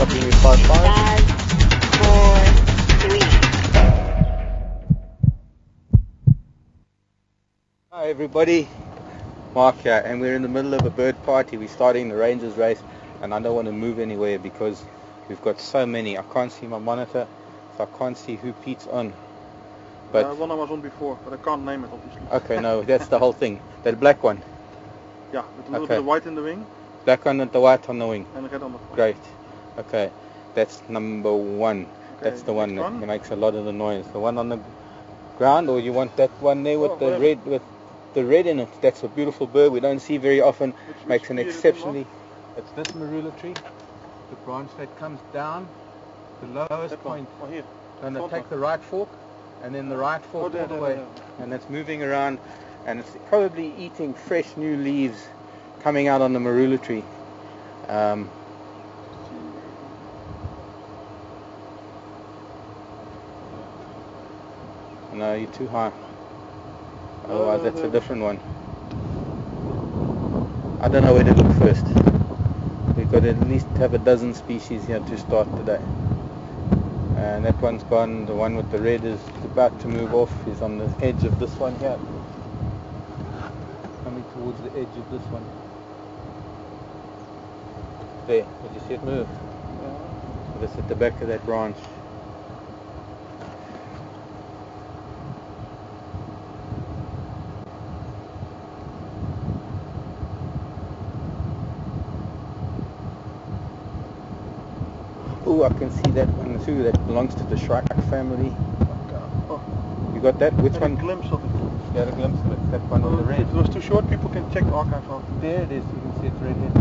starting with 5-5. 5, 4, 3. Hi everybody, Marc here, and we're in the middle of a bird party. We're starting the Rangers race, and I don't want to move anywhere because we've got so many. I can't see my monitor, so I can't see who Pete's on. But one I was on before, but I can't name it obviously. okay, no, that's the whole thing. That black one. Yeah, with a little bit of white in the wing. Black one and the white on the wing. And red on the front. Great. Okay, that's number 1. Okay, that's the one that one. makes a lot of the noise. The one on the ground, or you want that one there with the red, with the red in it? That's a beautiful bird we don't see very often. Makes an exceptionally. It's this marula tree, the branch that comes down, the lowest point. Oh, here. And they take the right fork, and then the right fork all the way, and it's moving around, and it's probably eating fresh new leaves coming out on the marula tree. No, you're too high. Otherwise, that's a different one. I don't know where to look first. We've got to at least have a dozen species here to start today. And that one's gone. The one with the red is about to move off. He's on the edge of this one here. Coming towards the edge of this one. There, did you see it move? So that's at the back of that branch. Oh, I can see that one too. That belongs to the shrike family. Oh. You got that? Which one? A glimpse of it. Yeah, a glimpse of it. That one on the red. If it was too short, people can check the archive out. There it is. You can see it's red here.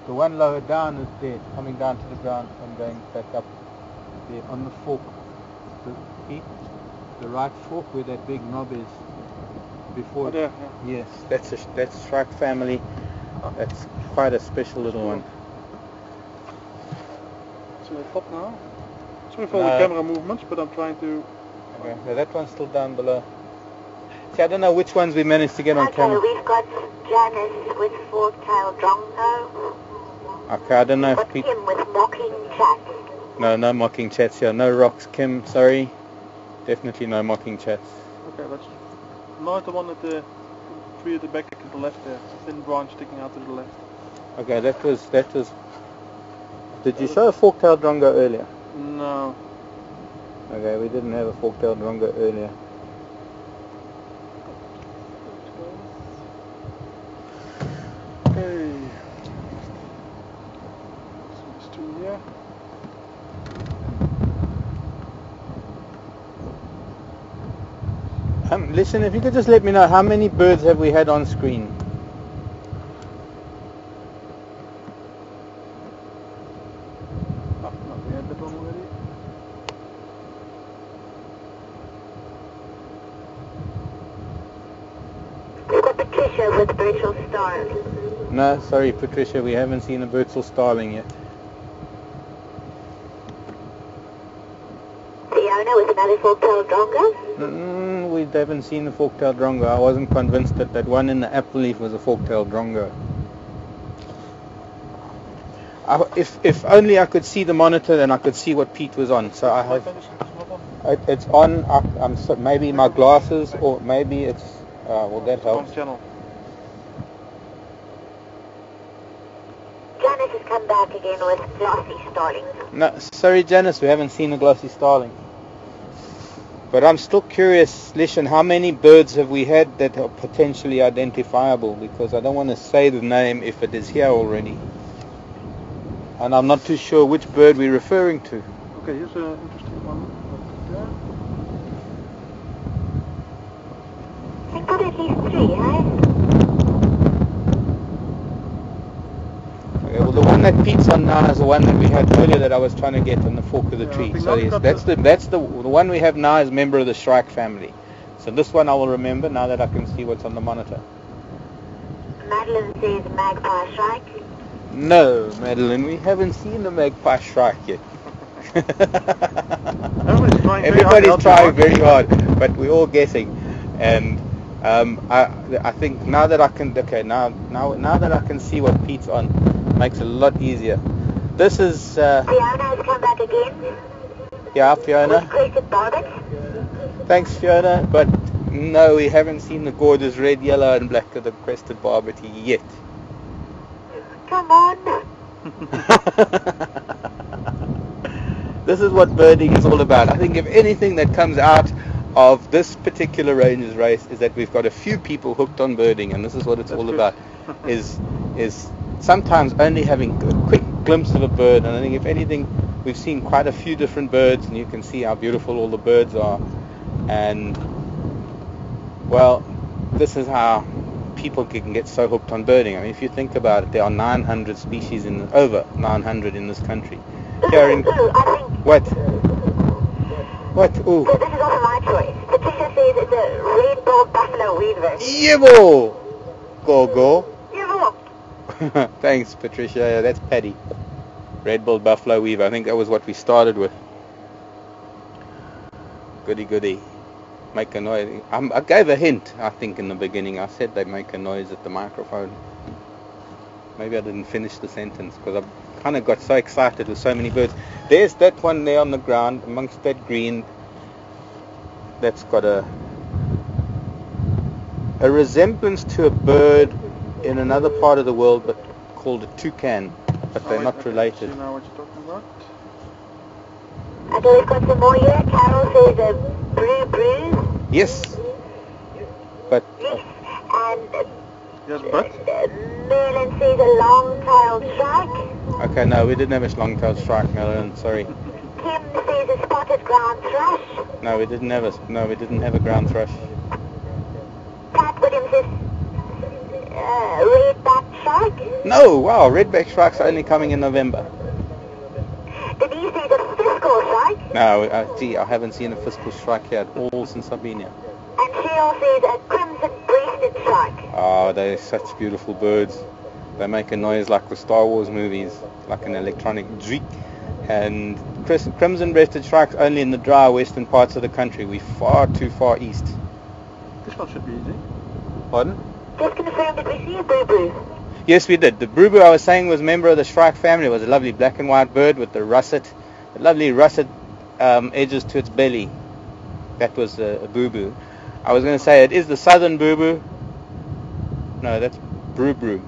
The one lower down is there, coming down to the ground and going back up there on the fork. The right fork where that big knob is before. Oh, there, yeah. Yes, that's shrike family. That's quite a special little one. So I top now. Sorry for the camera movements, but I'm trying to. Okay, so that one's still down below. See, I don't know which ones we managed to get on camera. Okay, we've got Janice with fork-tailed drongo. Okay, I don't know if people. Kim with mocking chats. No mocking chats here. No rocks, Kim. Sorry. Definitely no mocking chats. Okay, let's. Not the one at the tree at the back to the left there. It's a thin branch sticking out to the left. Okay, that was. Did you show a fork-tailed drongo earlier? No. Okay, we didn't have a fork-tailed drongo earlier. Okay. So there's 2 here. Listen, if you could just let me know, how many birds have we had on screen? No, we had that one already. We've got Patricia with Virtual Stars. No, sorry Patricia, we haven't seen a Birdsall starling yet. Fiona with another fork-tailed drongo. We haven't seen a fork-tailed drongo. I wasn't convinced that that one in the apple leaf was a fork-tailed drongo. If only I could see the monitor, then I could see what Pete was on. So I have. It's on. Maybe my glasses, or maybe it's. Will that help? Channel. Janice has come back again with glossy starlings. No, sorry Janice, we haven't seen a glossy starling. But I'm still curious, listen, how many birds have we had that are potentially identifiable? Because I don't want to say the name if it is here already. And I'm not too sure which bird we're referring to. Okay, here's an interesting one. We've got at least 3, eh? Okay, well the one that Pete's on now is the one that we had earlier that I was trying to get on the fork of the tree. So yes, that's the one we have now is a member of the shrike family. So this one I will remember now that I can see what's on the monitor. Madeline says magpie shrike. No, Madeline, we haven't seen the magpie shrike yet. Everybody's trying very hard to Everybody's help you, trying Marc. very hard, but we're all guessing. And I think now that I can now that I can see what Pete's on, it makes it a lot easier. This is Fiona's come back again. yeah, Fiona. With crested barbets. Thanks, Fiona. But no, we haven't seen the gorgeous red, yellow, and black of the crested barbet yet. Come on. This is what birding is all about. I think if anything that comes out of this particular Rangers race is that we've got a few people hooked on birding, and this is what it's all about. Is sometimes only having a quick glimpse of a bird, and I think if anything, we've seen quite a few different birds, and you can see how beautiful all the birds are. And well, this is how people can get so hooked on birding. I mean, if you think about it, there are 900 species over 900 in this country. Here in, I think. what? Ooh. So this is also my choice. Patricia says it's a red-billed buffalo weaver. Yibble! Go. Yibble! Thanks, Patricia. Yeah, that's Paddy. Red-billed buffalo weaver. I think that was what we started with. Goody. Make a noise. I gave a hint, I think, in the beginning. I said they make a noise at the microphone. Maybe I didn't finish the sentence because I kind of got so excited with so many birds. There's that one there on the ground amongst that green. That's got a resemblance to a bird in another part of the world, but called a toucan. But they're not related. You know what you're talking about? Okay, we've got some more here. Carol says a brew. Yes. But And Yes, but? Merlin says a long-tailed shrike. okay, no, we didn't have a long-tailed shrike, Melon. Sorry. Kim says a spotted ground thrush. No, we didn't have a ground thrush. Pat Williams says red-backed shrike. No, wow, redback shrikes are only coming in November. Denise says a fiscal shrike. No, gee, I haven't seen a fiscal shrike here at all since I've been here. And Cheryl says a crimson-breasted shrike. Oh, they're such beautiful birds. They make a noise like the Star Wars movies, like an electronic zwiek. And crimson-breasted shrikes only in the dry western parts of the country. We're far too far east. This one should be easy. Pardon? Just confirmed, did we see a brew? Yes, we did. The Brubu I was saying was a member of the shrike family. It was a lovely black and white bird with the lovely russet edges to its belly. That was a boo-boo. I was going to say it is the southern boo-boo. No, that's bru-bru,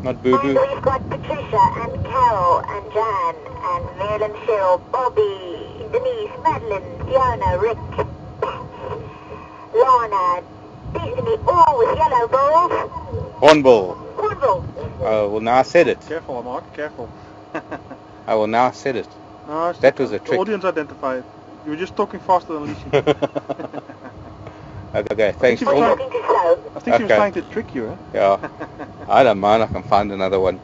not boo-boo. And we've got Patricia and Carol and Jan and Marilyn, Cheryl, Bobby, Denise, Madeline, Fiona, Rick, Lana, Destiny, all with yellow balls. Hornbill. Hornbill. Oh, well, now I said it. Careful, Marc, careful. Oh, well, now I said it. No, That was a the trick. audience identified. You were just talking faster than listening. Okay, thanks. You're You're talking too slow. I think she was Okay. trying to trick you, eh? Yeah, I don't mind. I can find another one.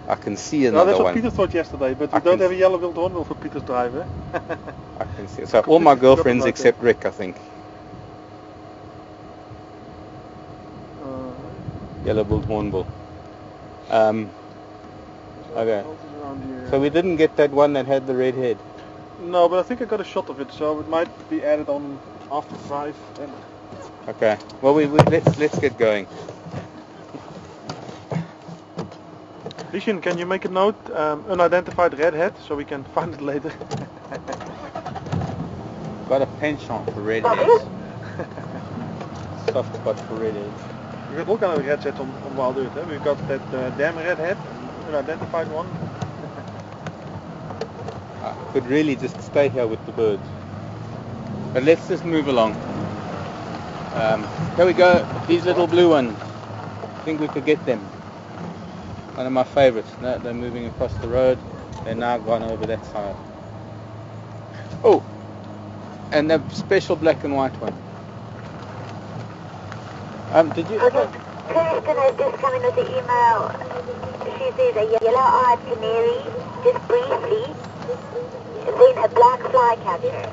I can see No, another that's what one. Peter thought yesterday, but I we don't can have a yellow-billed hornbill for Peter's drive, eh? I can see. So all my girlfriends Completely except Rick, I think. Yellow-billed hornbill. Okay. So we didn't get that one that had the red head. No, but I think I got a shot of it, so it might be added on after 5. And Okay. Well, let's get going. Lishin, can you make a note? Unidentified redhead, so we can find it later. Got a penchant for redheads. Soft spot for redheads. We've got all kind of redheads on Wild Earth. Eh? We've got that dam redhead, unidentified one. I could really just stay here with the birds. But let's just move along. Here we go. These little blue ones. I think we could get them. One of my favorites. No, they're moving across the road. They're now gone over that side. Oh, and the special black and white one. Did you? Okay, Kirsten has just come in with the email. She says a yellow-eyed canary, just briefly, then a black flycatcher.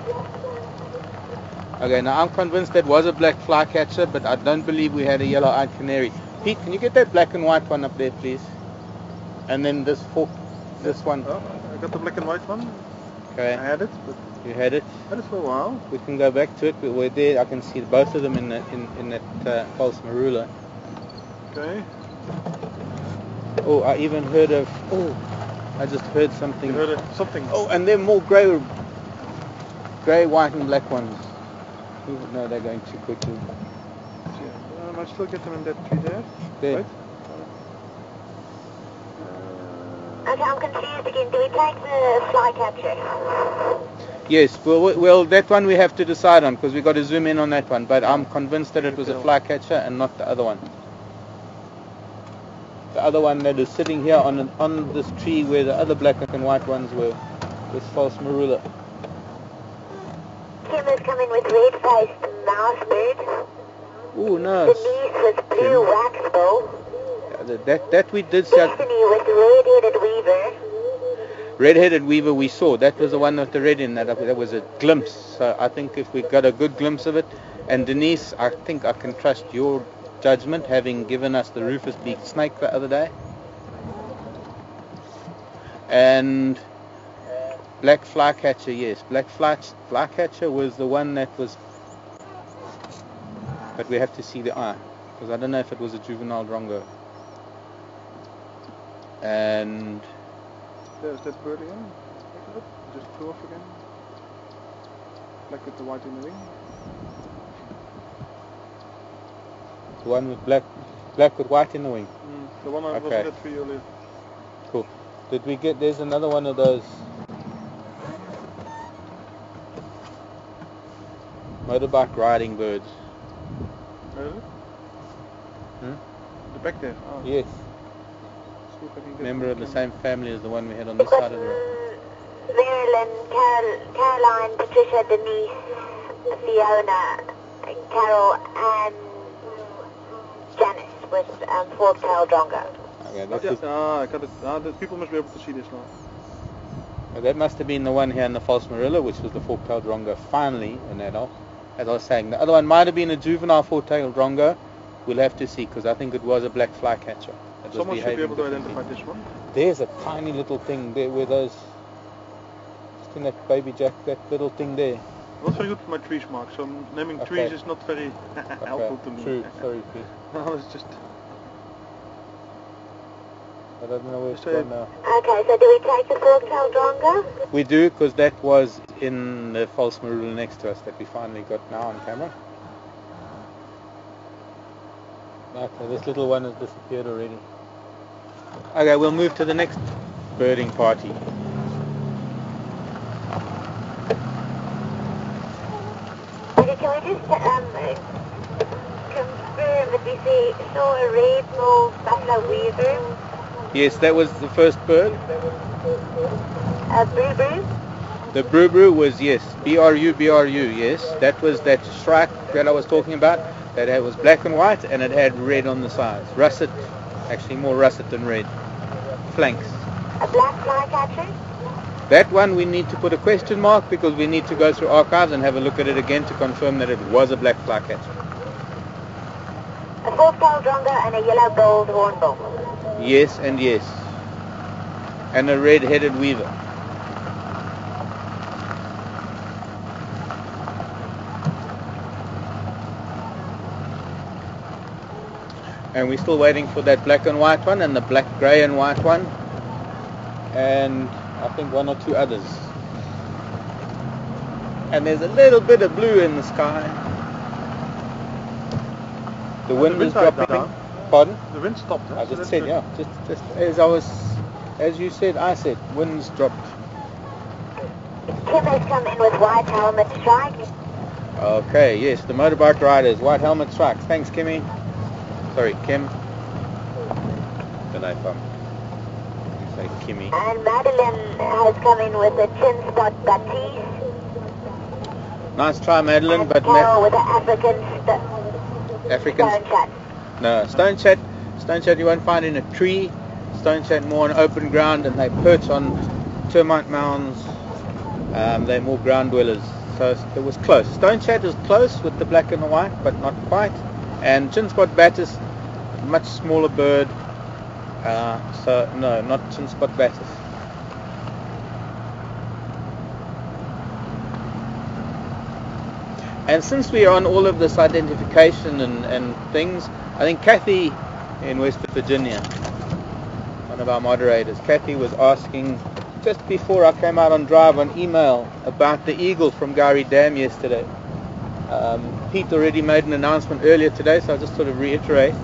Okay, now I'm convinced that was a black flycatcher, but I don't believe we had a yellow-eyed canary. Pete, can you get that black and white one up there, please? And then this one. Oh, I got the black and white one. Okay. I had it, but You had it. Had it for a while. We can go back to it, but we're there. I can see both of them in that false marula. Okay. Oh, I even heard of. Oh, I just heard something. You heard of something. Oh, and they're more grey, white, and black ones. No, they're going too quickly. I still get them in that tree there. There. Right? Okay, I'm confused again. Do we take the flycatcher? Yes, well, that one we have to decide on because we've got to zoom in on that one. But I'm convinced that it was a flycatcher and not the other one. The other one that is sitting here on this tree where the other black and white ones were, this false marula. Kim has come in with red-faced mouse bird. Oh no. Denise with blue waxbill. That we did see. Destiny with red-headed weaver. Red-headed weaver we saw. That was the one with the red in that. That was a glimpse. So I think if we got a good glimpse of it, and Denise, I think I can trust your judgment, having given us the rufous-beaked snake the other day. And black flycatcher, yes. Black flycatcher was the one that was. But we have to see the eye, because I don't know if it was a juvenile drongo. And there's that bird again. Just flew off again. Black with the white in the wing. The one with black with white in the wing. The one I was in the tree earlier. Cool. Did we get? There's another one of those motorbike riding birds. Really? The back there? Oh. Yes. Member of the same family as the one we had on this side of the road. Marilyn, Caroline, Patricia, Denise, Fiona, Carol, and Janice with fork-tailed drongo. Okay, I got it. The people must be able to see this now. That must have been the one here in the false marilla, which was the fork-tailed drongo. Finally, an adult. As I was saying, the other one might have been a juvenile fork-tailed drongo. We'll have to see, because I think it was a black flycatcher. Someone should be able to identify this one. There's a tiny little thing there where those, just in that baby jack, that little thing there. Not very good for my trees, Mark, so naming trees is not very helpful to me. True, sorry, please. No, it's just... I don't know where it's gone now. Okay, so do we take the fork-tailed drongo? We do, because that was in the false marula next to us that we finally got now on camera. Okay, this little one has disappeared already. Okay, we'll move to the next birding party. Okay, can we just confirm that we saw a red-mulled buffalo weaver? Yes, that was the first bird. Brew-brew? The brew was, yes, B-R-U, yes. That was that shrike that I was talking about. That was black and white, and it had red on the sides. Russet, actually more russet than red. Flanks. A black flycatcher? That one we need to put a question mark, because we need to go through archives and have a look at it again to confirm that it was a black flycatcher. A fork-tailed drongo and a yellow-gold hornbill? Yes and yes. And a red-headed weaver. And we're still waiting for that black and white one and the black, grey and white one. And I think one or two others. And there's a little bit of blue in the sky. The wind is dropping. Pardon? The wind stopped. Huh? I just said, yeah. Just as you said, I said, wind's dropped. Kim has come in with white helmet strike. Okay, yes, the motorbike riders, white helmet strikes. Thanks, Kimmy. Sorry, Kim. Good night, Bob. You say Kimmy. And Madeline has come in with a chin spot Baptiste. Nice try, Madeline, and but Carol with an African stone chat. No, stone chat you won't find in a tree. Stone chat more on open ground, and they perch on termite mounds. They're more ground dwellers. So it was close. Stone chat is close with the black and the white, but not quite. And chin spot batis, much smaller bird. So no, not chin spot batis. And since we are on all of this identification and things, I think Kathy in West Virginia, one of our moderators, Kathy was asking just before I came out on drive on email about the eagle from Gowrie Dam yesterday. Pete already made an announcement earlier today, so I'll just sort of reiterate.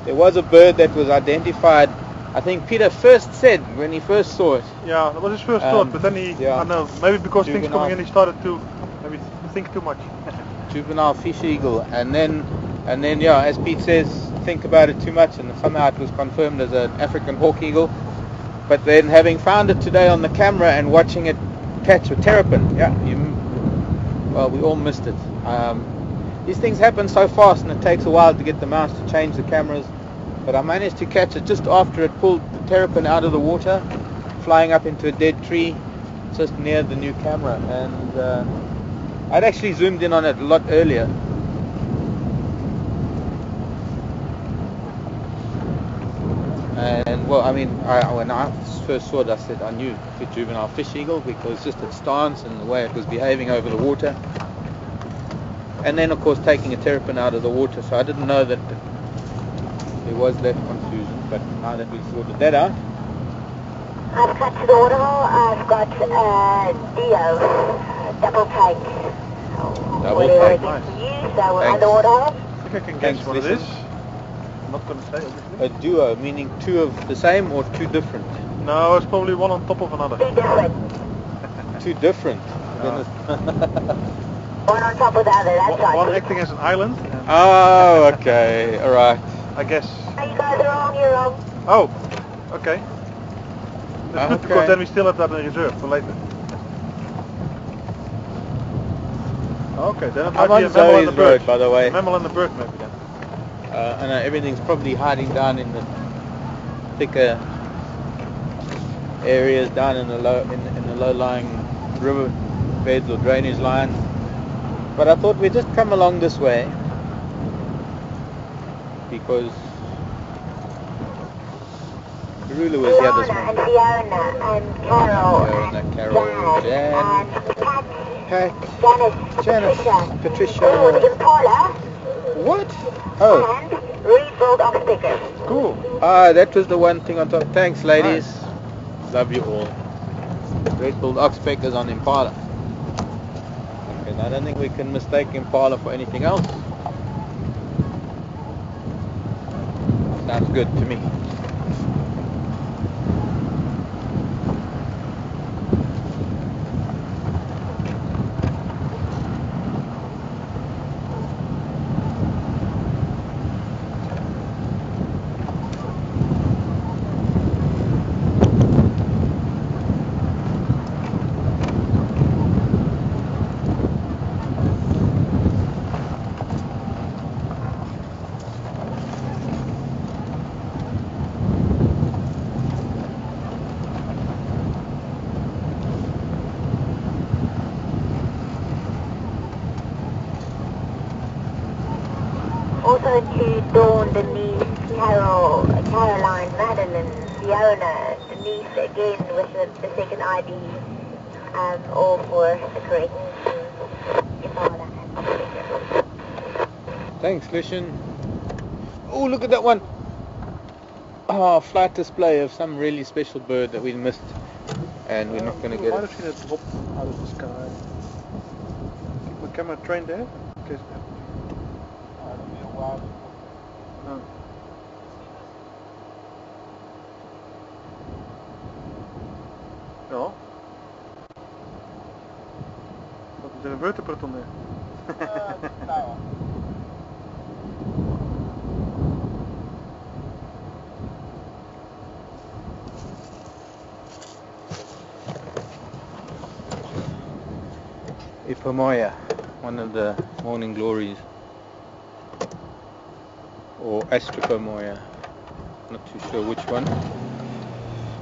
There was a bird that was identified. I think Peter first said when he first saw it. Yeah, that was his first thought, but then he, I don't know, maybe because things coming in, he started to maybe think too much. Juvenile fish eagle, and then yeah, as Pete says, think about it too much, and somehow it was confirmed as an African hawk eagle. But then having found it today on the camera and watching it catch a terrapin, well, we all missed it. These things happen so fast, and it takes a while to get the mouse to change the cameras. But I managed to catch it just after it pulled the terrapin out of the water, flying up into a dead tree just near the new camera. And I'd actually zoomed in on it a lot earlier. And well, I mean, when I first saw it, I said I knew it's a juvenile fish eagle because just its stance and the way it was behaving over the water. And then, of course, taking a terrapin out of the water, so I didn't know that there was that confusion. But now that we sorted that out, I've cut to the waterhole. I've got Dio, double take. Double take, nice. So we're on the waterhole. I think I can guess what it is. I'm not going to say, obviously. a duo, meaning two of the same or two different? No, it's probably one on top of another. Two different. Two different. One on top of the other, that's right. One acting as an island. Oh, okay, alright. I guess. Oh, you guys are wrong, you're wrong. Oh, okay. That's good because then we still have that in reserve for later. Okay, then it might be a mammal and a bird. Road, by the way. A mammal and a bird maybe then. And everything's probably hiding down in the thicker areas down in the low-lying river beds or drainage lines. But I thought we'd just come along this way because Karula was here this morning. And Fiona and Carol Jan, Pat, Janice, Patricia. Oh, Impala. What? Oh. And rebuild oxpeckers. Cool. Ah, that was the one thing on top. Thanks, ladies. Nice. Love you all. Red-billed oxpeckers on Impala. Okay, I don't think we can mistake Impala for anything else. Sounds good to me. Also to Dawn, Denise, Carol, Caroline, Madeline, Fiona, Denise again with the second ID, all for the correct Impala. Thanks, Lucian. Oh, look at that one. Oh, flight display of some really special bird that we missed, and we're not going to get might it. have seen it drop out of the sky. Keep the camera trained there. In case no. Ja. Wat is er een vertebrate on there? Ipomoea, one of the morning glories, or Astropomoea, not too sure which one.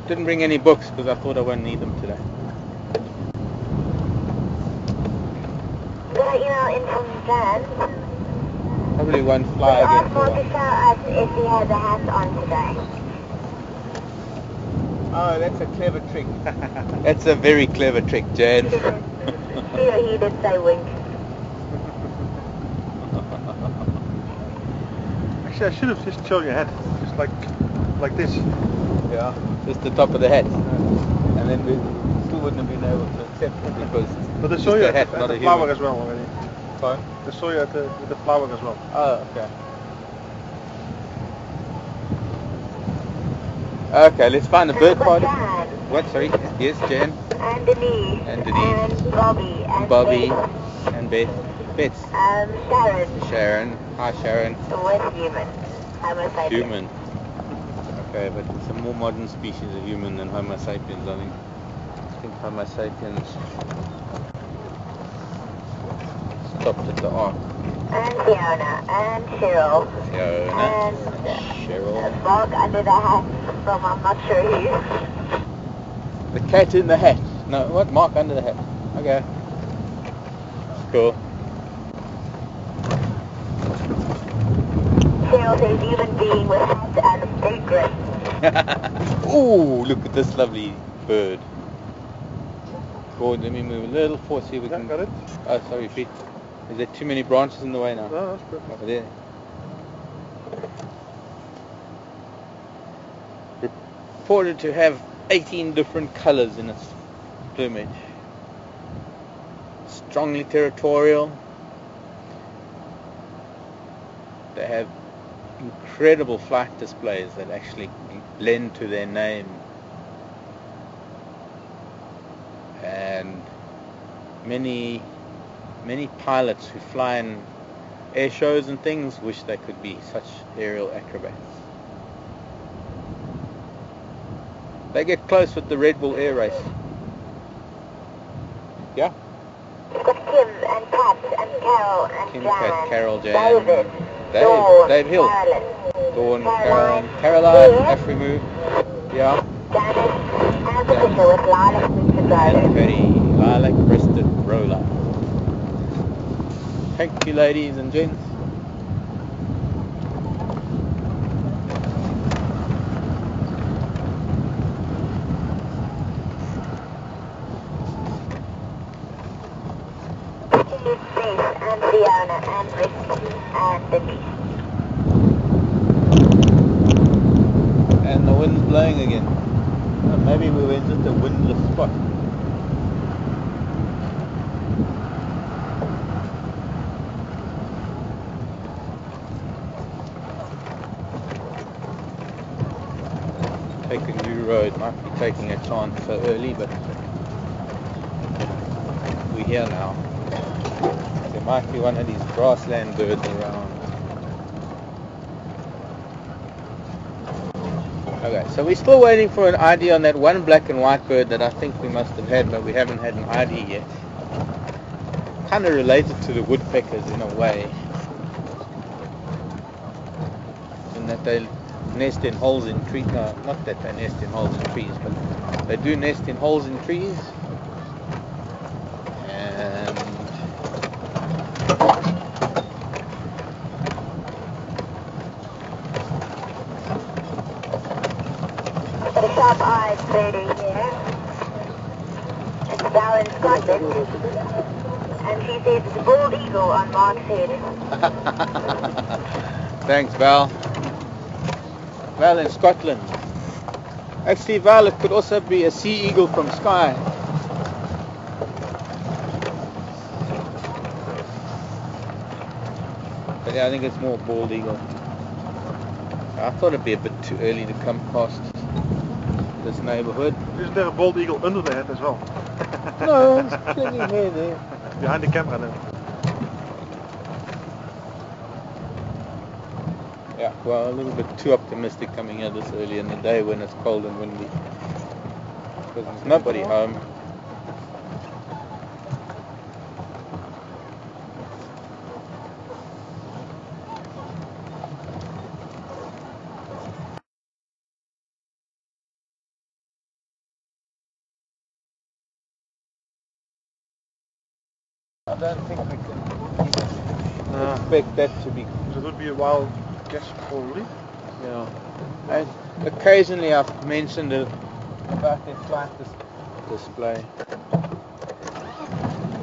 Didn't bring any books because I thought I wouldn't need them today. Got an email in from Jan. Probably won't fly We again asked for a Marc to while. show us if he has a hat on today. Oh, that's a clever trick. That's a very clever trick, Jan. He did say wink. Actually, I should have just shown your head, just like this. Yeah, just the top of the hat. And then we still wouldn't have been able to accept it because But they it's saw just you a at hat, the not a flower human. as well already. Fine. They saw you at the flower as well. Oh, okay. Okay, let's find a bird party. Jan. What, sorry? Yes, Jan. And Denise. And Denise. And Bobby. And Bobby. Beth. And Beth. Beth. Sharon. Sharon. Hi, Sharon. With human. Homo sapiens. Human. Okay, but it's a more modern species of human than Homo sapiens, I think. I think Homo sapiens stopped at the ark. And Fiona. And Cheryl. Fiona. And Cheryl. Marc under the hat from I'm not sure who. The cat in the hat. No, what? Marc under the hat. Okay. Cool. Cheryl says human being with hat and a big grin. Ooh, look at this lovely bird. Go on, let me move a little forward, see if we Yeah, can... got it. Oh, sorry, feet. Is there too many branches in the way now? No, that's perfect. Over there. Reported to have 18 different colours in its plumage. Strongly territorial. They have incredible flight displays that actually lend to their name. And many pilots who fly in air shows and things wish they could be such aerial acrobats. They get close with the Red Bull Air Race. Yeah? We've got Kim and Pat and Carol and Kim, Jan. Pat, Carol, Jan. David. Dave Hill. Carolyn. Dawn, Caroline, Afrimu. Yeah. Janice. And Patricia with lilac breasted And roller. Petty, lilac breasted roller. Thank you, ladies and gents. Steve, and Fiona and Rick and Denise. And the wind's blowing again. Maybe we went into a windless spot. Take a new road. Might be taking a chance so early, but we're here now. There might be one of these grassland birds around. Okay, so we're still waiting for an ID on that one black and white bird that I think we must have had, but we haven't had an ID yet. Kind of related to the woodpeckers in a way, in that they nest in holes in trees. No, not that they nest in holes in trees, but they do nest in holes in trees. And Got a sharp-eyed birdie here. It's Val in Scotland. And she says it's a bald eagle on Marc's head. thanks, Val. Val in Scotland. Actually, Val, it could also be a sea eagle from Skye. But yeah, I think it's more bald eagle. I thought it'd be a bit too early to come past this neighborhood. Isn't there a bald eagle under the head as well? No, there's plenty of hair there. Behind the camera then. Yeah, well, a little bit too optimistic coming here this early in the day when it's cold and windy. Because there's nobody home. I don't think we can expect that to be. So it would be a wild guess probably. Yeah. And occasionally I've mentioned it about their flight display.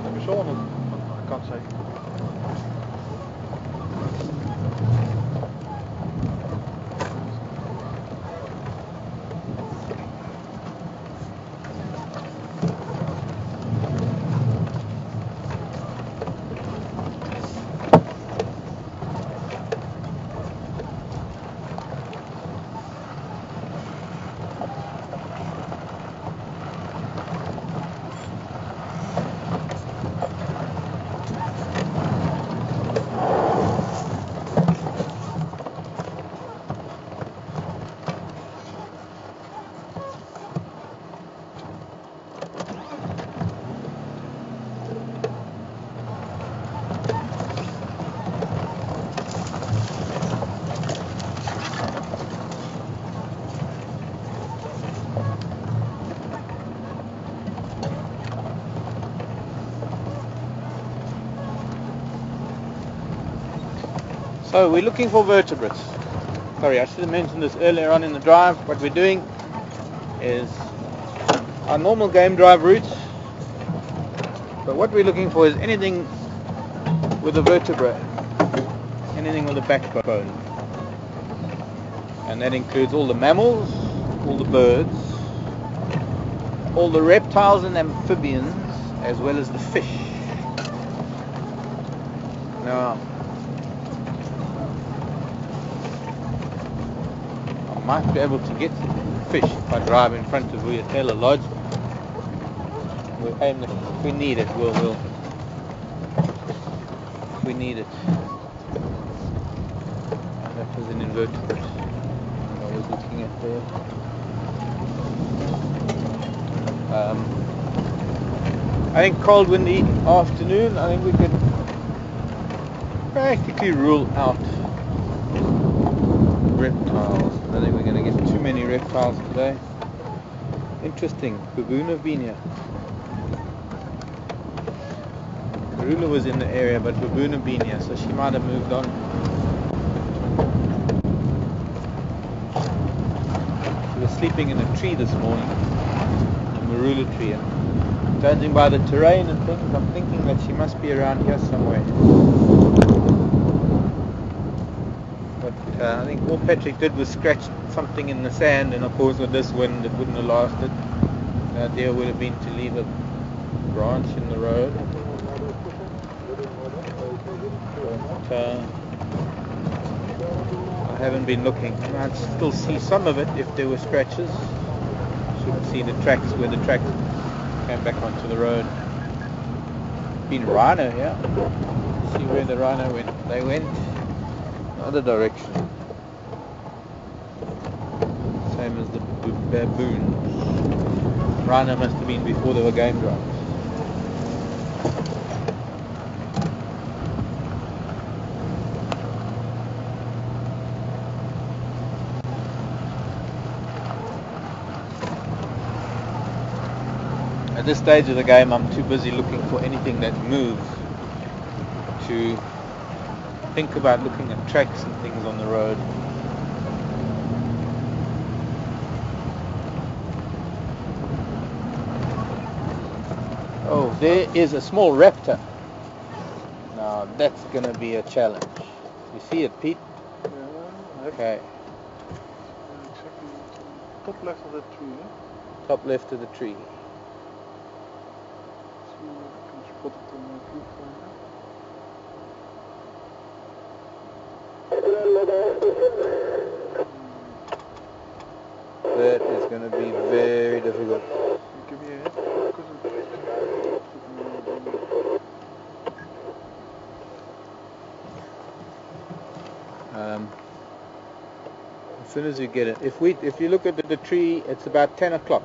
Have you saw one? I can't say. So we're looking for vertebrates. Sorry, I should have mentioned this earlier on in the drive. What we're doing is our normal game drive routes, but what we're looking for is anything with a vertebra, anything with a backbone, and that includes all the mammals, all the birds, all the reptiles and amphibians, as well as the fish. Now, I might be able to get fish if I drive in front of Taylor Lodge. We'll aim it. If we need it, we'll. If we need it. That was an invertebrate I was looking at there. I think cold windy afternoon, I think we could practically rule out reptiles. I don't think we're going to get too many reptiles today. Interesting, baboon have been here. Karula was in the area, but baboon have been here, so she might have moved on. She was sleeping in a tree this morning, a marula tree, and judging by the terrain and things, I'm thinking that she must be around here somewhere. But I think all Patrick did was scratch something in the sand, and of course with this wind it wouldn't have lasted. The idea would have been to leave a branch in the road. But I haven't been looking. I might still see some of it if there were scratches. Should see the tracks where the tracks came back onto the road. Been rhino here. See where the rhino went. They went the other direction. Same as the baboon. Rhino must have been before there were game drives. At this stage of the game, I'm too busy looking for anything that moves to think about looking at tracks and things on the road. Oh, there is a small raptor. Now that's going to be a challenge. You see it, Pete? Yeah. Okay. Exactly. Top left of the tree. Eh? Top left of the tree. See if I can spot it on my viewfinder. That is going to be very difficult. Give me a hint. As soon as you get it, if you look at the tree, it's about 10 o'clock.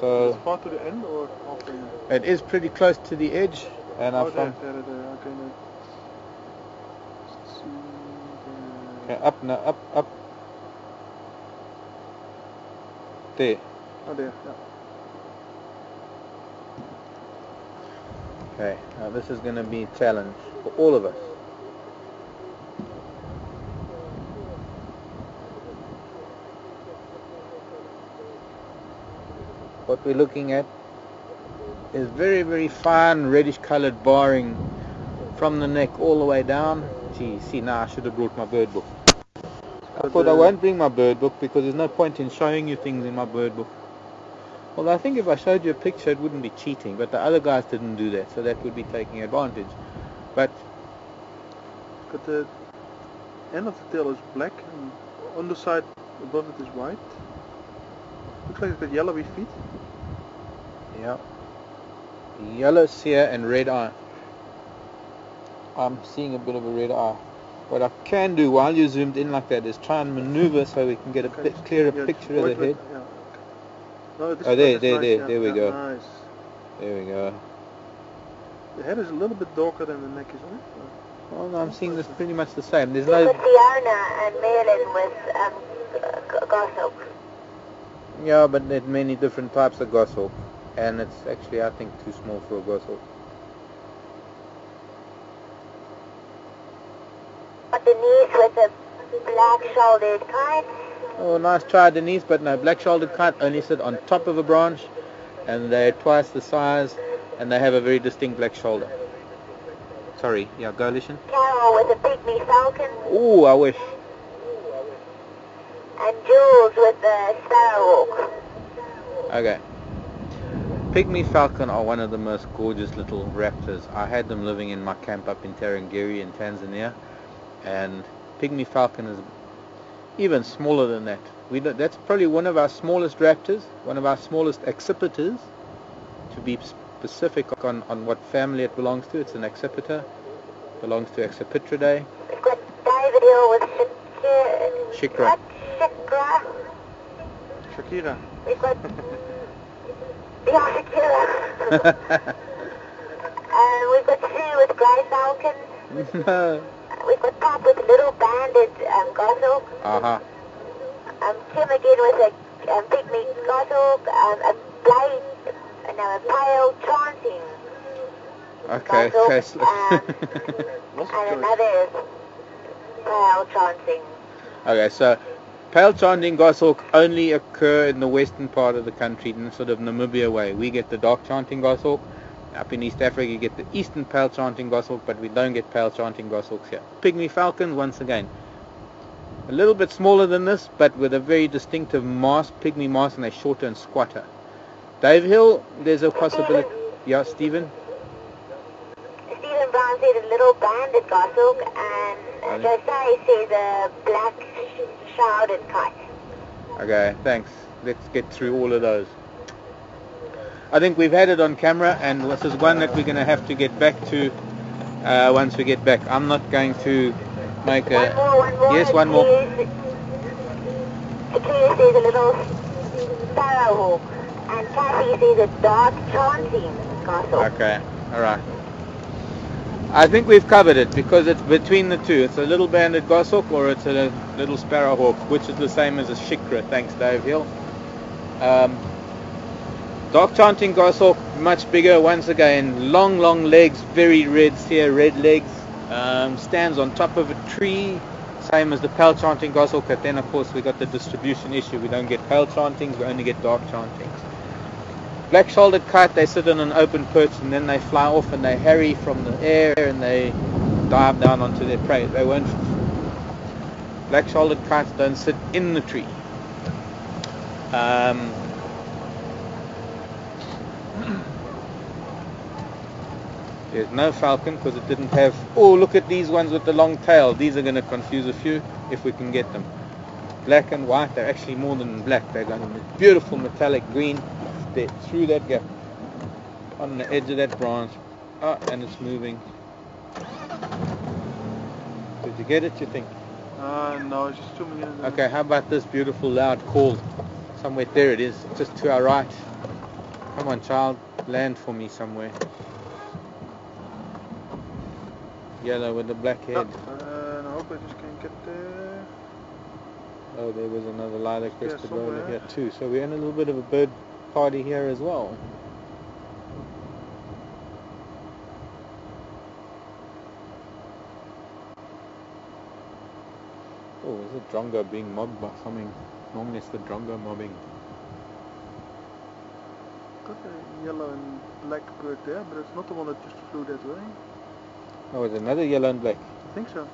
So it's far to the end or halfway in? It is pretty close to the edge, and I found. Okay, let's see. Okay, up now, up. There. Oh, there. Yeah. Okay, now this is going to be a challenge for all of us. What we're looking at is very, very fine reddish coloured barring from the neck all the way down. Gee, see, now I should have brought my bird book. I thought I won't bring my bird book because there's no point in showing you things in my bird book. Well, I think if I showed you a picture it wouldn't be cheating, but the other guys didn't do that, so that would be taking advantage. But the end of the tail is black and on the side above it is white. Looks like it's got yellowy feet. Yeah. Yellow cere and red eye. I'm seeing a bit of a red eye. What I can do while you're zoomed in like that is try and maneuver so we can get a bit clearer picture of the head. Yeah. No, Oh, there we go. Nice. There we go. The head is a little bit darker than the neck, isn't it? Well, no, I'm seeing this pretty much the same. There's But no. Fiona and Merlin was goshawk. Yeah, but there's many different types of goshawk, and it's actually I think too small for a goshawk. black-shouldered kite. Oh, nice try, Denise, but no, black-shouldered kite only sit on top of a branch, and they're twice the size, and they have a very distinct black shoulder. Sorry, yeah, go, Lishan. Carol with a pygmy falcon. Oh, I wish. And Jules with the sparrowhawk. Okay. Pygmy falcon are one of the most gorgeous little raptors. I had them living in my camp up in Tarangire in Tanzania, and pygmy falcon is even smaller than that. That's probably one of our smallest raptors, one of our smallest accipiters, to be specific on what family it belongs to. It's an accipiter, belongs to Accipitridae. We've got David Hill with Shikra. Shakira. We've got Shakira. We've got Sue with grey falcon. No. We've got Pop with little banded goshawk. Uh-huh. Tim again with a pygmy goshawk, a pale chanting Okay, goshawk, okay. and another pale chanting. Okay, so pale chanting goshawk only occur in the western part of the country, in sort of Namibia way. We get the dark chanting goshawk. Up in East Africa you get the eastern pale chanting goshawk, but we don't get pale chanting goshawks here. Pygmy falcons, once again, a little bit smaller than this, but with a very distinctive mask, pygmy mask, and they're shorter and squatter. Dave Hill, there's a possibility. Yeah, Stephen? Stephen Brown said a little banded goshawk, and Jose says a black shrouded kite. Okay, thanks. Let's get through all of those. I think we've had it on camera, and this is one that we're going to have to get back to once we get back. I'm not going to make a... One more. Yes, one more. Akira says a little sparrowhawk, and Kathy says a dark chanting goshawk. Okay, alright. I think we've covered it, because it's between the two. It's a little banded goshawk or it's a little sparrowhawk, which is the same as a shikra. Thanks, Dave Hill. Dark chanting goshawk, much bigger, once again, long legs, very red, sear red legs, stands on top of a tree, same as the pale chanting goshawk, but then of course we got the distribution issue. We don't get pale chantings, we only get dark chantings. Black shouldered kite, they sit on an open perch and then they fly off and they harry from the air and they dive down onto their prey. They won't. Black shouldered kites don't sit in the tree. There's no falcon because it didn't have... Oh, look at these ones with the long tail. These are going to confuse a few if we can get them. Black and white, they're actually more than black. They're going to be beautiful metallic green. They're through that gap on the edge of that branch. Oh, and it's moving. Did you get it, you think? No, it's just zooming in. Okay, how about this beautiful loud call? Somewhere there it is, just to our right. Come on, child, land for me somewhere. Yellow with the black head. I hope I just can't get there. Oh, there was another lilac crested roller somewhere. here too. So we're in a little bit of a bird party here as well. Oh, is it drongo being mobbed by something? Normally it's the drongo mobbing. Got a yellow and black bird there, but it's not the one that just flew that way. Oh, it's another yellow and black. I think so.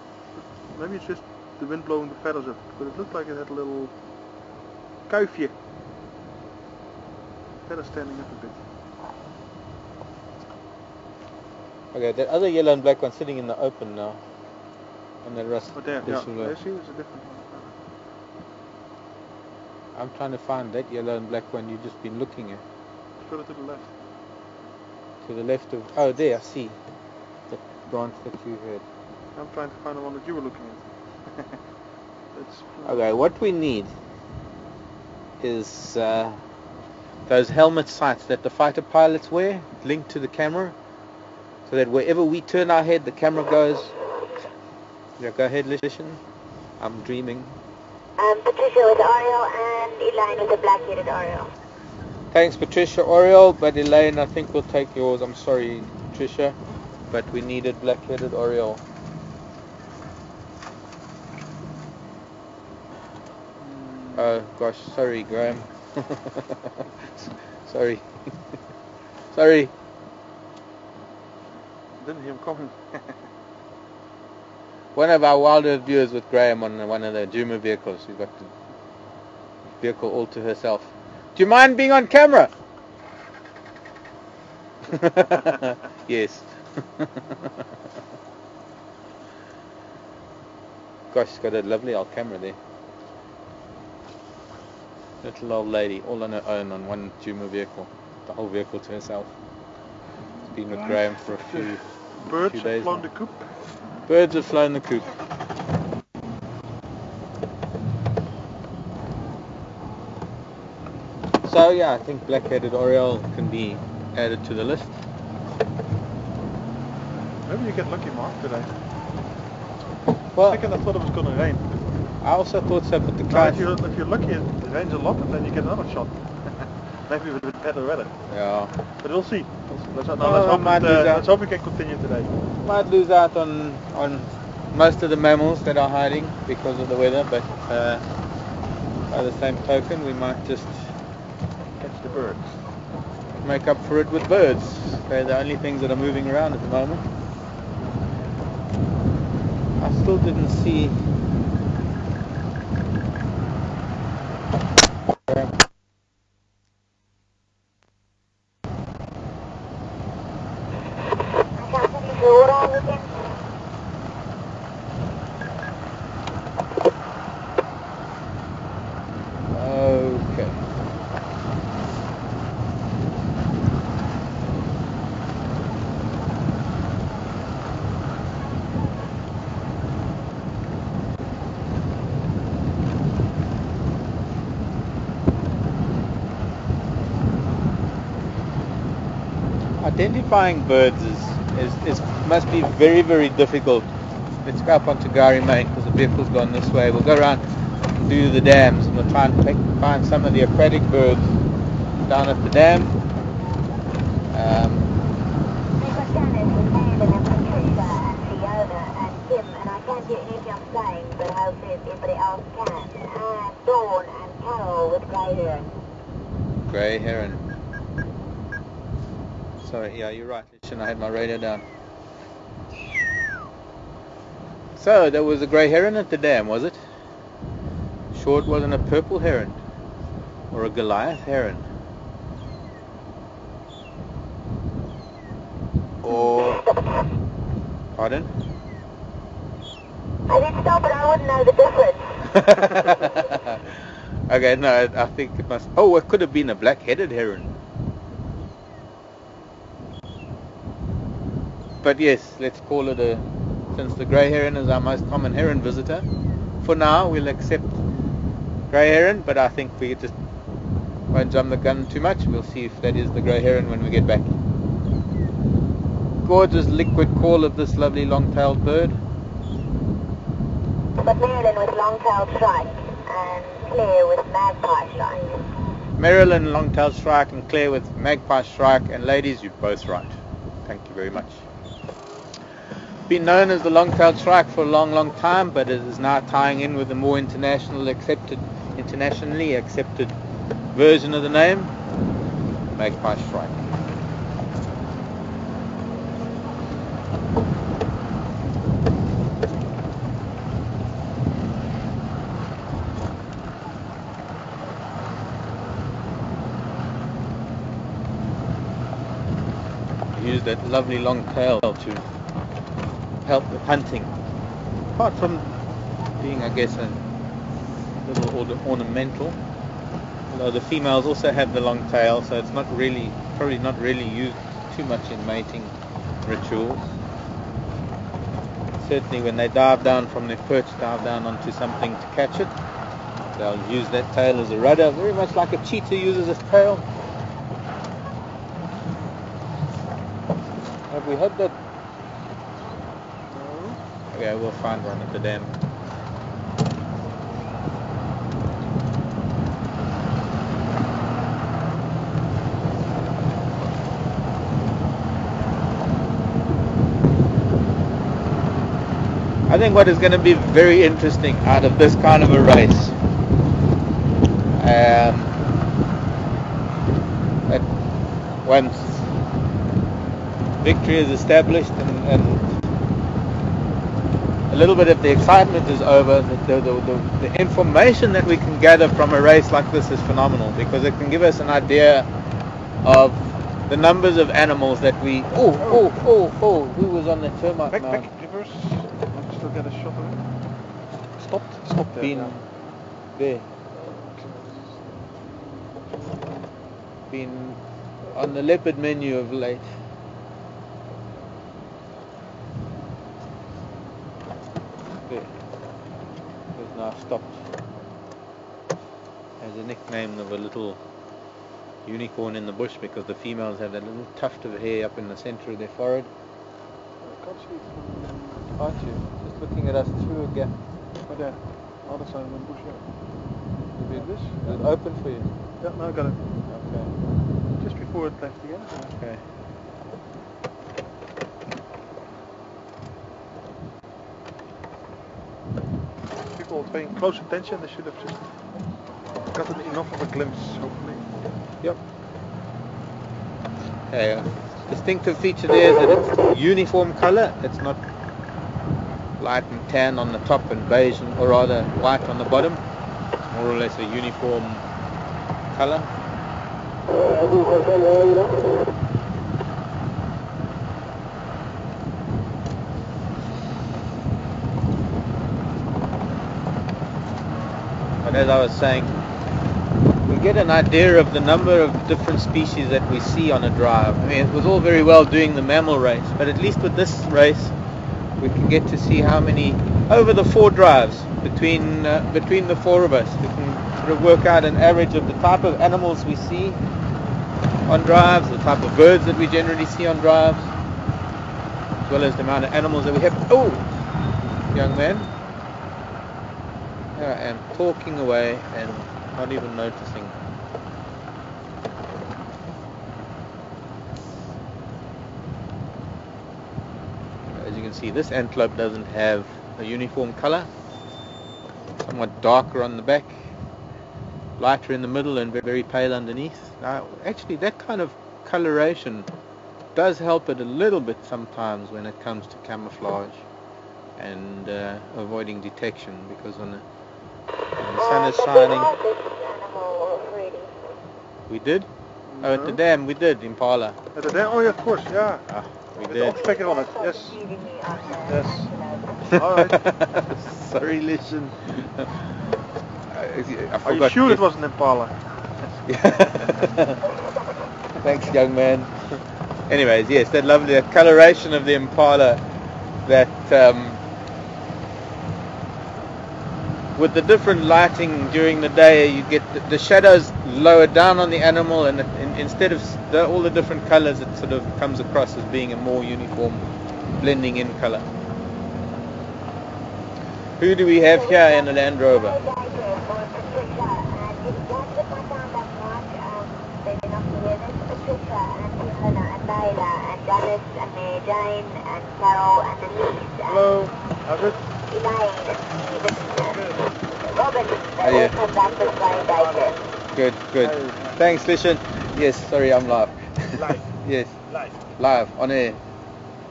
Maybe it's just the wind blowing the feathers up, but it looked like it had a little kuifje. Feather standing up a bit. Okay, that other yellow and black one sitting in the open now. On the rust. Oh, there, yeah. There, see, it's a different one. I'm trying to find that yellow and black one you've just been looking at. Further to the left. To the left of... Oh, there, I see. The branch that you had. I'm trying to find the one that you were looking at. Okay, what we need is those helmet sights that the fighter pilots wear, linked to the camera, so that wherever we turn our head, the camera goes. Yeah, go ahead, listen. I'm dreaming. Patricia with Oriole and Elaine with the black-headed Oriole. Thanks, Patricia. Oriole, but Elaine, I think we'll take yours. I'm sorry, Patricia, but we needed black-headed Oriole. Oh gosh, sorry Graham. Sorry. Sorry. Didn't hear him coming. One of our wilder viewers with Graham on one of the Juma vehicles. We've got the vehicle all to herself. Do you mind being on camera? Yes. Gosh, she's got a lovely old camera there. Little old lady, all on her own on one Juma vehicle. The whole vehicle to herself. She's been with Graham for a few Birds days have flown now. the coop. Birds have flown the coop. So yeah, I think black-headed oriole can be added to the list. Maybe you get lucky, Mark, today. Well, Second, I thought it was going to rain. I also thought so, but the Now, clouds... if you're lucky, it rains a lot, and then you get another shot. Maybe with a bit better weather. Yeah. But we'll see. Let's hope we can continue today. Might lose out on most of the mammals that are hiding because of the weather, but by the same token, we might just Catch the birds. make up for it with birds. They're the only things that are moving around at the moment. I still didn't see... Okay. Identifying birds is must be very, very difficult. Let's go up onto Gari Main because the vehicle's gone this way. We'll go around and do the dams and we'll try and find some of the aquatic birds down at the dam. Grey heron. Sorry, yeah, you're right. I had my radio down. So, there was a grey heron at the dam, was it? Sure it wasn't a purple heron? Or a Goliath heron? Or... Pardon? I didn't stop it, I wouldn't know the difference. Okay, no, I think it must... Oh, it could have been a black-headed heron. But yes, let's call it a... Since the grey heron is our most common heron visitor, for now we'll accept grey heron, but I think we just won't jump the gun too much. We'll see if that is the grey heron when we get back. Gorgeous liquid call of this lovely long-tailed bird. But Maryland with long-tailed shrike and Claire with magpie shrike. Maryland long-tailed shrike and Claire with magpie shrike, and ladies, you're both right. Thank you very much. Been known as the long-tailed shrike for a long, long time, but it is now tying in with the more internationally accepted version of the name, magpie shrike. Use that lovely long tail to help with hunting. Apart from being, I guess, a little ornamental. Although the females also have the long tail, so it's probably not really used too much in mating rituals. Certainly when they dive down from their perch, dive down onto something to catch it, they'll use that tail as a rudder, very much like a cheetah uses its tail. Have we had that? Okay, we'll find one at the dam. I think what is going to be very interesting out of this kind of a race That once victory is established and a little bit of the excitement is over, the information that we can gather from a race like this is phenomenal, because it can give us an idea of the numbers of animals that we... who was on the termite mound? Back, reverse. I'll still get a shot of it. Stop there. Been there. Been on the leopard menu of late. There. Has now stopped. Has a nickname of a little unicorn in the bush, because the females have that little tuft of hair up in the center of their forehead. I can't see it from... Aren't you? Just looking at us through a gap. Oh, there. Other side of the bush, yeah. Maybe this? Is it open for you? Yeah, now I got it. Okay. Just before it left again. Okay. People paying close attention, they should have just gotten enough of a glimpse, hopefully. Yep. Okay, distinctive feature there is that it's uniform color. It's not light and tan on the top and beige, or rather white on the bottom. It's more or less a uniform color. But as I was saying, we get an idea of the number of different species that we see on a drive. I mean, it was all very well doing the mammal race, but at least with this race we can get to see how many over the 4 drives between the 4 of us. We can sort of work out an average of the type of animals we see on drives, the type of birds that we generally see on drives, as well as the amount of animals that we have. Oh, young man, here I am talking away and not even noticing. As you can see, this antelope doesn't have a uniform color. Somewhat darker on the back, lighter in the middle, and very pale underneath. Now, actually, that kind of coloration does help it a little bit sometimes when it comes to camouflage and avoiding detection, because when the sun is shining. We did? Oh, at the dam we did, impala. At the dam? Oh, yeah, of course, yeah. Ah, we With did. the specker on it, yes. Yes. Alright. Sorry, listen. I Are you sure it was an impala? Thanks, young man. Anyways, yes, that lovely coloration of the impala, that with the different lighting during the day, you get the shadows lower down on the animal, and instead of all the different colors, it sort of comes across as being a more uniform blending in color. Who do we have here in the Land Rover? Hello, how's it? Oh, yeah. Good, good. Thanks, Lishan. Yes, sorry, I'm live. Live. Yes, Live. live, on air.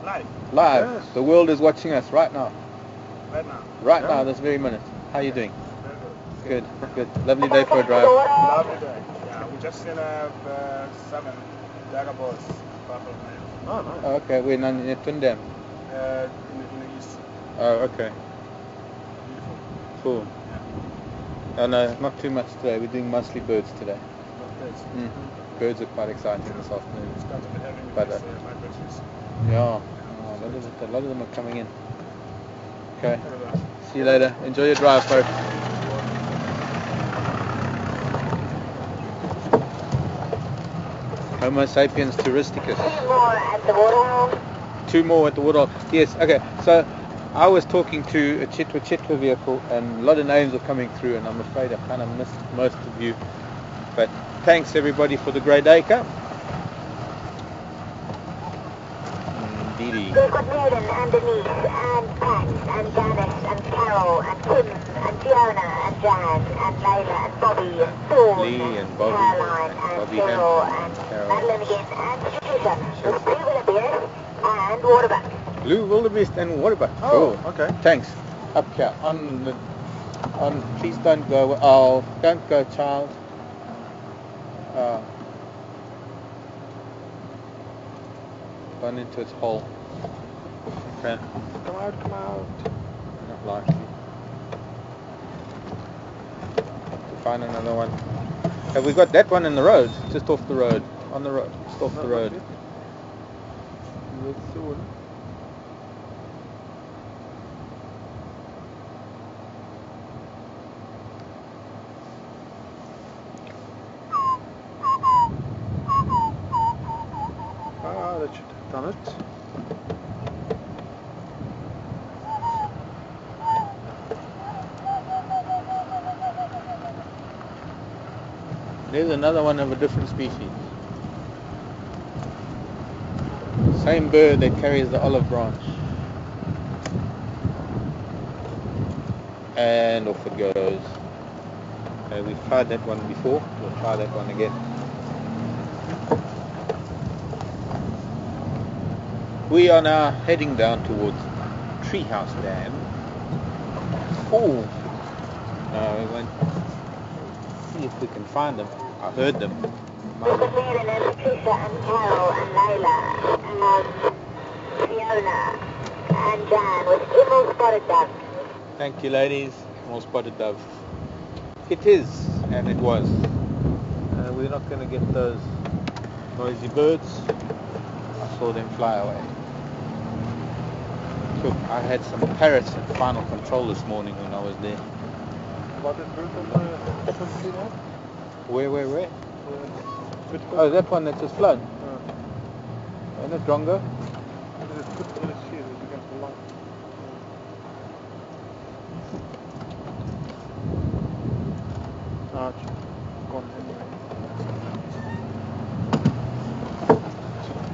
Live. Live. Yes. The world is watching us right now. Right now. Right Yeah. now, this very minute. How are you doing? Very good. Good, good. Lovely day for a drive. Lovely day. Yeah, we just seen 7 Dagobos. Oh, nice. Oh, okay, we're in Twin Dam. In the east. Oh, okay. Beautiful. Cool. Yeah. Oh no, not too much today. We're doing mostly birds today. Not this. Birds are quite exciting this afternoon. It's got to be heavy with But, this migrations. Yeah, a lot of them are coming in. Okay, see you later. Enjoy your drive, folks. Homo sapiens touristicus. 2 more at the waterhole. Yes, okay. So I was talking to a Chitwa vehicle, and a lot of names are coming through, and I'm afraid I kind of missed most of you. But thanks everybody for the great acre. Dee Dee. We've got Maidan and Denise and Pat and Janice and Carol and Kim and Fiona and Jan and Layla and Bobby and Dawn Lee and Bobby Caroline and and Bobby Cheryl Hampton, and Carol. Madeline again and Patricia with Blue Willoughby and Waterbuck. Blue wildebeest and waterbuck. Oh, Cool. okay. Thanks. Up here please don't go. Oh, don't go, child. Gone into its hole. Okay. Come out, come out. Not likely. To find another one. Have we got that one in the road? Just off the road. On the road. Just off the road. We'll soon. Ah, that should have done it. There's another one of a different species. Same bird that carries the olive branch. And off it goes. We've tried that one before. We'll try that one again. We are now heading down towards Treehouse Dam. Oh! We won't see if we can find them. I heard them. We've got Maidan and Patricia and Carol and Layla and Fiona and Jan with emerald spotted dove. Thank you, ladies. More spotted dove. It is, and it was. We're not going to get those noisy birds. I saw them fly away. So I had some parrots at Final Control this morning when I was there. What is bird on the 17 now? Where? Oh, that one that just flown. Isn't it Drongo? It is good for the sheet, it's against the light. Ah, it's gone anyway.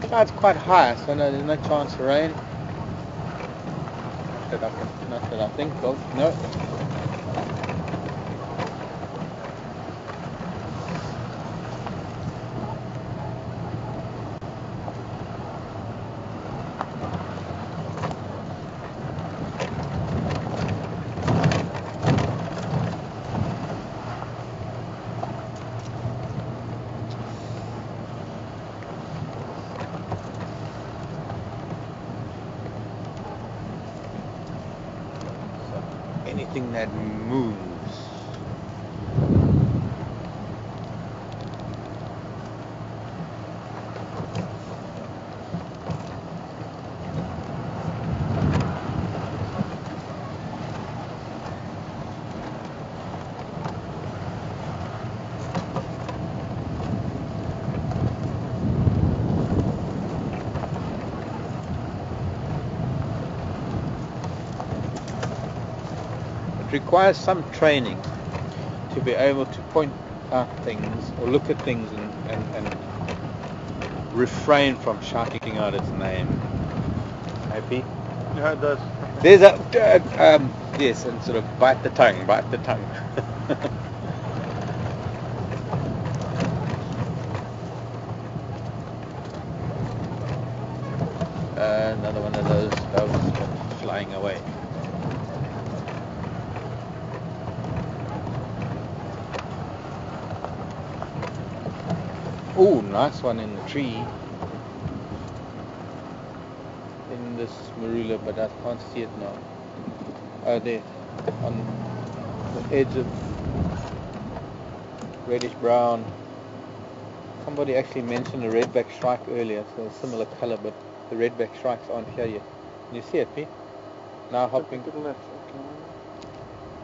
Cloud's quite high, so no, there's no chance of rain. Not that I think of. No. Anything that moves. Requires some training to be able to point out things or look at things and refrain from shouting out its name. Happy? Yeah, it does. There's a yes, and sort of bite the tongue. Another one of those doves flying away. Oh, nice one in the tree. In this marula, but I can't see it now. Oh, there. On the edge of reddish brown. Somebody actually mentioned a redback shrike earlier, so a similar colour, but the redback shrikes aren't here yet. Can you see it, P? Now hopping. To the left, okay.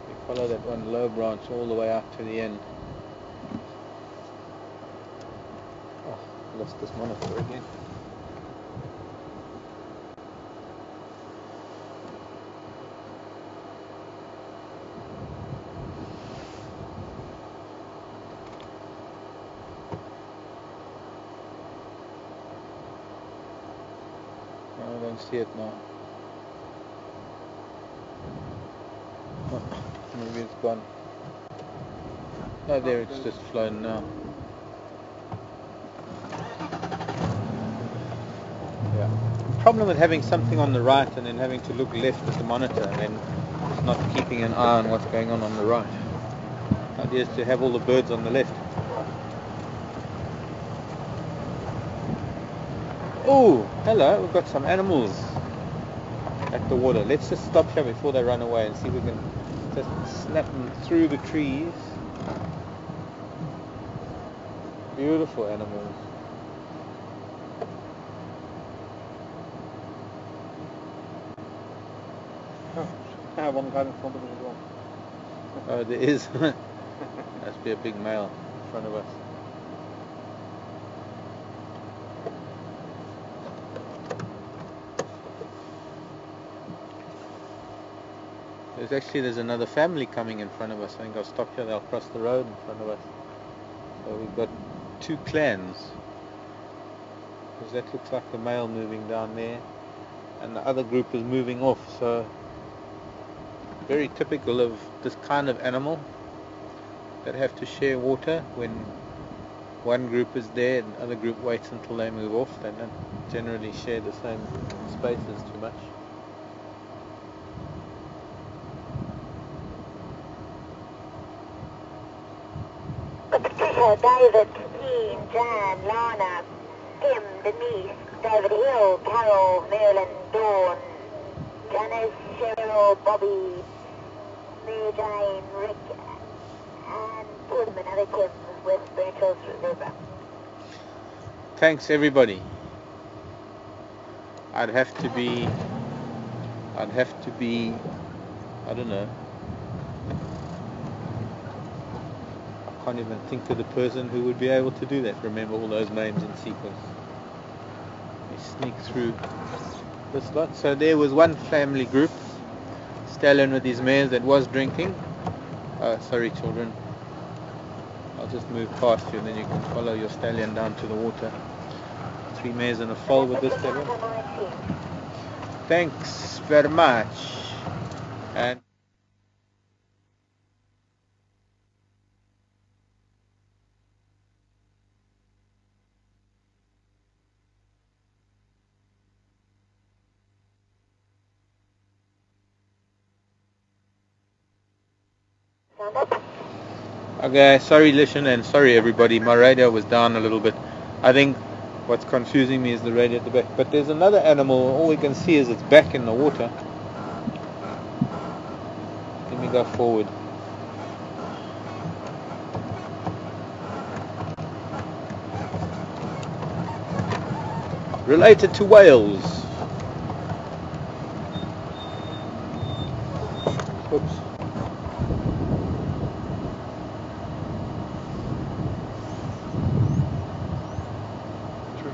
You follow that one low branch all the way out to the end. Lost this monitor again. I don't see it now. Oh, maybe it's gone. Oh, there, it's just flown now. Yeah. The problem with having something on the right and then having to look left at the monitor and then not keeping an eye on what's going on the right. The idea is to have all the birds on the left. Oh, hello, we've got some animals at the water. Let's just stop here before they run away and see if we can just snap them through the trees. Beautiful animals. I have one guy in front of us as well. Oh, there is. Must be a big male in front of us. There's another family coming in front of us. I think I'll stop here. They'll cross the road in front of us. So we've got two clans. Because that looks like the male moving down there, and the other group is moving off. So very typical of this kind of animal that have to share water. When one group is there and the other group waits until they move off, they don't generally share the same spaces too much. Patricia, David, Jean, Jan, Lana, Kim, Denise, David Hill, Carol, Marilyn, Dawn, Janice, Cheryl, Bobby, Mary Jane, Rick, and Tim, another Kim with Spiritual Zebra. Thanks everybody. I'd have to be, I don't know. I can't even think of the person who would be able to do that. Remember all those names in sequence. We sneak through this lot. So there was one family group, stallion with his mares that was drinking. Sorry children. I'll just move past you and then you can follow your stallion down to the water. 3 mares in a foal with this stallion. Thanks very much. And okay, sorry Lishan and sorry everybody, my radio was down a little bit. I think what's confusing me is the radio at the back. But there's another animal, all we can see is its back in the water. Let me go forward. Related to whales. Oops.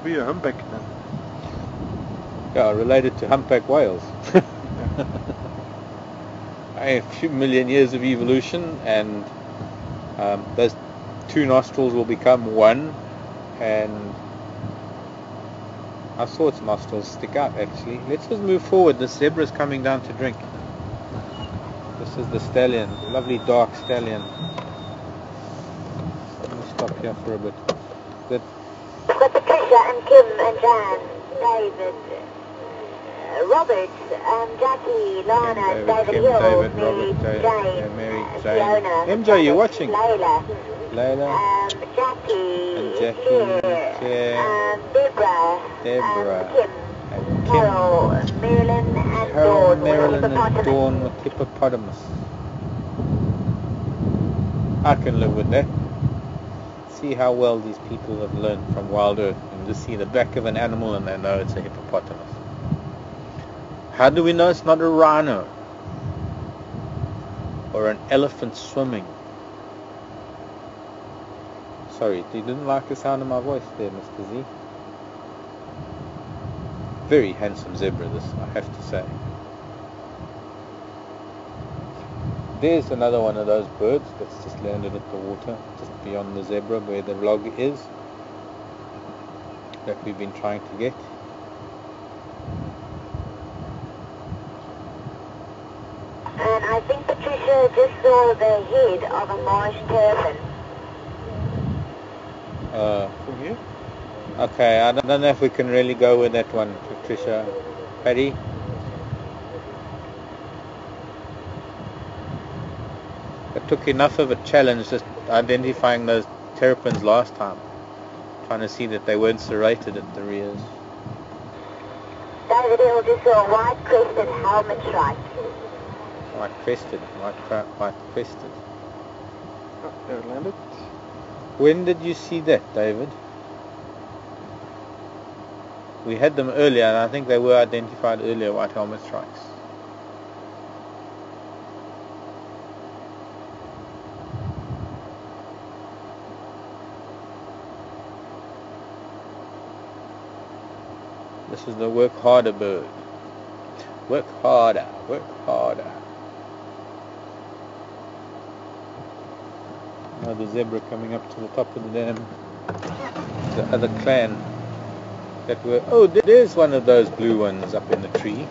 Be a humpback then. Yeah, related to humpback whales. A few million years of evolution, and those 2 nostrils will become 1, and I saw its nostrils stick out actually. Let's just move forward. The zebra's coming down to drink. This is the stallion, lovely dark stallion. Let me stop here for a bit. Good. With Patricia and Kim and Jan, David, Robert, Jackie, Lana, David Kim, Hill, David, Mary Robert, Jane, Mary Jane. Fiona, MJ, you're watching? Layla, Jackie, and Jackie, Claire, Deborah, Kim, and Carol, Marilyn, and Dawn, Marilyn and Dawn with hippopotamus. I can live with that. See how well these people have learned from Wild Earth, and just see the back of an animal and they know it's a hippopotamus. How do we know it's not a rhino or an elephant swimming? Sorry, you didn't like the sound of my voice there, Mr. Z. Very handsome zebra this, I have to say. There's another one of those birds that's just landed at the water, just beyond the zebra where the log is, that we've been trying to get. just saw the head of a marsh turtle. From here? Okay, I don't know if we can really go with that one, Patricia. Paddy? It took enough of a challenge just identifying those terrapins last time. Trying to see that they weren't serrated at the rears. David Hill just saw a white-crested helmet stripe. White crested. Oh, there it landed. When did you see that, David? We had them earlier, and I think they were identified earlier, white helmet strikes. This is the work harder bird. Work harder, work harder. Now the zebra coming up to the top of the dam. The other clan that were... Oh, there's one of those blue ones up in the tree.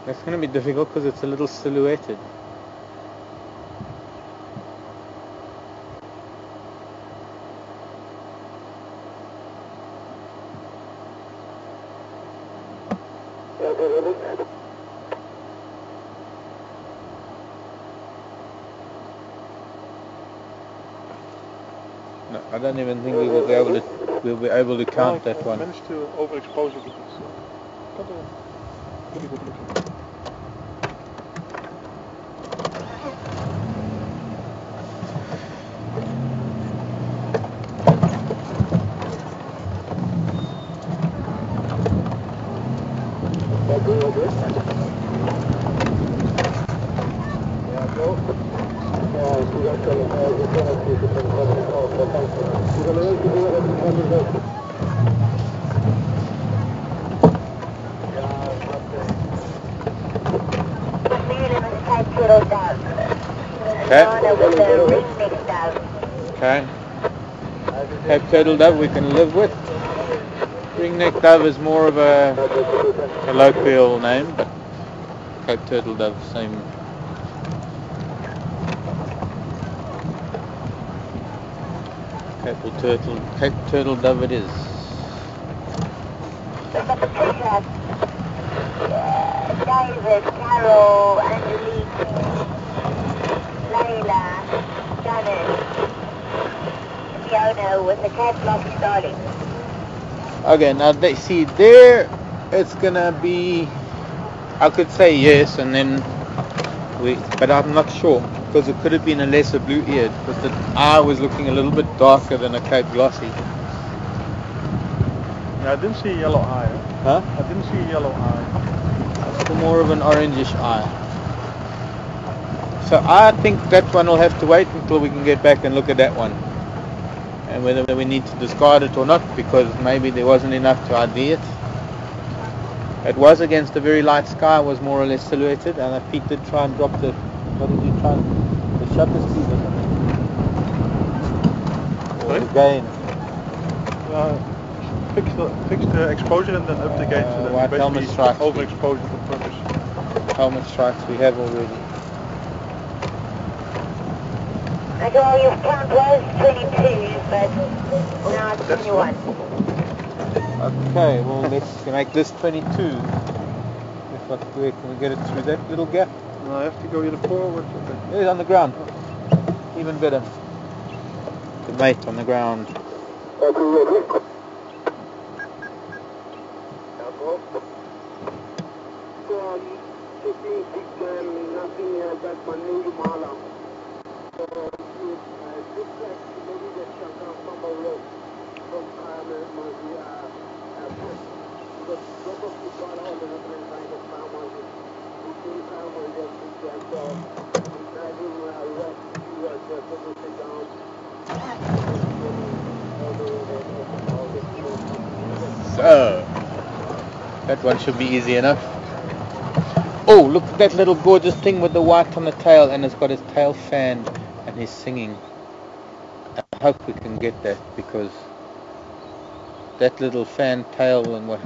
That's going to be difficult because it's a little silhouetted. No, I don't even think we will be able to count that one. I managed to overexpose it with this. Got a pretty good looking. Okay. Cape turtle dove we can live with. Ringneck dove is more of a colloquial name, but Cape turtle dove, same. Cape turtle dove it is. David, Carol, Angelique, Layla, Janet, Fiona with the cat floppy starting. Okay, now see there, it's gonna be, I could say yes, and then but I'm not sure, because it could have been a lesser blue-eared, because the eye was looking a little bit darker than a Cape glossy. Yeah, I didn't see a yellow eye. Huh? I didn't see a yellow eye. It's more of an orangish eye. So I think that one will have to wait until we can get back and look at that one. And whether we need to discard it or not, because maybe there wasn't enough to ID it. It was against a very light sky, was more or less silhouetted, and Pete did try and drop the, what did you try, the shutter speed or something? Or the gain? Fix the exposure and then up the gain, so that white we helmet basically strikes. overexpose it on purpose. Helmet strikes we have already. Okay, well, your count was 22, but now it's 21. Okay, well let's make this 22. Where can we get it through that little gap? No, I have to go either forward or back. It's on the ground. Even better. The mate on the ground. So, that one should be easy enough. Oh, look at that little gorgeous thing with the white on the tail, and it's got his tail fanned, and he's singing. A hope we can get that, because that little fan tail and what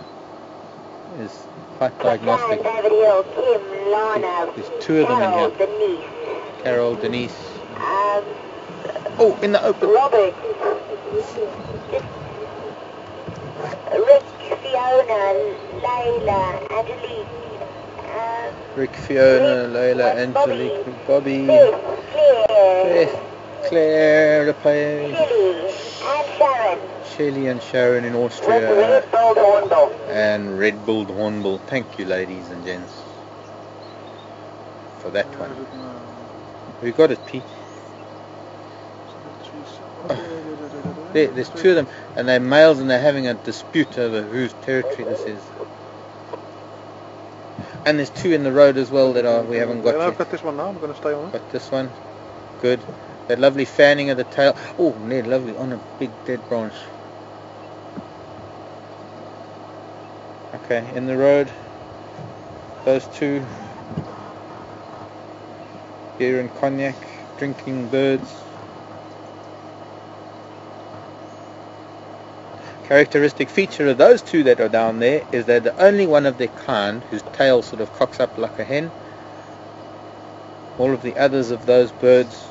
is quite diagnostic. David Hill, Kim, Lana, There's two of them in Carol, here. Denise. Carol, Denise. Oh, in the open. Robert. Rick, Fiona, Layla, Angelique. Rick, Fiona, Layla, Angelique, Bobby, Beth, Claire, Beth, Claire, the players, Shelley, and Sharon. Shelley and Sharon in With Austria, Red Bull Hornbill. and Red Bull Hornbill. Thank you, ladies and gents, for that one. We got it, Pete. There's two of them, and they're males, and they're having a dispute over whose territory this is. And there's two in the road as well that we haven't got I've yet. got this one now. I'm going to stay on it. Got this one. Good. That lovely fanning of the tail. Oh, they're lovely on a big dead branch. Okay, in the road. Those two. Beer and cognac. Drinking birds. Characteristic feature of those two that are down there is they're the only one of their kind whose tail sort of cocks up like a hen. All of the others of those birds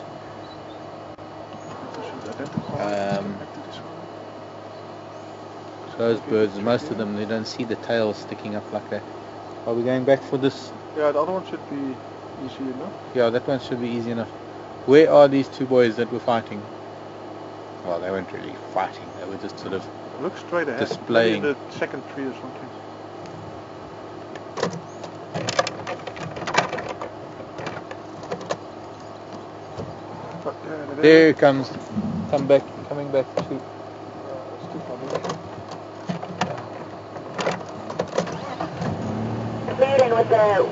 most of them, they don't see the tail sticking up like that. Are we going back for this? Yeah, the other one should be easy enough. Yeah, that one should be easy enough. Where are these two boys that were fighting? Well, they weren't really fighting. They were just sort of Look straight ahead. displaying. Maybe the second tree or something. There it comes. Coming back to. Cleared with the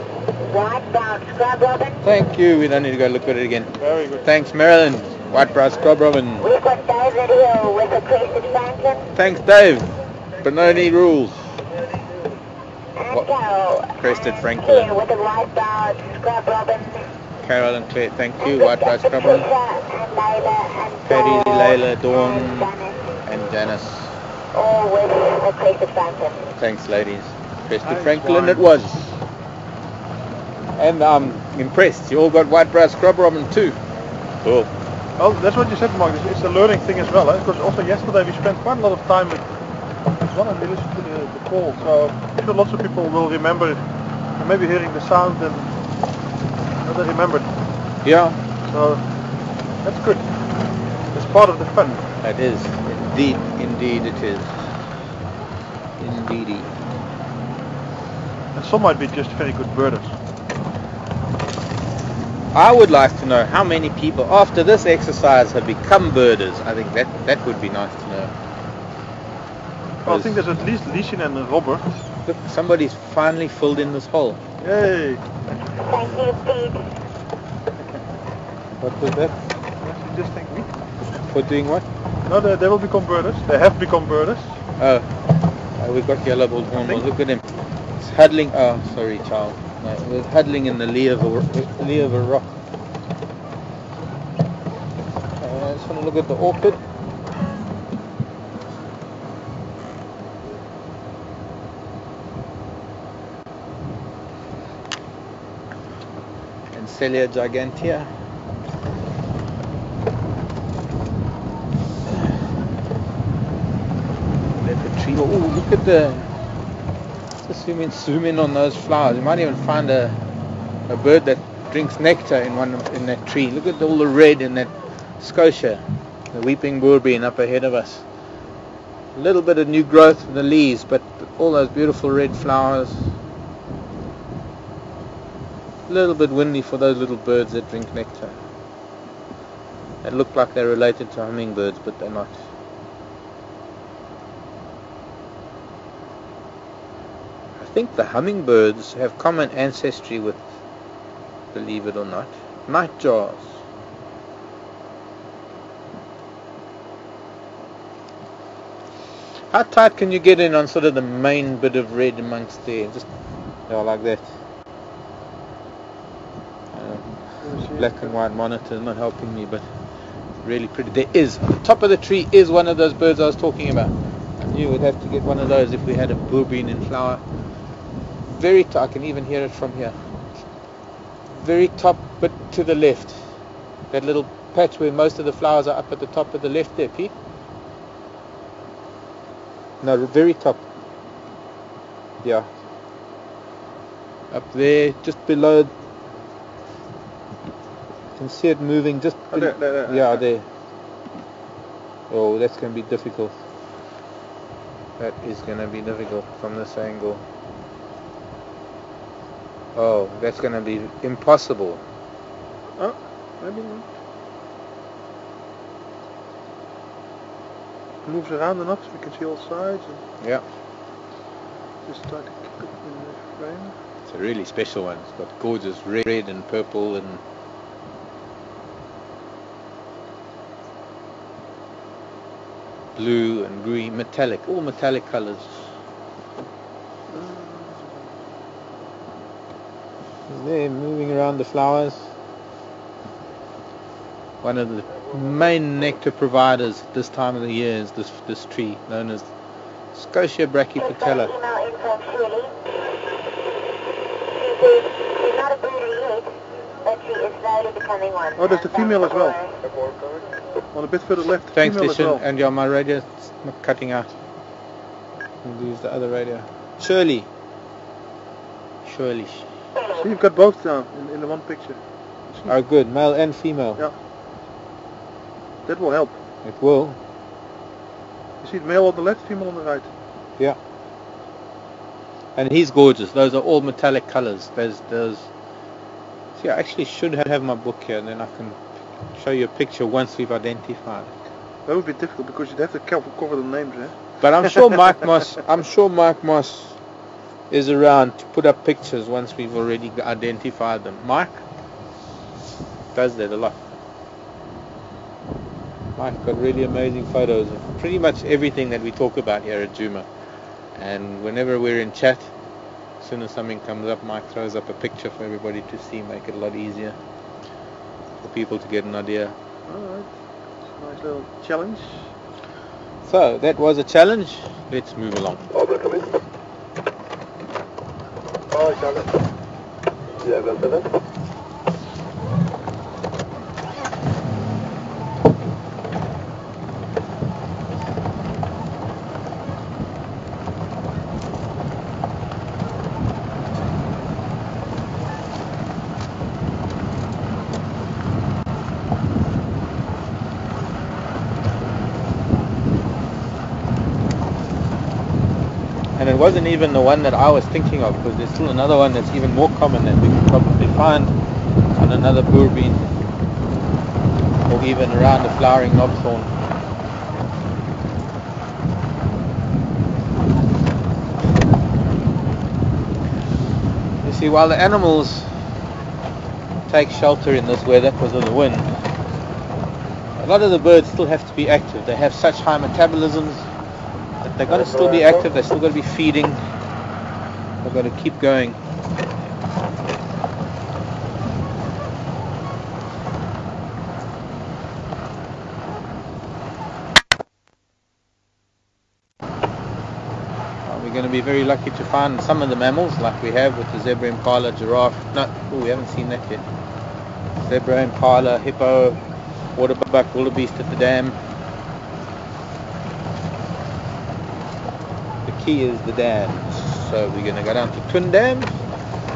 white-bound scrub robin. Thank you. We don't need to go look at it again. Very good. Thanks, Marilyn. White-browed scrub robin. We've got David Hill with a crested franklin. Thanks, Dave. Benoni rules. And What? Carol. Crested And franklin. Claire with a white-bound scrub robin. Carol and Claire, thank And you. we've White-browed got scrub robin. Patricia and Layla and Patty, Dawn Layla, Dawn, and Janice. and Janice. All with a crested franklin. Thanks, ladies. Crested Thanks, franklin Warren. it was. And I'm impressed. You all got white-browed scrub robin too. Cool. Well, that's what you said, Mark. It's a learning thing as well. Because also yesterday we spent quite a lot of time with one and we listened to the call. So I'm sure lots of people will remember it. And maybe hearing the sound and they remember it. Yeah, So that's good. It's part of the fun. that is. Indeed it is. Indeedy. And some might be just very good birders. I would like to know how many people after this exercise have become birders. I think that would be nice to know. Well, I think there's at least Lieschen and Robert. Look, somebody's finally filled in this hole. Yay! Thank you, Pete. What was that? Yes, you just thank me. For doing what? No, they will become birders. They have become birders. Oh, we've got yellow-billed hornbills. Look at him. It's huddling. Oh, sorry, child. No, we're huddling in the lee of a rock. I just want to look at the orchid. And Celia gigantea. Leopard tree. Oh, look at the. Just zoom in on those flowers. You might even find a bird that drinks nectar in that tree. Look at all the red in that scotia, the weeping bourbein up ahead of us. A little bit of new growth in the leaves, but all those beautiful red flowers. A little bit windy for those little birds that drink nectar. They look like they're related to hummingbirds, but they're not. I think the hummingbirds have common ancestry with, believe it or not, nightjars. How tight can you get in on sort of the main bit of red amongst there? Just like that. Black and white monitor is not helping me, but Really pretty. There is. On the top of the tree is one of those birds I was talking about. I knew we'd have to get one of those if we had a bourbein in flower. Very I can even hear it from here. Very top, but to the left. That little patch where most of the flowers are up at the top of the left there, Pete. No, very top. Yeah. Up there, just below. You can see it moving just there. Yeah, there. Oh, that's going to be difficult. That is going to be difficult from this angle. Oh, that's going to be impossible. Oh, maybe not. Moves around enough so we can see all sides. And Yeah. just try to keep it in the frame. It's a really special one. It's got gorgeous red and purple and blue and green, metallic, all metallic colors. There, moving around the flowers. One of the main nectar providers this time of the year is this tree known as Scotia brachypetala. Email in from Shirley. She says she's not a breeder yet, but she is slowly becoming one. Oh, there's the female as well. On a bit further left, the Thanks, female as Lishan. well. And yeah, my radio's not cutting out. We'll use the other radio. Shirley. See, you've got both now in the one picture. Oh, good. Male and female. Yeah. That will help. It will. You see the male on the left, female on the right. Yeah. And he's gorgeous. Those are all metallic colors. There's. See, I actually should have my book here, and then I can show you a picture once we've identified it. That would be difficult because you'd have to cover the names, eh? But I'm sure Marc Moss is around to put up pictures once we've already identified them. Marc does that a lot. Marc got really amazing photos of pretty much everything that we talk about here at Juma. And whenever we're in chat, as soon as something comes up, Marc throws up a picture for everybody to see, make it a lot easier for people to get an idea. Alright, nice little challenge. So that was a challenge. Let's move along. And it wasn't even the one that I was thinking of, because there's still another one that's even more common that we can probably find on another bourbein, or even around a flowering knobthorn. You see, while the animals take shelter in this weather because of the wind, a lot of the birds still have to be active. They have such high metabolisms. They've got to still be active, they've still got to be feeding, they've got to keep going. We're going to be very lucky to find some of the mammals like we have with the zebra, impala, giraffe. No, we haven't seen that yet. Zebra, impala, hippo, waterbuck, wildebeest at the dam. Key is the dams, so we're going to go down to Twin Dam,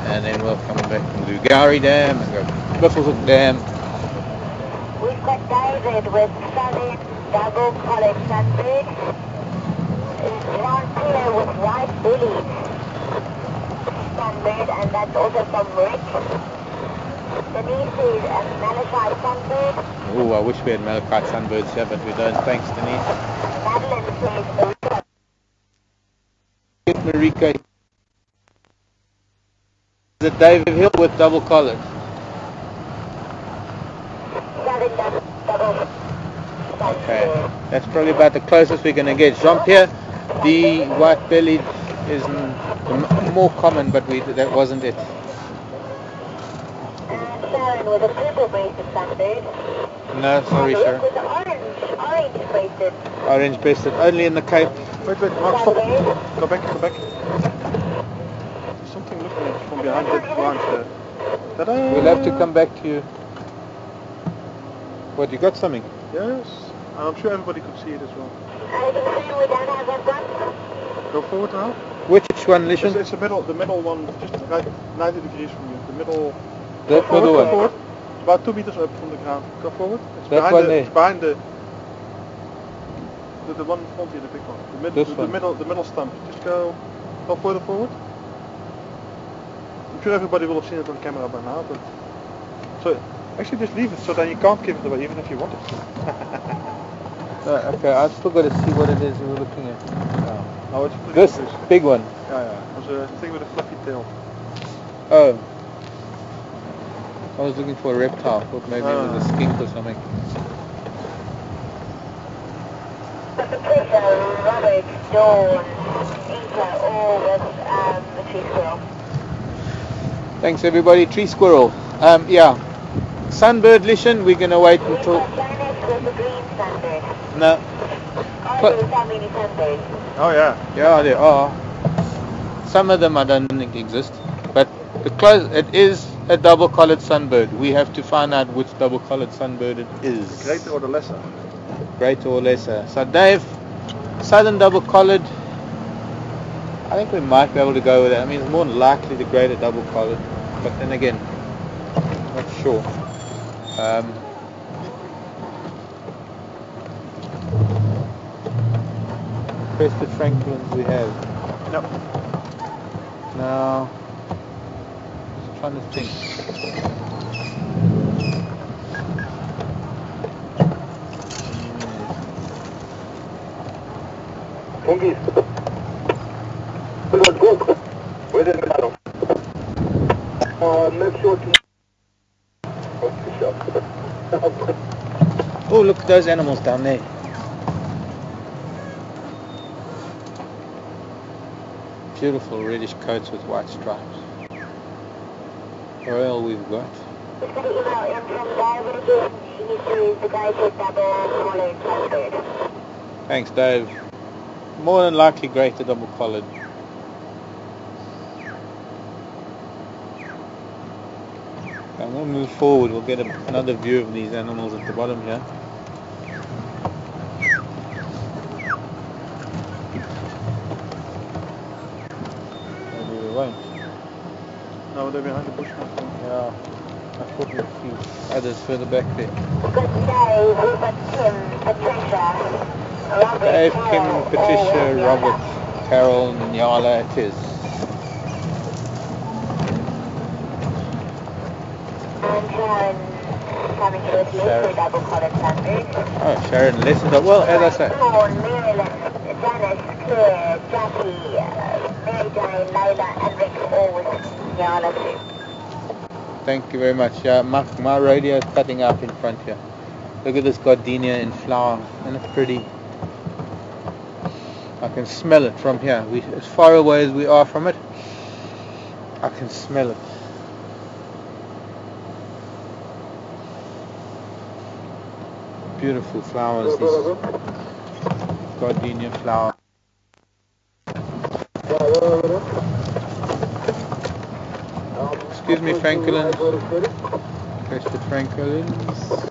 and then we'll come back and do Gowrie Dam and go Buffelshoek Dam. We've got David with southern double-collared sunbird, round clear with white bellied sunbird, and that's also from Rick. Denise is a Malachite sunbird. Oh, I wish we had Malachite sunbirds here, but we don't. Thanks, Denise. Madeline says Marika. The David Hill with double collared. Okay, that's probably about the closest we're going to get. Jean-Pierre, the white-bellied is more common, but that wasn't it. Sharon with a purple bracelet sunbird. No, sorry, Have a sir. look with the orange bracelet. Orange breasted, only in the Cape. Wait, Mark, stop. sunbird. Go back. There's something looking at you from behind that branch there. Ta-da! We'll have to come back to you. What, you got something? Yes, and I'm sure everybody could see it as well. I can see we don't have that one. Go forward now. Which one, Lishan? It's the middle one, just right 90 degrees from you. The middle. That Go middle one. forward. It's about 2 meters up from the ground. Go forward. It's That behind one the, there. It's behind the one in front here, the big one. This The one. middle stump. Just go further forward. I'm sure everybody will have seen it on camera by now, but so actually just leave it so then you can't give it away even if you wanted to. Okay, I've still got to see what it is we were looking at. No, it's pretty This obvious. big one. Yeah. It was a thing with a fluffy tail. Oh. I was looking for a reptile. Thought maybe it was a skink or something. Patricia, Robert, Dawn, Inca, all with the tree squirrel. Thanks everybody. Tree squirrel. Yeah. Sunbird, Lishan, we're going to wait We've until... got Janet with the green sunbird. No. Oh, there's so many sunbirds. Oh yeah. Yeah, there are. Some of them I don't think exist. But it is a double-collared sunbird. We have to find out which double-collared sunbird it is. The greater or the lesser? Greater or lesser. So Dave, southern double-collared, I think we might be able to go with that. I mean, it's more likely the greater double-collared. But then again, not sure. Crested Franklins we have. No. Now, just trying to think. Monkeys. Where's the middle? Make sure to... Oh, look at those animals down there. Beautiful reddish coats with white stripes. Royal we've got. We've got an email in from David again. He says the guy said double-collared sunbird. Thanks, Dave. More than likely greater double-collared. I'm going to move forward. We'll get another view of these animals at the bottom here. Maybe we won't. No, they're behind the bush now. Yeah, I thought we'd see others further back there. We've got Dave, we've got Kim, Patricia, Robert, Dave, Kim, Carol, Patricia, all with Robert, Nyala. Carol, Nyala it is. And Sharon coming to us later, double-collared sunbird. Oh, Sharon, listen to, well, as I say, Dawn, Marilyn, Janice, Claire, Jackie, Mary Jane, Layla, and Rick, all with Nyala too. thank you very much. Yeah, my radio is cutting out in front here. Look at this gardenia in flower. Isn't it pretty? I can smell it from here. As far away as we are from it, I can smell it. Beautiful flowers, these gardenia flowers. Excuse me, Franklin. Crested Franklins.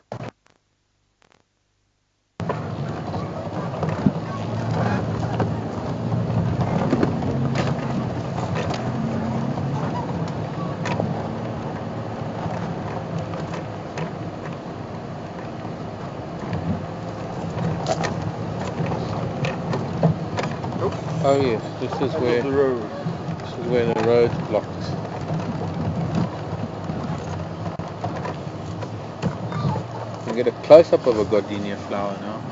Oh yes, this is where the road. the road's blocked. You can get a close-up of a gardenia flower now.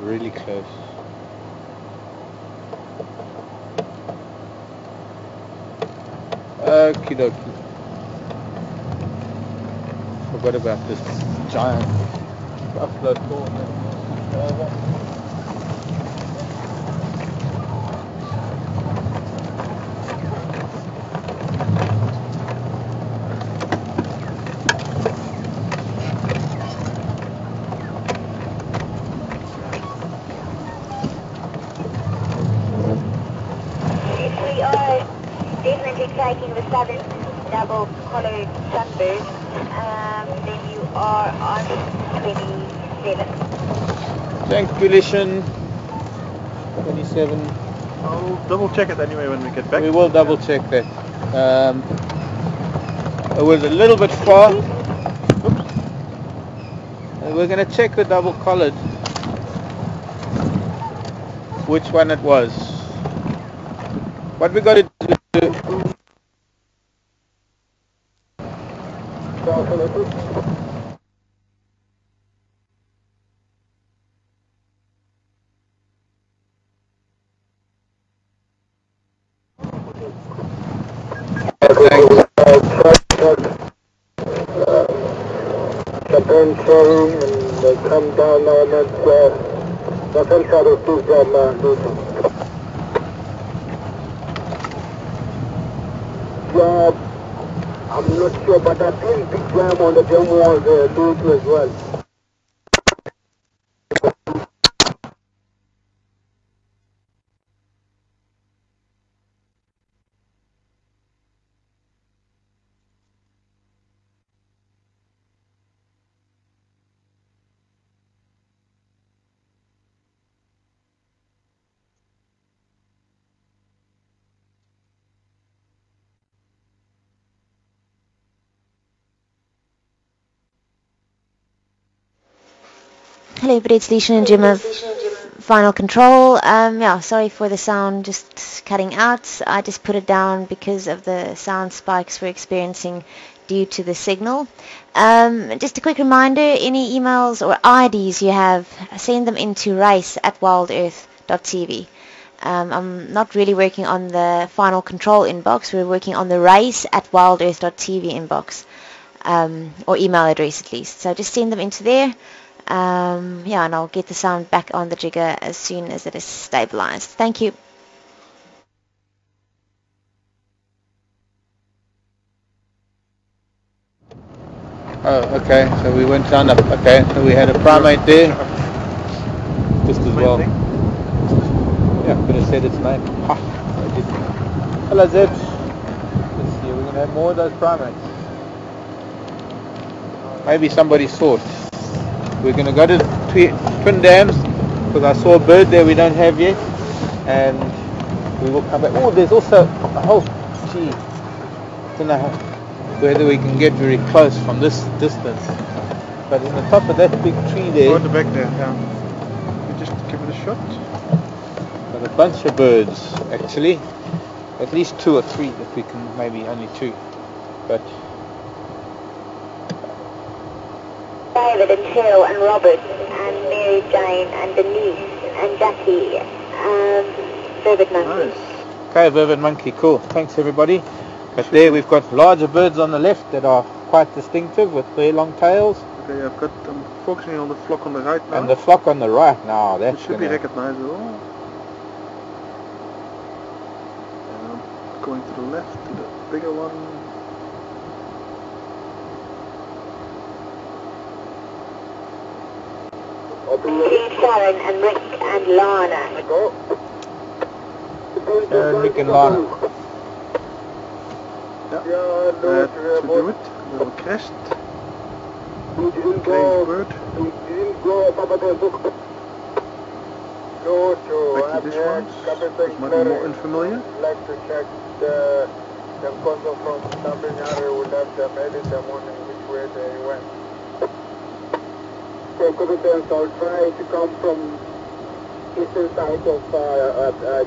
Really close. Okie dokie. Forgot about this giant buffalo thorn. taking the 7 double collared sunbird, then you are on 27. Triangulation 27. I'll double check it anyway when we get back. We will double check that. It was a little bit far. Oops. We're going to check the double collared, which one it was. What we got to do. Japan showing and they come down on that Japan shadow to I'm not sure, but I think big jam on the drum wall there, do as well. Hello, everybody, it's Leishan and Jim of Final Control. Yeah, sorry for the sound just cutting out. I just put it down because of the sound spikes we're experiencing due to the signal. Just a quick reminder, any emails or IDs you have, send them into race@wildearth.tv. I'm not really working on the Final Control inbox. We're working on the race@wildearth.tv inbox, or email address at least. So just send them into there. Yeah, and I'll get the sound back on the jigger as soon as it is stabilized. Thank you. Oh, okay, so we went down up. Okay, so we had a primate there. Just as well. Yeah, could have said its name. Ha, I did. Hello, Zed. Let's see, we're going to have more of those primates. Maybe somebody saw it. We're going to go to Twin Dams because I saw a bird there we don't have yet, and we will come back. Oh, there's also a whole tree. I don't know whether we can get very close from this distance, but in the top of that big tree there, Go in the back there, yeah. We just give it a shot. got a bunch of birds actually, at least 2 or 3 if we can, maybe only 2, but. David and Cheryl and Robert and Mary Jane and Denise and Jackie and David Monkey. Nice. Okay, Vervet Monkey, cool. Thanks everybody. But there we've got larger birds on the left that are quite distinctive with very long tails. Okay, I'm focusing on the flock on the right now. And the flock on the right now, It that's should be recognizable. And I'm going to the left to the bigger one. Sharon and Rick and Lana. Sharon, Rick and Lana. Yeah, that should do it. Little crest. Gray bird. Back to this one. This might be more unfamiliar. Like to check the consul from Tampinari would have them edit them on which way they went. So Commandant, I'll try to come from eastern side of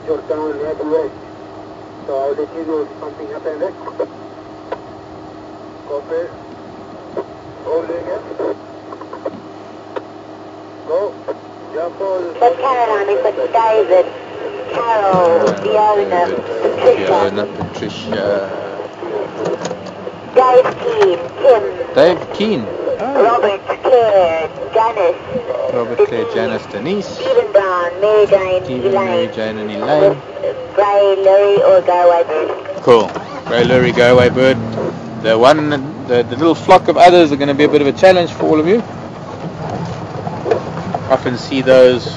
Jordan, head west. So I'll let you know if something happens there. Copy. Holding it. Go. Jump on. But Caroline, we've got David, Carol, Fiona, Patricia, Dave Keane, Tim, Dave Keane. Robert, Claire, Janice, Robert, Claire, Janice, Denise, Stephen Brown, Mary Jane, Stephen, Mary Elaine, Jane and Elaine. Gray, Larry or Go Away Bird. Cool. Gray Lurie, Go Away Bird. The little flock of others are going to be a bit of a challenge for all of you. Often see those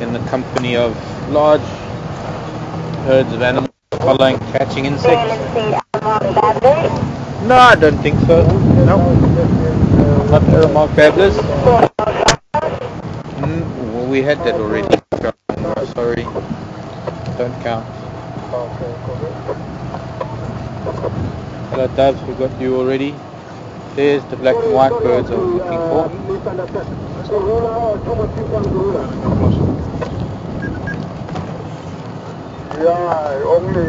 in the company of large herds of animals. following catching insects? Babblers. No, I don't think so. No. Not arrow mark babblers. Well, we had that already. Oh, sorry. Don't count. Hello doves, we got you already. There's the black and white birds I was looking for. Yeah, only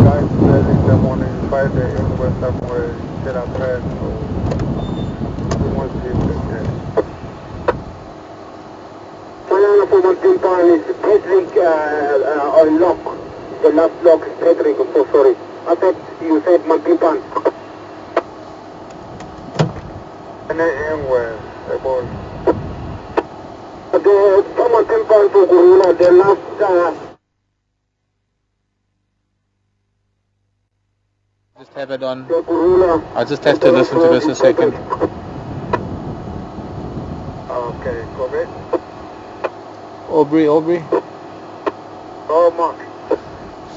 guys in the morning, 5 a.m. were somewhere, get up red, so we won't see if they can. Banana for Martin Pan is Patrick on lock. The last lock is Patrick, I'm so sorry. I thought you said Martin Pan. 10 a.m. where the boy. The Martin Pan for Gurula, the last... Just have it on. I just have to listen to this a second. Okay, correct. Aubrey. Oh, Marc.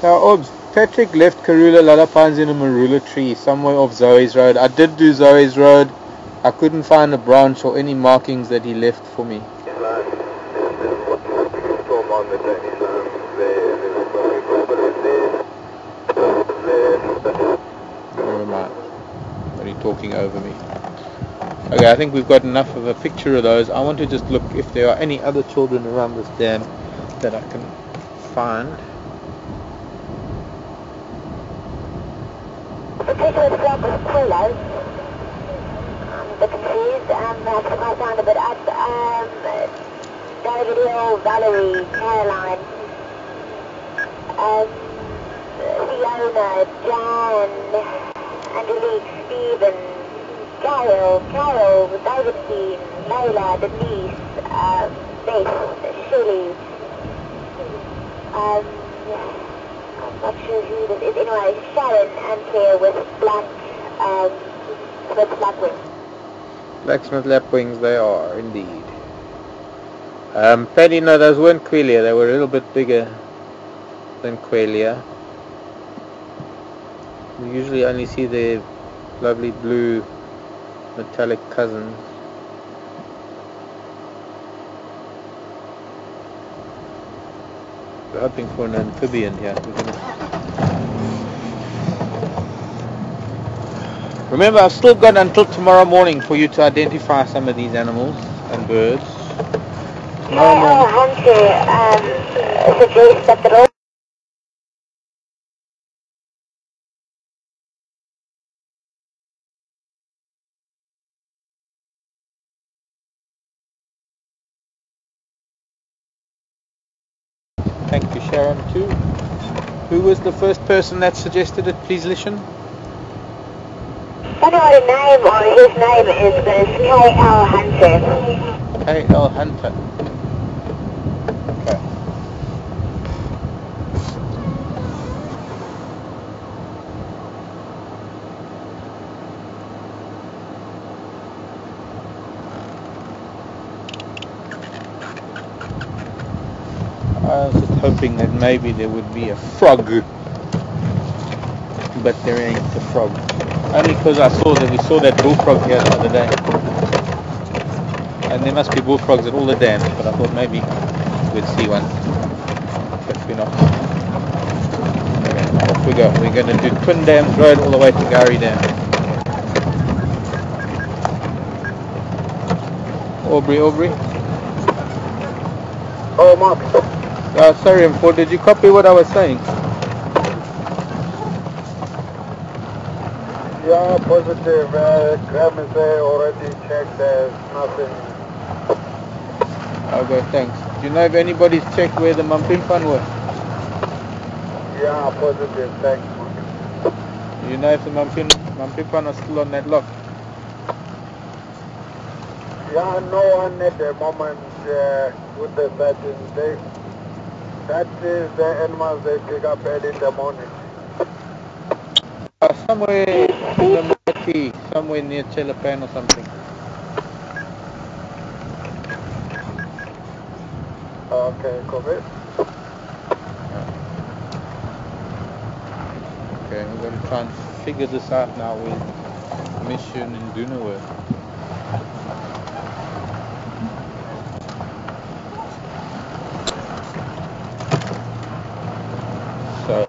Now, Obs, Patrick left Karula Lalapines in a marula tree somewhere off Zoe's Road. I did do Zoe's Road. I couldn't find a branch or any markings that he left for me. Never mind. What are you talking over me? Okay, I think we've got enough of a picture of those. I want to just look if there are any other children around this dam that I can find. The picture of the was Quillo. I'm a bit confused. Perhaps it might sound a bit odd. David Hill, Valerie, Caroline, Fiona, Jan, Angelique, Stephen, Carol, David Keane, Layla, Denise, Beth, Shelley, I'm not sure who this is. Anyway, Sharon and Claire with Blacksmith Lapwings. Blacksmith Lapwings, they are indeed. Paddy, no, those weren't Quelea. They were a little bit bigger than Quelea. We usually only see their lovely blue metallic cousins. We're hoping for an amphibian here. Remember, I've still got until tomorrow morning for you to identify some of these animals and birds. Tomorrow morning. Hunter suggests that the road Thank you, Sharon, too. Who was the first person that suggested it? Please listen. I don't know what his name or his name is, but it's K.L. Hunter. K.L. Hunter. Okay. I was just hoping that maybe there would be a frog, but there ain't a frog. Only because we saw that bullfrog here the other day, and there must be bullfrogs at all the dams. But I thought maybe we'd see one, but we're not. Okay, off we go. We're going to do Twin Dams Road all the way to Gari Dam. Aubrey. Oh, Marc. Sorry, M4, did you copy what I was saying? Yeah, positive. Graham is there already checked. There's nothing. Okay, thanks. Do you know if anybody's checked where the Mampimpan were? Yeah, positive. Thanks. Do you know if the Mampimpan are still on that lock? Yeah, no one at the moment with the searching. That is the animals they pick up early in the morning. Somewhere in the Mati, somewhere near Chelapan or something. Okay, cover. Okay, we're going to try and figure this out now with mission in Dunaway. So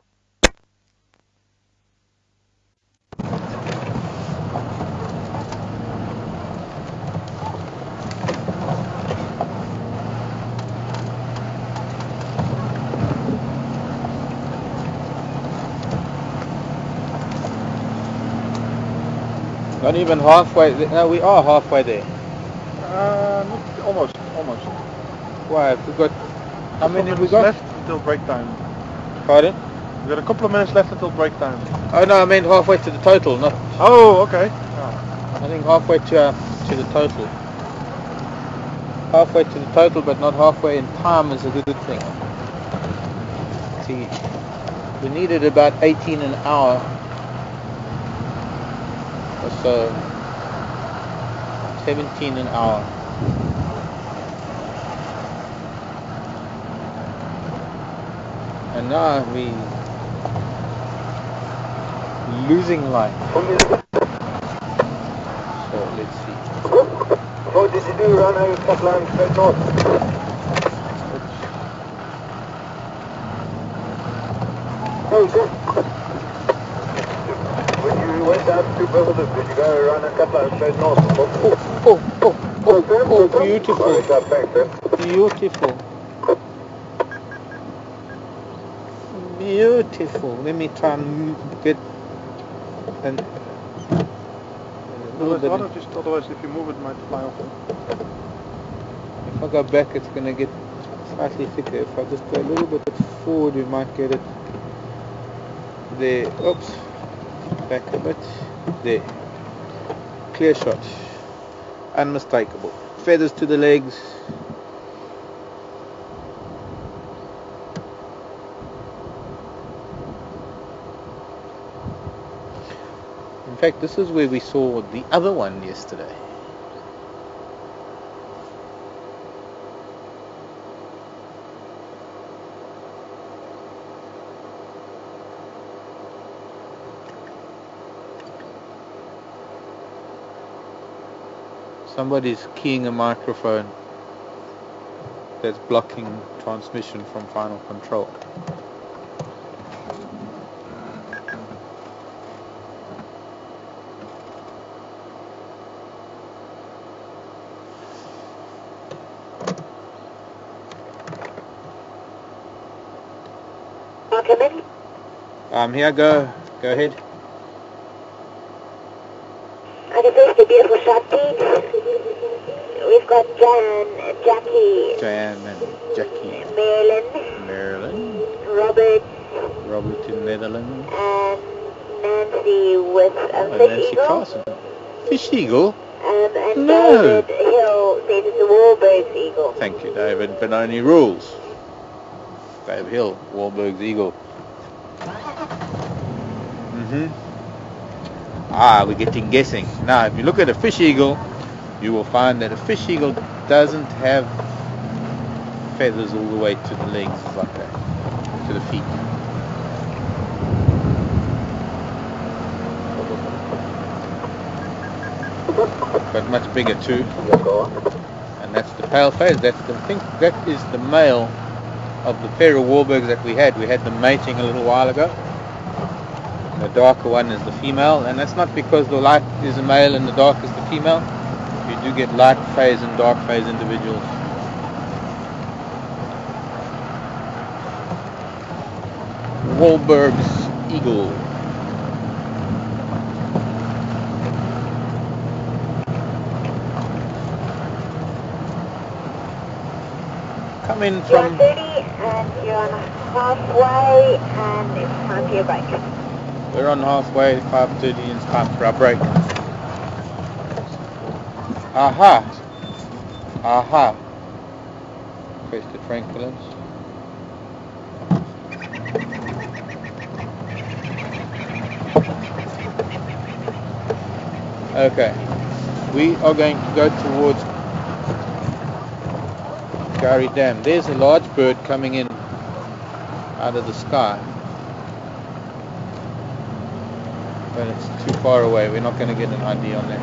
not even halfway. No, we are halfway there. Almost. Why? Have we got? How many have we got? Left until break time. Pardon? We've got a couple of minutes left until break time. Oh no, I meant halfway to the total. Not. Oh, okay. I think halfway to the total. Halfway to the total, but not halfway in time is a good thing. See, we needed about 18 an hour or so. 17 an hour. And now we losing light. So let's see. What did you do? Run out of top line straight north. Oh, good. When you went down to Brazil, did you go run a cut line straight north? Oh, beautiful. Beautiful. Beautiful. Let me try and get an Otherwise, if you move it, it might fly off. If I go back, it's going to get slightly thicker. If I just go a little bit forward, we might get it there. Oops. Back a bit. There. Clear shot. Unmistakable. Feathers to the legs. In fact, this is where we saw the other one yesterday. Somebody's keying a microphone that's blocking transmission from final control. Here, go ahead. Okay, first a beautiful shot, Pete. We've got Jackie, and Jackie, Maryland, Robert in Netherlands, and Nancy with Fish Nancy Eagle. Carson. Fish Eagle? And No. David Hill says it's a Wahlberg's Eagle. Thank you, David. Benoni rules. David Hill, Wahlberg's Eagle. We're getting guessing. Now, if you look at a fish eagle, you will find that a fish eagle doesn't have feathers all the way to the legs like that, to the feet. But much bigger too. And that's the pale face. I think that is the male of the pair of Wahlbergs that we had. We had them mating a little while ago. The darker one is the female, and that's not because the light is a male and the dark is the female. You do get light phase and dark phase individuals. Wahlberg's Eagle. Come in You're on from 30 and you're on halfway and it's time for your break. We're on halfway, 5:30, and it's time for our break. Aha! Press the tranquilance. Okay. We are going to go towards Gary Dam. There's a large bird coming in out of the sky. But it's too far away. We're not going to get an ID on that.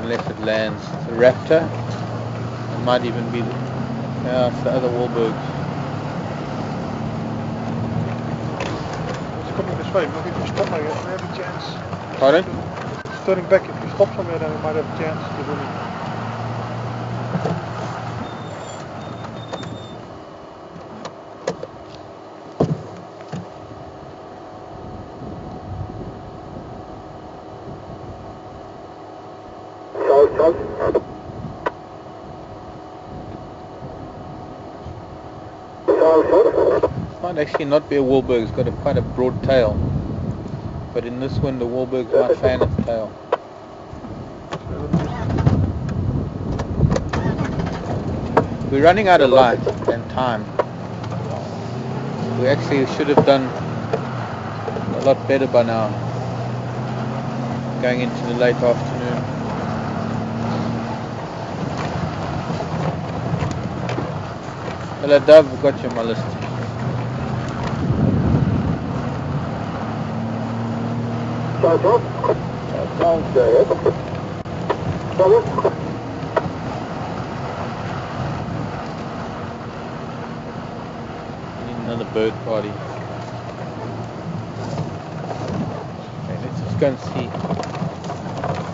Unless it lands. It's a Raptor. It might even be it's the other Wahlbergs. It's coming this way, but if you stop there, you have a chance. Pardon? It's turning back. If you stop somewhere, then we might have a chance to do it. It might actually not be a Wahlberg. It's got quite a broad tail. But in this one, the Wahlbergs might fan its tail. We're running out of light and time. We actually should have done a lot better by now. Going into the late afternoon. Hello Dove, we've got you on my list. Need another bird party. Okay, let's just go and see.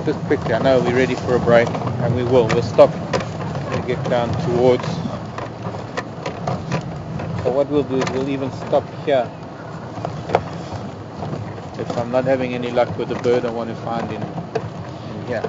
Just quickly, I know we're ready for a break, and we will. We'll stop and get down towards. So what we'll do is we'll even stop here. If I'm not having any luck with the bird I want to find in here.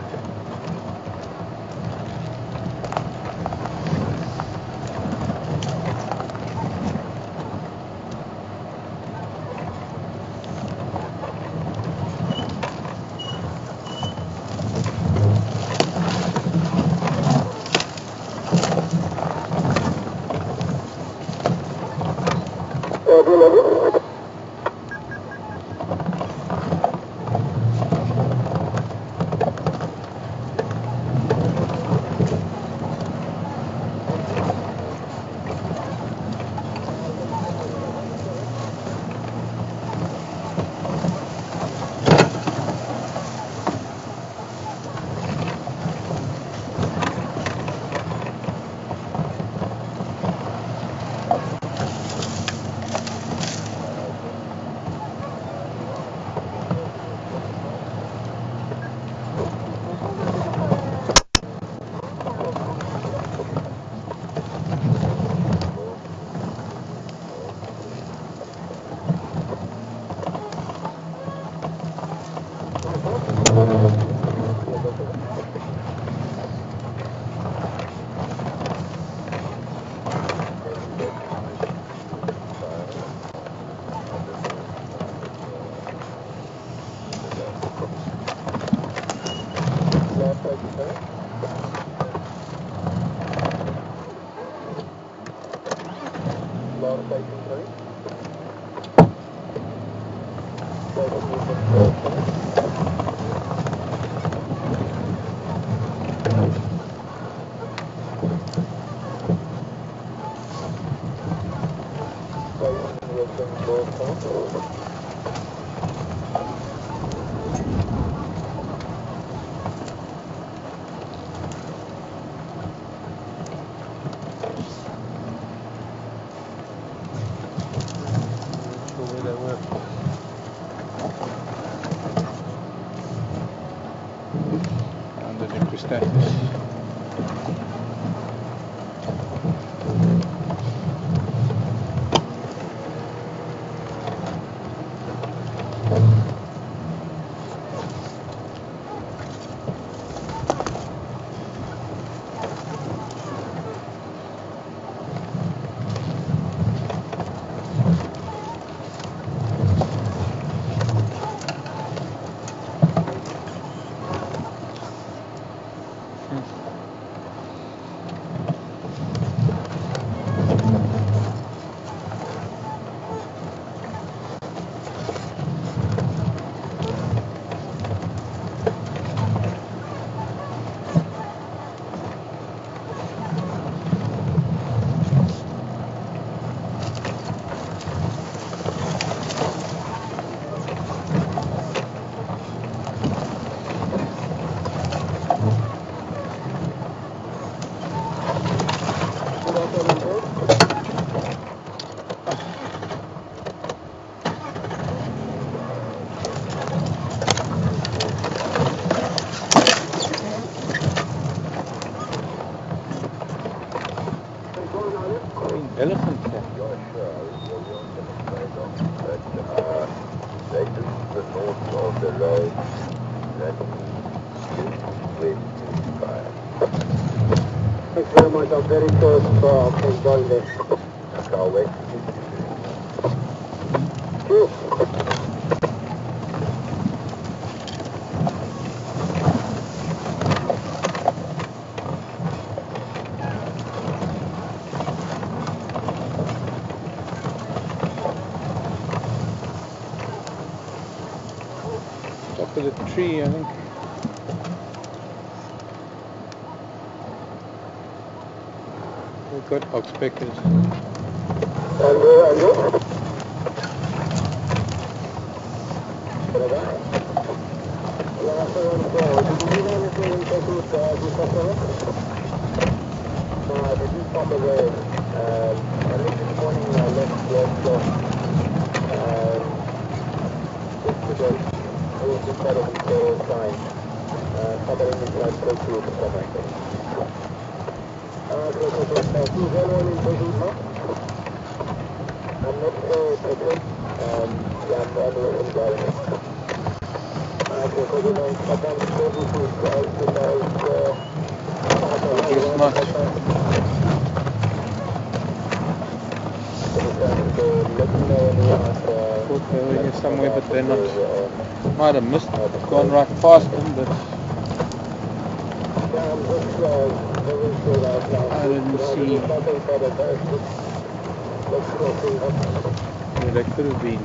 Thanks very much. I'm very close from enjoying this. Okay, I'll wait. Cheers. Top of the tree, I think. We've got oxpeckers. Thanks much. Thought they were here somewhere, but they're not. Might have missed, gone right past them, but I didn't see where they could have been.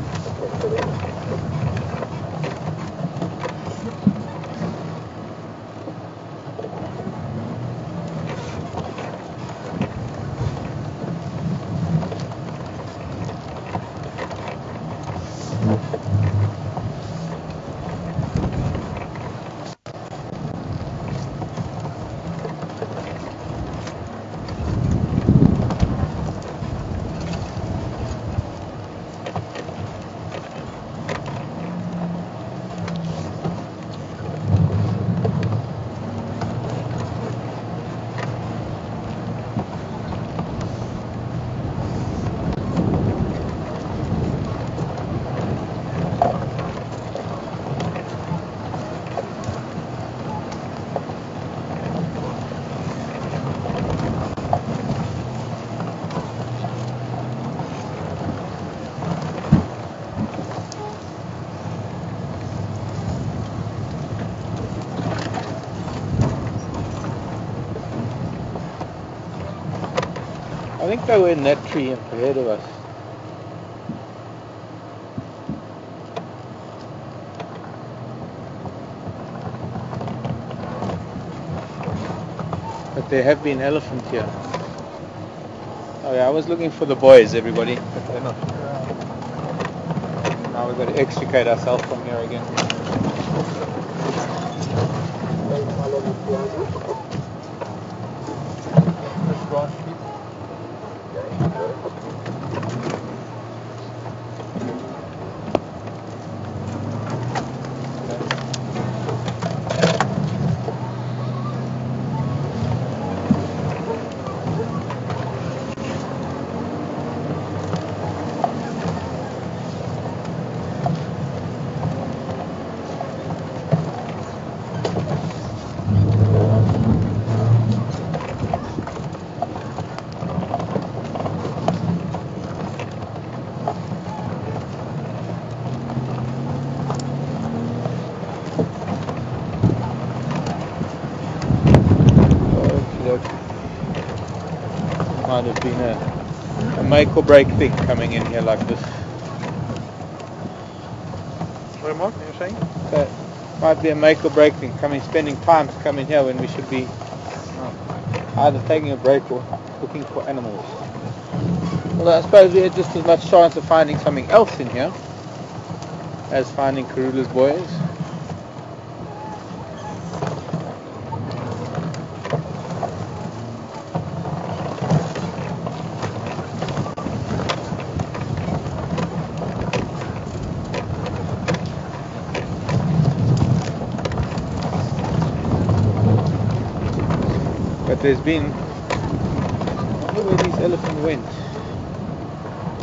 I think they were in that tree up ahead of us. But there have been elephants here. Oh yeah, I was looking for the boys, everybody, but they're not. Now we've got to extricate ourselves from here again. Might have been a make or break thing coming in here like this. Sorry, Mark, you were saying? That might be a make or break thing, spending time to come in here when we should be either taking a break or looking for animals. Well, I suppose we had just as much chance of finding something else in here as finding Karula's boys. But there's been, I wonder where these elephants went,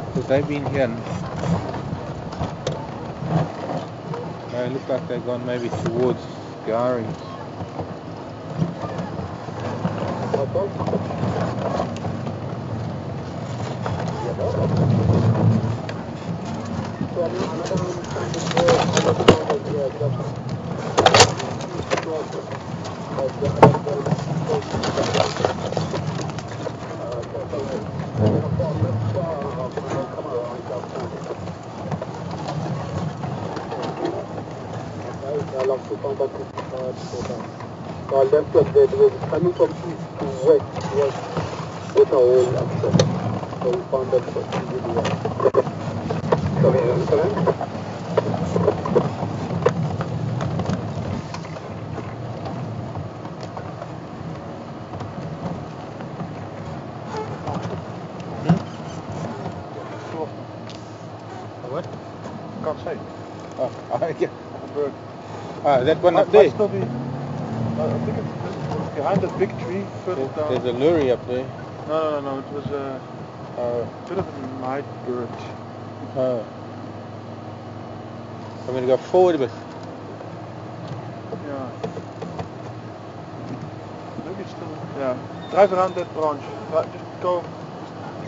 because they've been here. No, They look like they've gone maybe towards Gary's. Left of there was coming from east to west was with a whole access. So we found that easily. Sorry, What? Can't say. Oh, yeah. A bird. That one up Might there. still be. I think it's behind that big tree further down. There's a lurry up there. No. It was a bit of a night bird. Oh. I'm going to go forward a bit. Yeah. Maybe it's still. Yeah. Drive around that branch. Just go.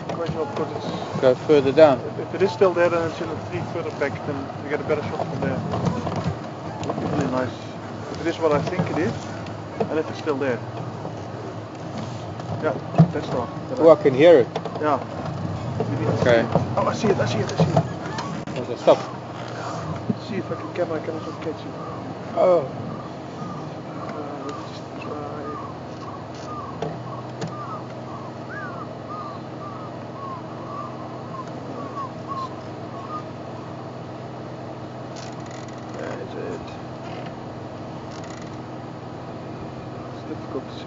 Gradual because it's. Go further down. If it is still there, then it's in a tree further back. Then you get a better shot from there. Would be really nice. If it is what I think it is, and if it's still there. Yeah, that's the one. Oh, I can hear it. Yeah. Okay. Oh, I see it. Okay, stop. Let's see if I can camera can also catch it. Oh. Let's just try. There is it. It's difficult to see.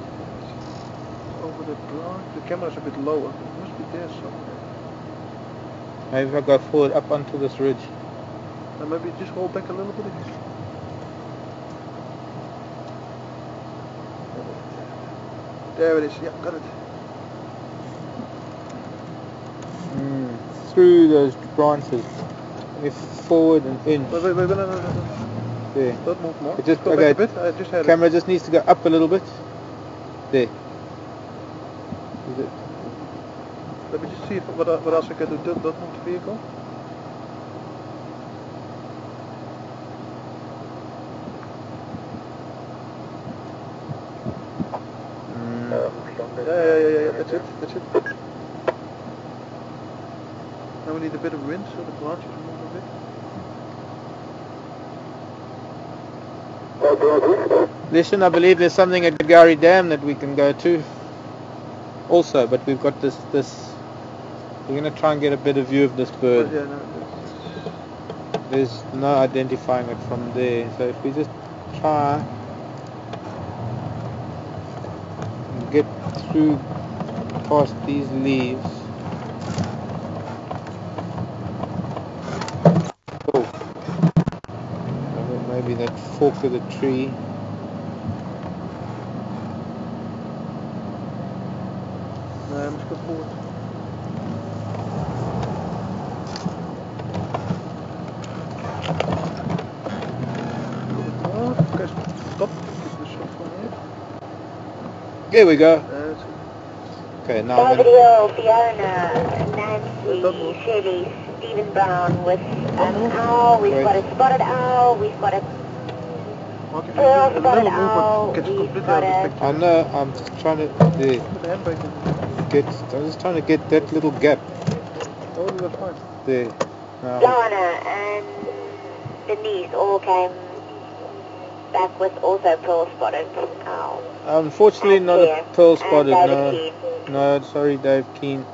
Over the branch. The camera's a bit lower. It must be there somewhere. Maybe if I go forward up onto this ridge. And maybe just hold back a little bit. There it is. Yeah, got it. Through those branches. If forward and in. Wait, no. There. Don't move more. It just, Go okay. back a bit. I just had Camera just needs to go up a little bit. There. Is it? Let me just see what else I can do. Don't move the vehicle. Yeah, that's it. Now we need a bit of wind so the branches move a bit. Listen, I believe there's something at Gary Dam that we can go to also, but we've got this we're going to try and get a better view of this bird. Yeah, no, There's no identifying it from there, so if we just try and get through past these leaves. Oh, maybe that fork of the tree. I must go forward. Okay, stop. Keep the shot from here. There we go. That's it. Okay, now I'm Nobody gonna, else, Fiona, Nancy, Shelley, Stephen Brown with an owl. We've got a spotted owl. We've got a Mark, if you pearl do a spotted little owl. movement, gets We've completely got out of a the picture. I know, I'm just trying to Put the handbrake in. I'm just trying to get that little gap Oh, that's fine. there. Now, Donna and Denise all came back with also pearl spotted owl. unfortunately, And not Claire, a pearl and spotted. David No, Keane. no, sorry, Dave Keane.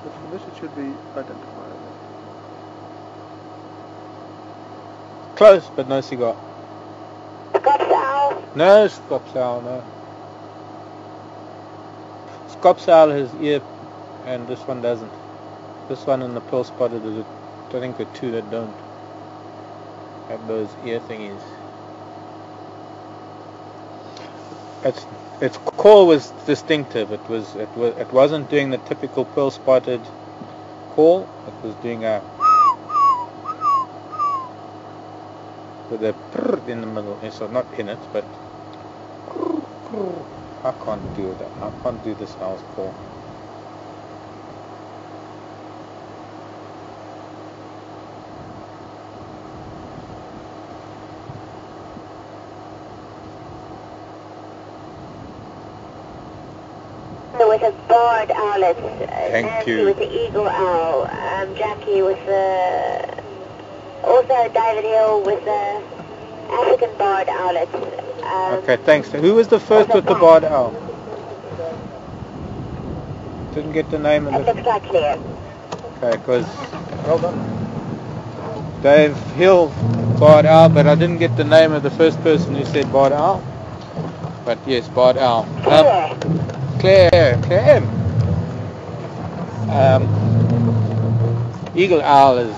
But for this, it should be identifiable. Close, but no cigar. Scops owl. No Scops owl, no. Scops owl has ear, and this one doesn't. This one and the pearl spotted is, I think, the two that don't have those ear thingies. Its call was distinctive. It wasn't doing the typical pearl spotted call. It was doing a. with a prr in the middle. So not in it, but I can't do that. I can't do this house call. With a barred owlet, Thank Nancy you. with the eagle owl, Jackie with the, also David Hill with the African barred owlet. Okay, thanks. Who was the first with the barred owl? Didn't get the name of It the... looks like clear. Okay, because Well done. Dave Hill barred owl, but I didn't get the name of the first person who said barred owl. But yes, barred owl. Claire. Eagle owl is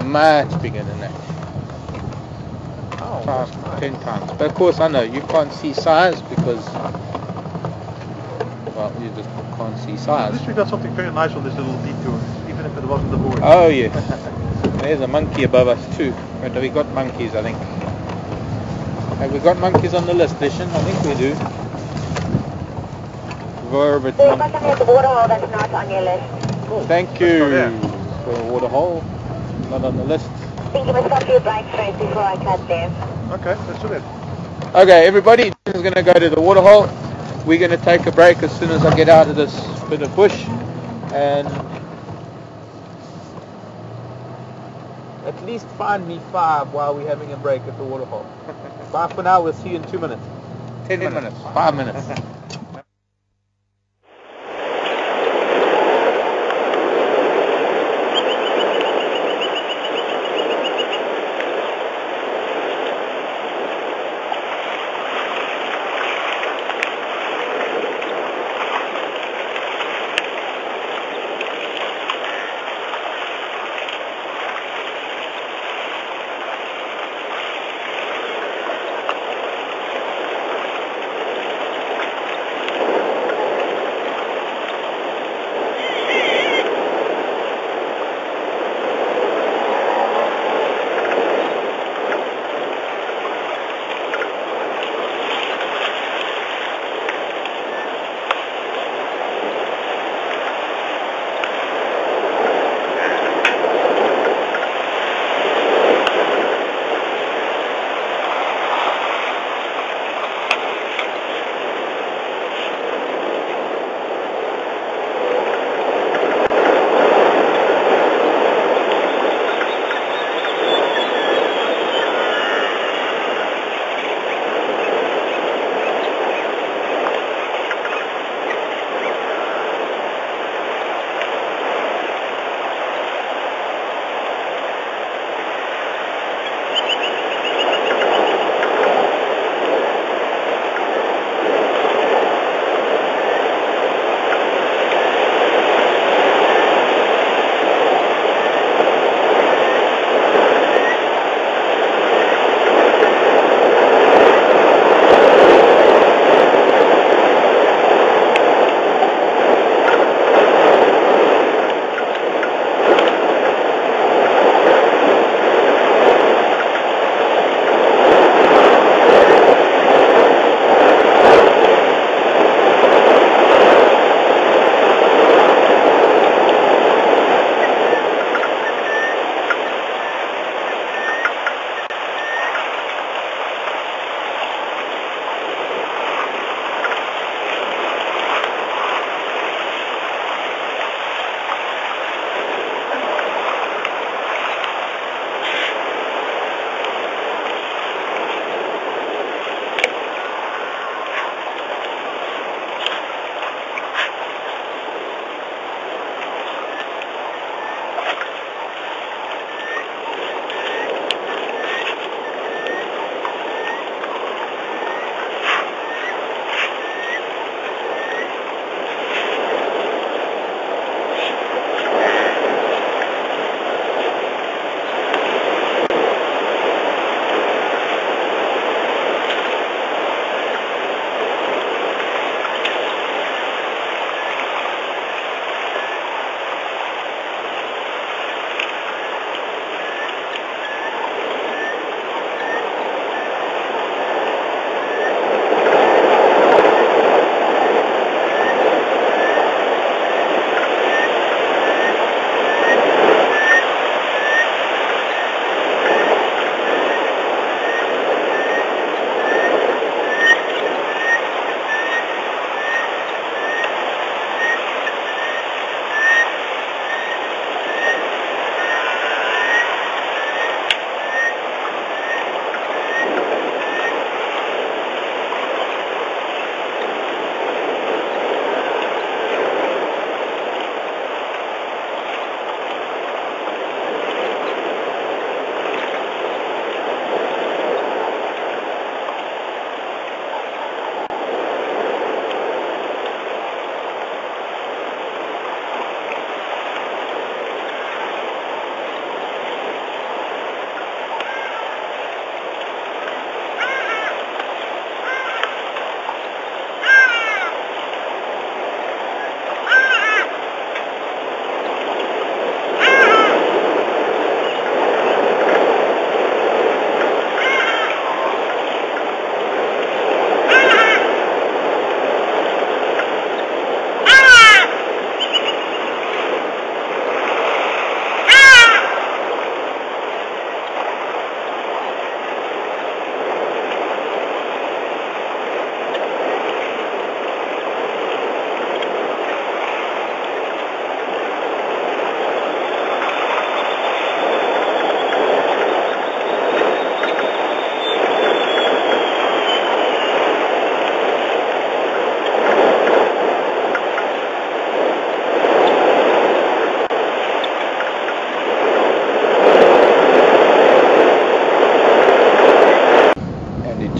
much bigger than that. Oh, 10 times. But of course, I know you can't see size because, well, you just can't see At size. least we got something very nice on this little detour, even if it wasn't the board. Oh yes. There's a monkey above us too. But we got monkeys, I think. Have we got monkeys on the list, Lishan? I think we do. Vervet There's monkey. something at the waterhole that's not on your list. Thank you. Let's go there. For a water hole. Not on the list. I think you must stop your bike first before I cut there. Okay, let's do it. Okay, everybody is going to go to the water hole. We're going to take a break as soon as I get out of this bit of bush. And at least find me 5 while we're having a break at the water hole. Bye for now. We'll see you in 2 minutes. 10 minutes. 5 minutes.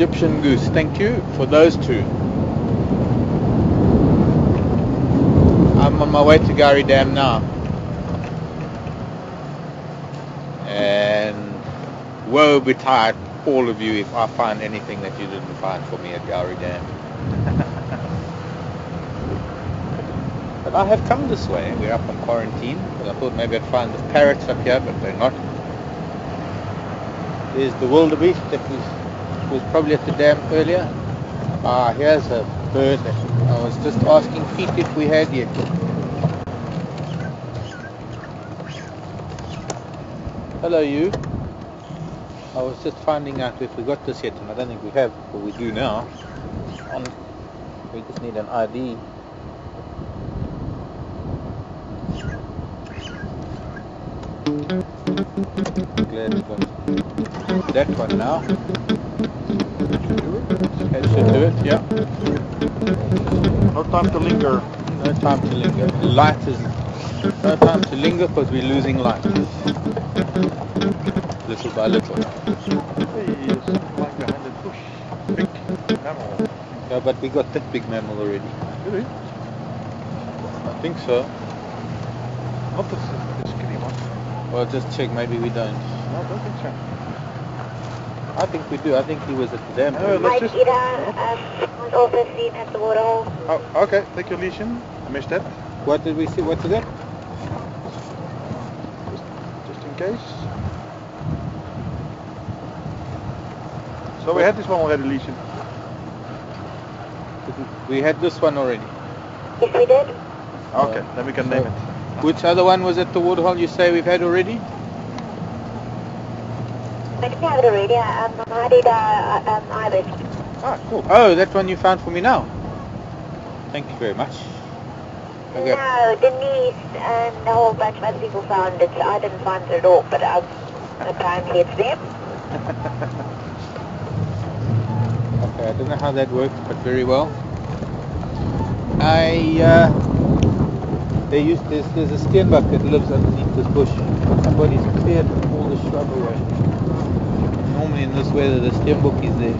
Egyptian goose. Thank you for those two. I'm on my way to Gari Dam now. And woe betide all of you if I find anything that you didn't find for me at Gari Dam. But I have come this way. We're up on quarantine. But I thought maybe I'd find the parrots up here, but they're not. There's the wildebeest that was probably at the dam earlier. Ah, here's a bird that I was just asking Pete if we had yet. Hello you. I was just finding out if we got this yet, and I don't think we have, but we do now. We just need an ID. Glad we got that one now. That should do it, yeah. No time to linger. No time to linger. Light is no time to linger because we're losing light. Little by little. Hey, it's like behind the bush. Big mammal. Yeah, but we got that big mammal already. Really? I think so. Not the skinny one. Well, just check. Maybe we don't. No, I don't think so. I think we do. I think he was at the dam. Mike Ida was also seen at the waterhole. Oh, okay. Take your lesion. I missed that. What did we see? What's that? Just in case. So we had this one already, lesion. We had this one already. Yes, we did. Okay, then we can name it. Which other one was at the waterhole you say we've had already? I didn't have it already. I did Ibis. Ah, cool. Oh, that one you found for me now. Thank you very much. Okay. No, Denise and a whole bunch of other people found it. I didn't find it at all, but apparently it's them. Okay, I don't know how that works, but very well. There's a steenbok that lives underneath this bush. Somebody's cleared all the shrub away. Normally in this weather the steenbok is there. I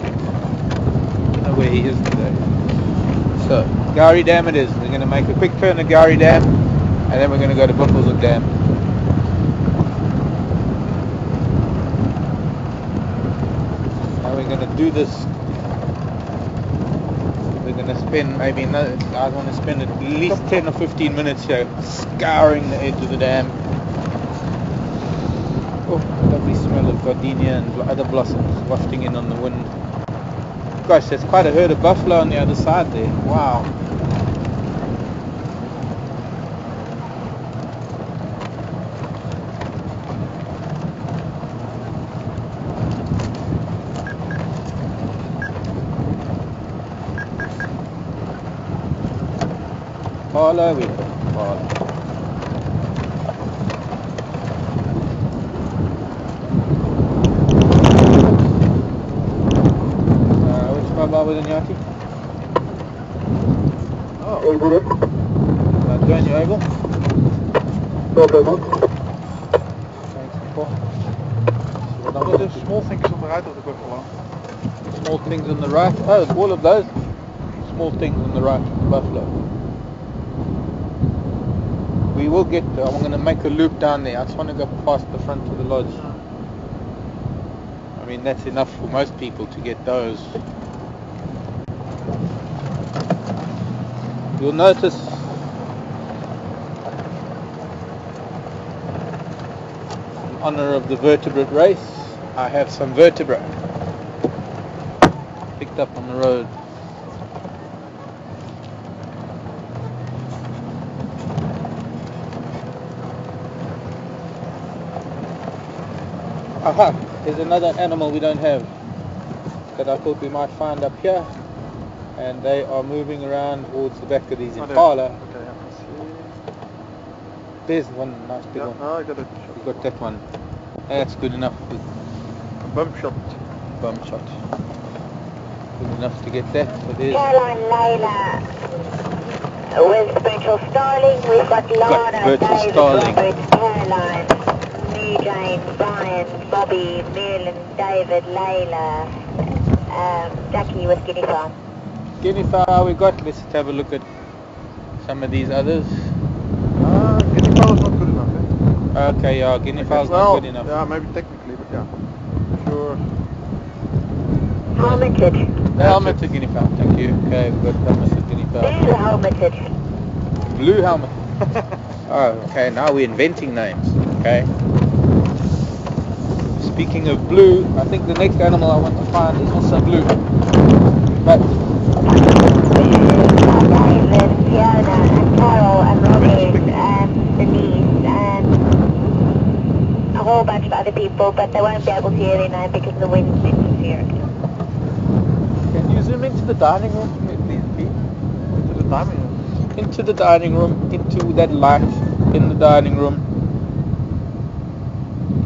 don't know where he is today. So, Gari Dam it is. We're going to make a quick turn at Gari Dam, and then we're going to go to Buffelshoek Dam. Now we're going to do this. We're going to spend I want to spend at least 10 or 15 minutes here scouring the edge of the dam. Oh, lovely smell of gardenia and other blossoms wafting in on the wind. Gosh, there's quite a herd of buffalo on the other side there. Wow. Follow it. Follow. Which Baba was in Yati? Oh. Join you, Abel. Thanks, Paul. What are the small things on the right of the buffalo? Small things on the right. Oh, all of those small things on the right of the buffalo. We will get there. I'm going to make a loop down there. I just want to go past the front of the lodge. I mean, that's enough for most people to get those. You'll notice in honor of the vertebrate race, I have some vertebrae picked up on the road. Aha, there's another animal we don't have that I thought we might find up here, and they are moving around towards the back of these impala. Okay, I see. There's one nice big one. Oh, I got it. We got that one. That's good enough. Bump shot. Bump shot. Good enough to get that. So there's Caroline Layla with Virtual Starling. We've got Lana, Virtual David, Starling. Robert, Caroline, me, Jane, Brian, Bobby, Merlin, David, Layla, Jackie with guinea fowl. Guinea fowl we got. Let's have a look at some of these others. Guinea fowl is not good enough, eh? Okay, yeah, guinea fowl's well, not good enough. Yeah, maybe technically, but yeah. Sure. Helmeted. Helmeted guinea fowl, thank you. Okay, we've got helmeted guinea fowl. Blue helmeted. Blue helmet. Oh, okay, now we're inventing names. Okay. Speaking of blue, I think the next animal I want to find is also blue. But David, Fiona, and Carol, and Robert, and Denise, and a whole bunch of other people, but they won't be able to hear their name because the wind's interfering. can you zoom into the dining room, please, Pete? To the timing. Into the dining room, into that light in the dining room.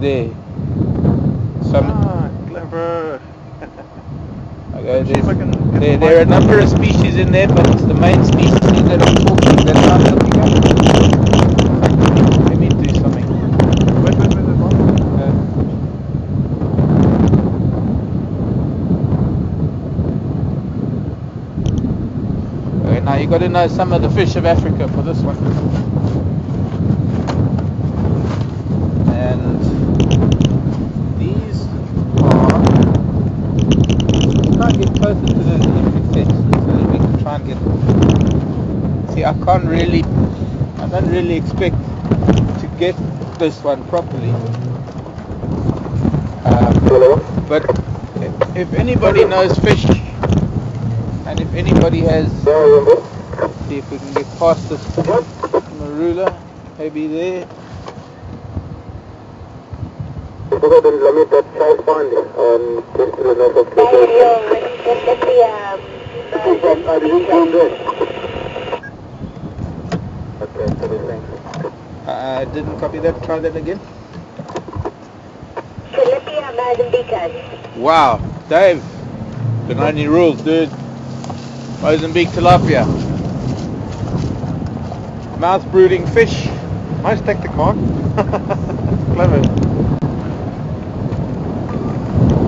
There. Clever. Okay, See if I can get there are a number of species in there, but it's the main species that I'm talking that I'm looking at. Let me do something. Wait. Okay, now you got to know some of the fish of Africa for this one. And these are. Let's try and get closer to the Olympic fish so that we can try and get. See, I don't really expect to get this one properly. But if anybody knows fish, and if anybody has, see if we can get past this marula, maybe there. I didn't copy that. Try that again. Philippia Mozambique. Wow, Dave, the 90 rules, dude. Mozambique tilapia. Mouth brooding fish. Nice tactic, Mark. Clever.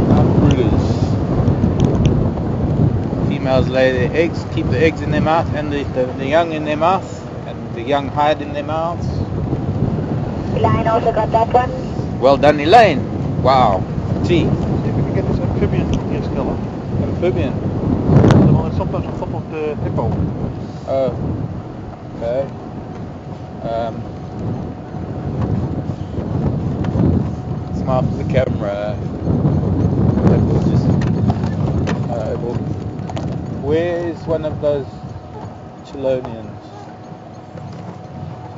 Mouth brooders. Females lay their eggs, keep the eggs in their mouth and the young in their mouth, and the young hide in their mouths. Elaine also got that one. Well done, Elaine. Wow. Gee. If we can get this amphibian here still, huh? Amphibian. The one that's sometimes on top of the hippo. Oh. Okay. Smart for the camera. That will just. Where's one of those chelonians?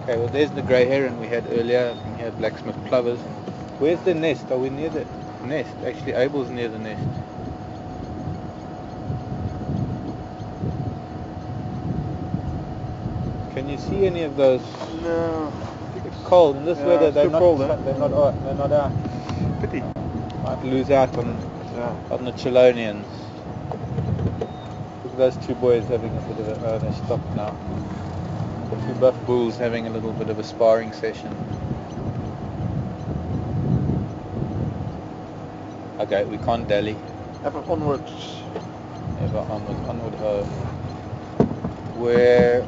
Okay, well there's the grey heron we had earlier. We had blacksmith plovers. Where's the nest? Are we near the nest? Actually, Abel's near the nest. Can you see any of those? No. It's cold in this weather. It's They're too not. cold, eh? They're not out. They're not out. Pity. Might lose out on the chelonians. Look at those two boys having a bit of a. Oh, they stopped now. The two buff bulls having a little bit of a sparring session. Okay, we can't dally. Ever onwards. Ever onward ho. Where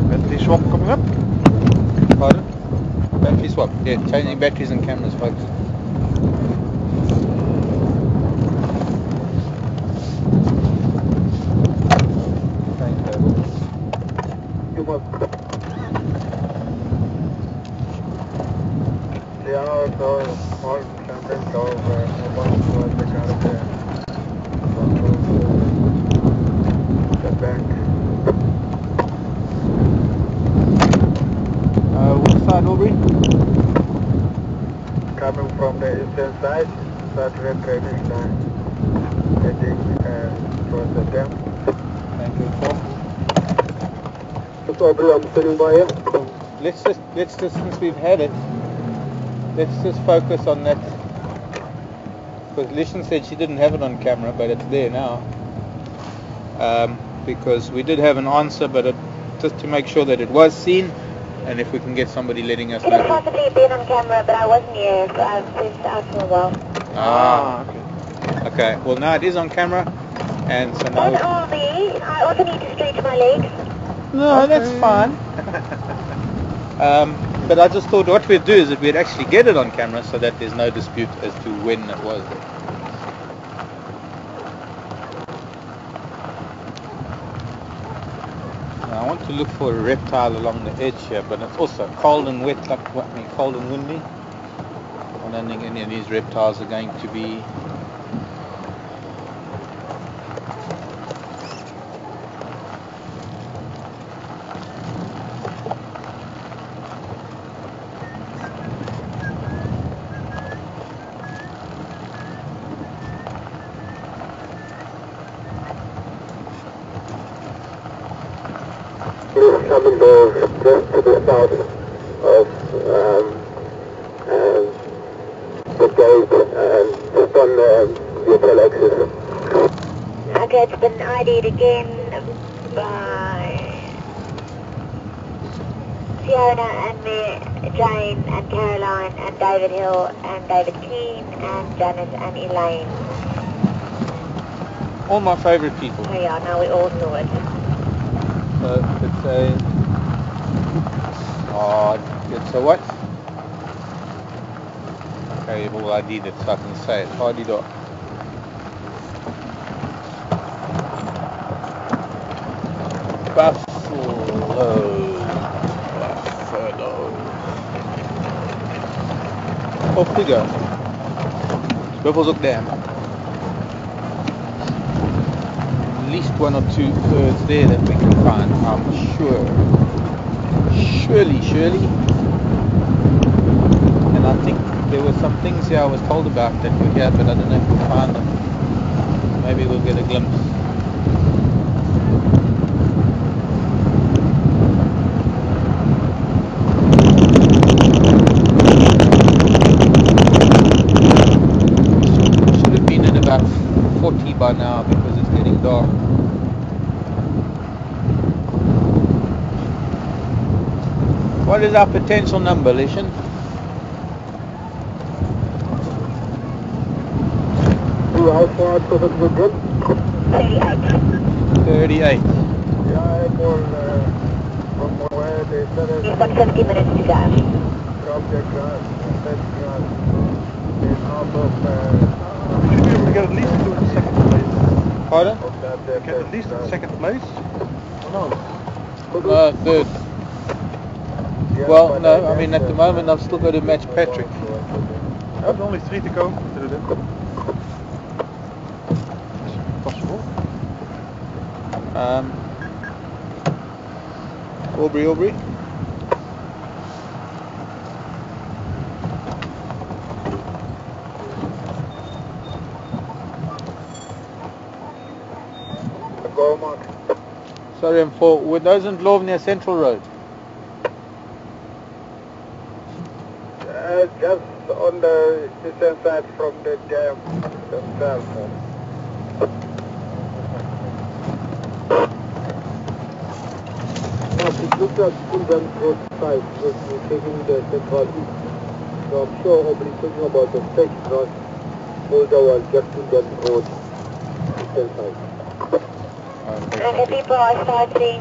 Battery swap coming up. Pardon? Battery swap. Yeah, changing batteries and cameras, folks. Which side, Aubrey? Coming from the eastern side, Saturday training line, heading towards the camp. Thank you, Paul. So Aubrey, I'm standing by you. Let's just since we've had it, let's just focus on that. Because Lishan said she didn't have it on camera, but it's there now. because we did have an answer, but just to make sure that it was seen, and if we can get somebody letting us Could have know. possibly been on camera, but I wasn't here, so I've been out for a while. Okay. Well, now it is on camera, and so now. Don't all me. I also need to stretch my legs. No, that's fine. But I just thought what we'd do is that we'd actually get it on camera so that there's no dispute as to when it was. Now I want to look for a reptile along the edge here, but it's also cold and wet, cold and windy. I don't think any of these reptiles are going to be. Coming down just to the south of the gate and just on the vehicle axis. Okay, it's been ID'd again by Fiona and me, Jane and Caroline and David Hill and David Keane and Janice and Elaine. All my favourite people. Oh yeah, now we all saw it. So it's a what? Okay, well I did it so I can say it. Hardy dot. Buffalo. Off we go. Buffalo's Dam. At least 1 or 2 birds there that we can find, I'm sure. Surely. And I think there were some things here I was told about that were here, but I don't know if we'll find them. Maybe we'll get a glimpse. Should have been at about 40 by now because it's getting dark. What is our potential number, Lishan? How far to the good? 38. Yeah, from where they said it. You've got 50 minutes to go. Drop their grass, fed grass. In half of We should be able to get at least to the second place. Pardon? Get at least to the second place? Or no? Third. Well, no, I mean at the moment I've still got to match Patrick. There's only 3 to go. Possible. Aubrey. Go, Mark. Sorry, I'm for Windows and Love near Central Road. Just on the eastern side from the dam themselves. It looks like Kundan Road side because we're taking the central east. So I'm sure Aubrey talking about the stretch north Boulder will get Kundan Road eastern side. Okay, people are starting,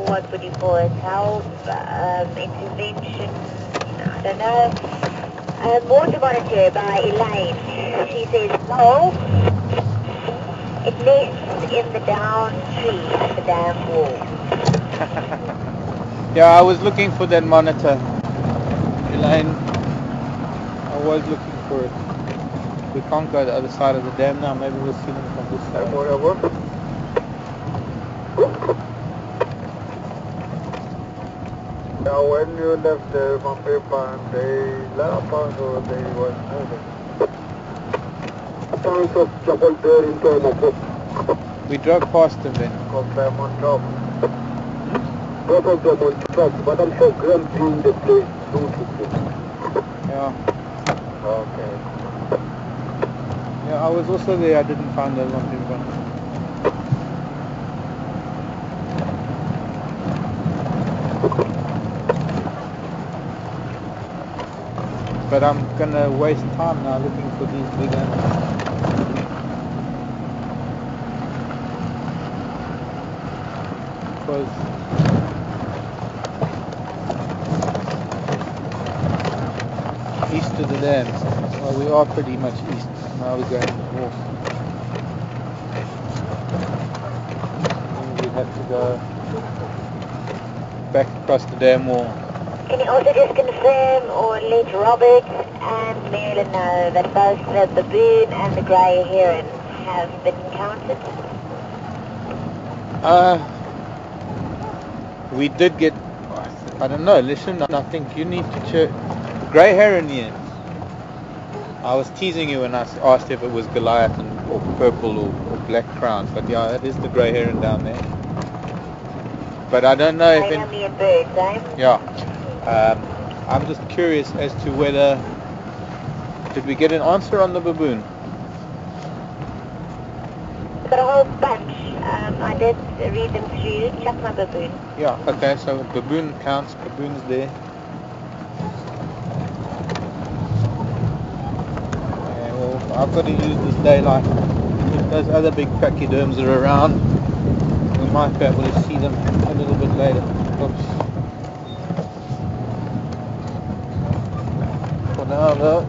what would you call it, help, intervention, I don't know, water monitor by Elaine. She says, no, it nests in the down tree at the dam wall. Yeah, I was looking for that monitor, Elaine. I was looking for it. We can't go the other side of the dam now. Maybe we'll see them from this side. Now when you left the Mumbai Pond, they let up on or they were moving. Sounds of trouble there in China. We drove past them then. Of them on top. Both of them on top, but I'm sure Graham being the place do to Yeah. Okay. Yeah, I was also there. I didn't find the lumping one. But I'm gonna waste time now looking for these big animals. Because east of the dams. Well, we are pretty much east. Now we're going north. And we have to go back across the dam wall. Can you also just confirm or let Robert and Marilyn know that both the baboon and the grey heron have been encountered? We did get, I don't know, listen, I think you need to check. Grey heron, yes. I was teasing you when I asked if it was Goliath or purple or black crowns, but yeah, it is the grey heron down there. But I don't know if... Only in birds, eh? Yeah. I'm just curious as to whether... Did we get an answer on the baboon? Got a whole bunch. I did read them through. Check my baboon. Yeah, okay, so baboon counts, baboon's there. Yeah, well, I've got to use this daylight. If those other big pachyderms are around, we might be able to see them a little bit later. Oops. For now though,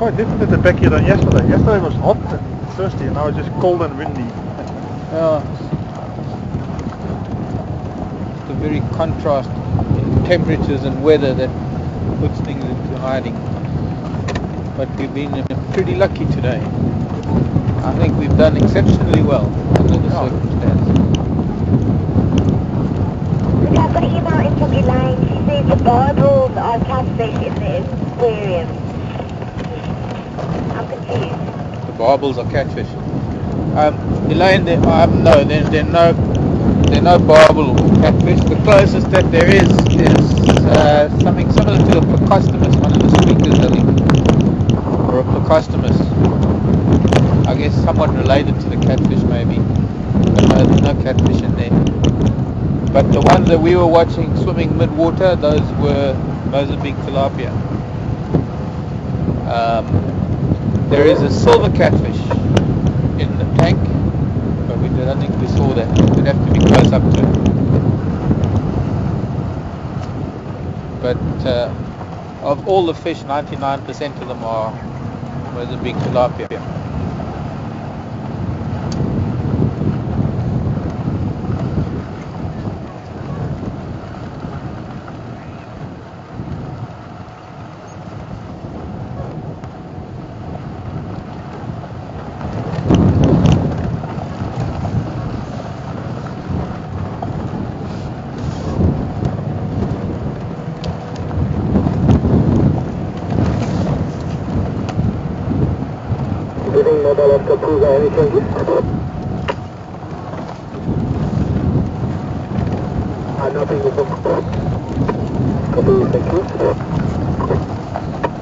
Quite different in the back here than yesterday. Yesterday was hot and thirsty, and now it's just cold and windy. yeah, it's a very contrast in temperatures and weather that puts things into hiding. But we've been pretty lucky today. I think we've done exceptionally well under the circumstances. Look, I've got an email in from Elaine. She says the barbels are catfish in the aquarium. I'm confused. The barbels are catfish. Elaine, they're no barbel or catfish. The closest that there is something similar to a plecostomus, one of the squeakers, I think, or a plecostomus. I guess somewhat related to the catfish, maybe. But no, there's no catfish in there. But the ones that we were watching swimming mid-water, those are big tilapia. There is a silver catfish in the tank, but I don't think we saw that. We'd have to be close up to it. But of all the fish, 99% of them are the big tilapia. Giving mobile of Kapuga, any changes? Nothing is booked. Kapuga, thank you.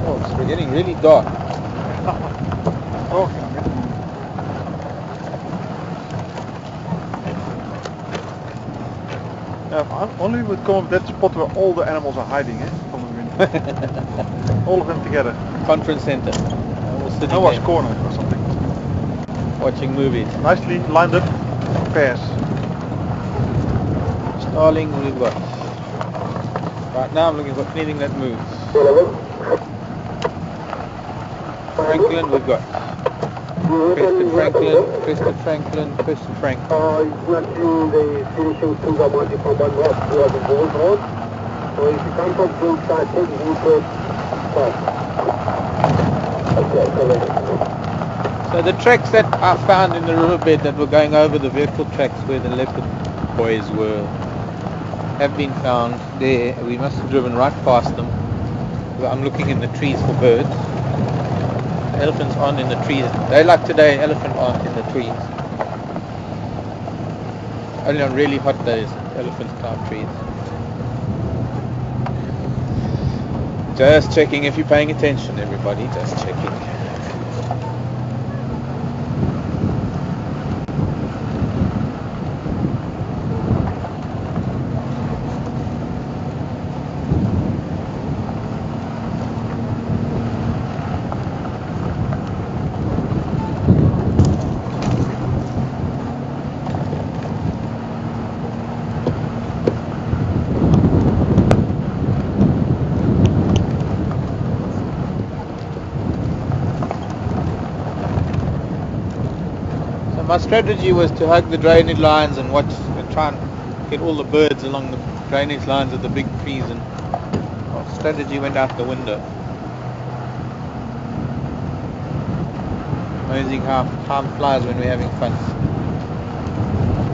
Oh, it's getting really dark. Okay. Only would come up that spot where all the animals are hiding, from the wind. All of them together. Conference center. I was corner or something. Watching movies. Nicely lined up pairs. Starling we've got. Right now I'm looking for anything that moves. Franklin we've got. Crested Franklin. It's not you, the finishing Suga Monty from one road towards the Gold Road. So if you come from Gold Side, take Gold Road first. So the tracks that I found in the riverbed that were going over the vehicle tracks where the leopard boys were have been found there. We must have driven right past them. I'm looking in the trees for birds. Elephants aren't in the trees. They like today, elephants aren't in the trees. Only on really hot days, elephants climb trees. Just checking if you're paying attention, everybody. Just checking. My strategy was to hug the drainage lines and watch and try and get all the birds along the drainage lines of the big trees, and our strategy went out the window. Amazing how time flies when we're having fun.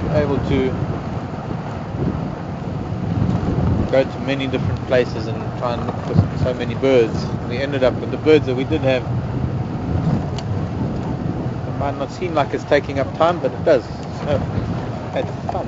We're able to go to many different places and try and look for so many birds. We ended up with the birds that we did have. Might not seem like it's taking up time, but it does. So it's fun.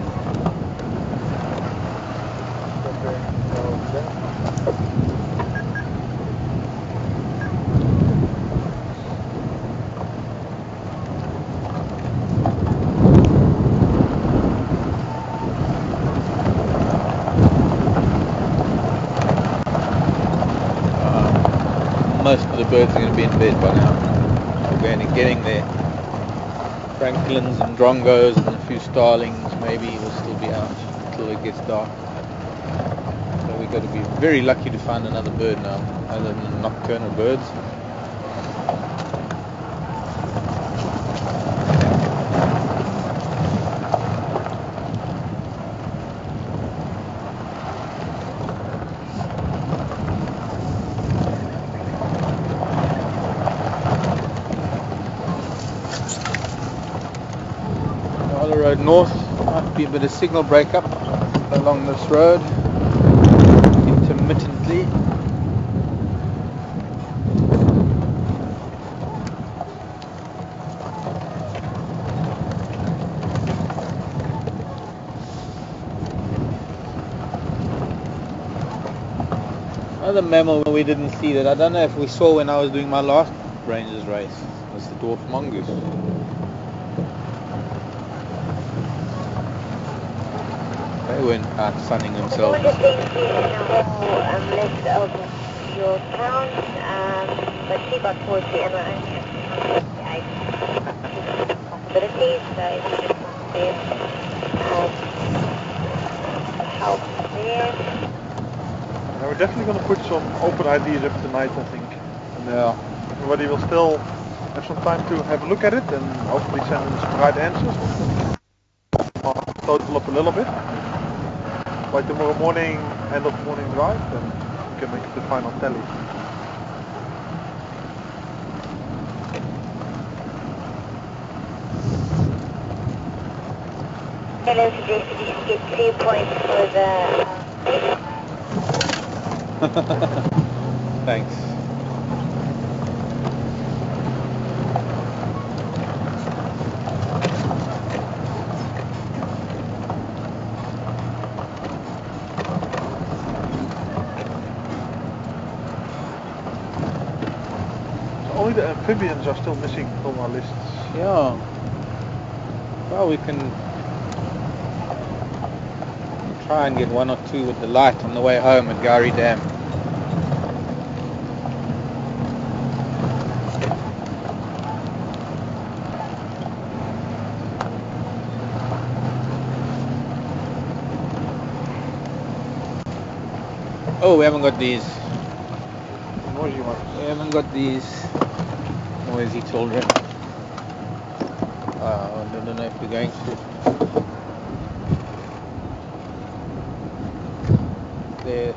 Most of the birds are going to be in bed by now. We're going to getting there. Franklins and drongos and a few starlings maybe will still be out until it gets dark. So we've got to be very lucky to find another bird now, other than nocturnal birds. Road north, might be a bit of signal breakup along this road intermittently. Another mammal we didn't see that I don't know if we saw when I was doing my last Rangers race was the dwarf mongoose. They weren't out sunning themselves. One of the things is in a whole list of your towns, but keep up towards the end. I possibilities, so if you just want to help there. We're definitely going to put some open ideas up tonight, I think. And everybody will still have some time to have a look at it and hopefully send in some right answers. Total up a little bit. By tomorrow morning, end of morning drive, then we can make the final tally. Hello, suggested you should get 2 points for the... Thanks. Only the amphibians are still missing from our lists. Yeah. Well, we can try and get one or two with the light on the way home at Gari Dam. Oh, we haven't got these. Noisy ones. We haven't got these noisy children. I don't know if we're going to. They're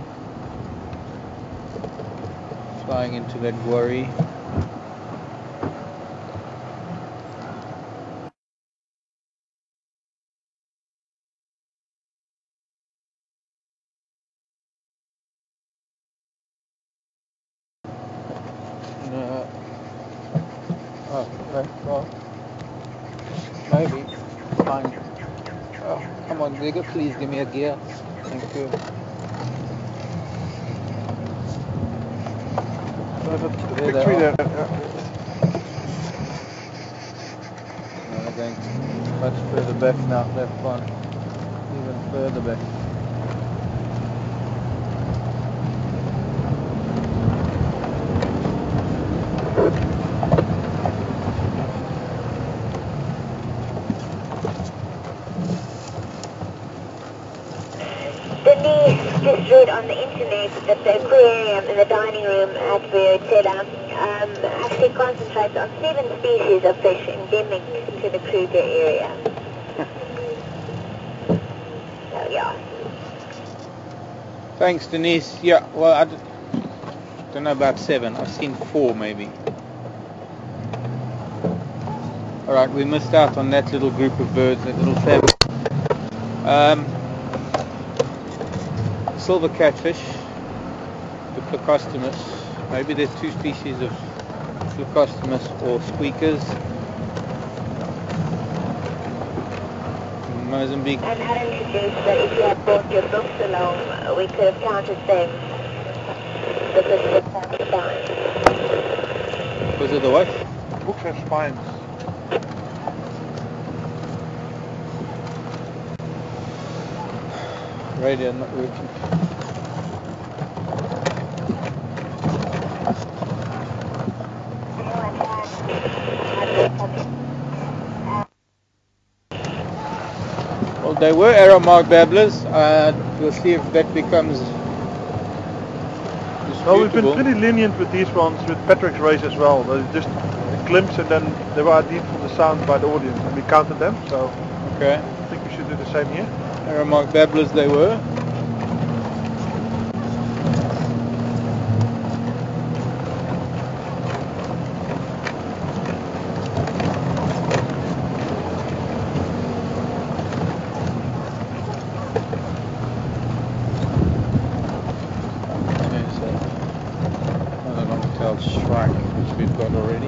flying into that quarry. Oh, okay. Well, maybe. Fine. Oh, come on, Digger, please give me a gear. Thank you. Big tree there. Yeah. No, they're going much further back now. They've gone even further back. Denise just read on the internet that the aquarium in the dining room at Sept actually concentrates on 7 species of fish endemic to the Kruger area. So yeah. Thanks, Denise. Yeah, well, I don't know about 7. I've seen 4 maybe. Alright, we missed out on that little group of birds, that little family. Silver catfish, the Plecostomus. Maybe there's 2 species of Plecostomus or squeakers. Mozambique. And had introduced that if you had brought your books along, we could have counted them because of the spines. Was it the what? Books have spines. Radio not working. Well, they were arrow mark babblers. We'll see if that becomes disputable. Well, we've been pretty lenient with these ones, with Patrick's race as well. There's just a glimpse and then they were ID'd from the sound by the audience and we counted them, so okay. I think we should do the same here. Arrow mark babblers they were. Strike, which we've got already.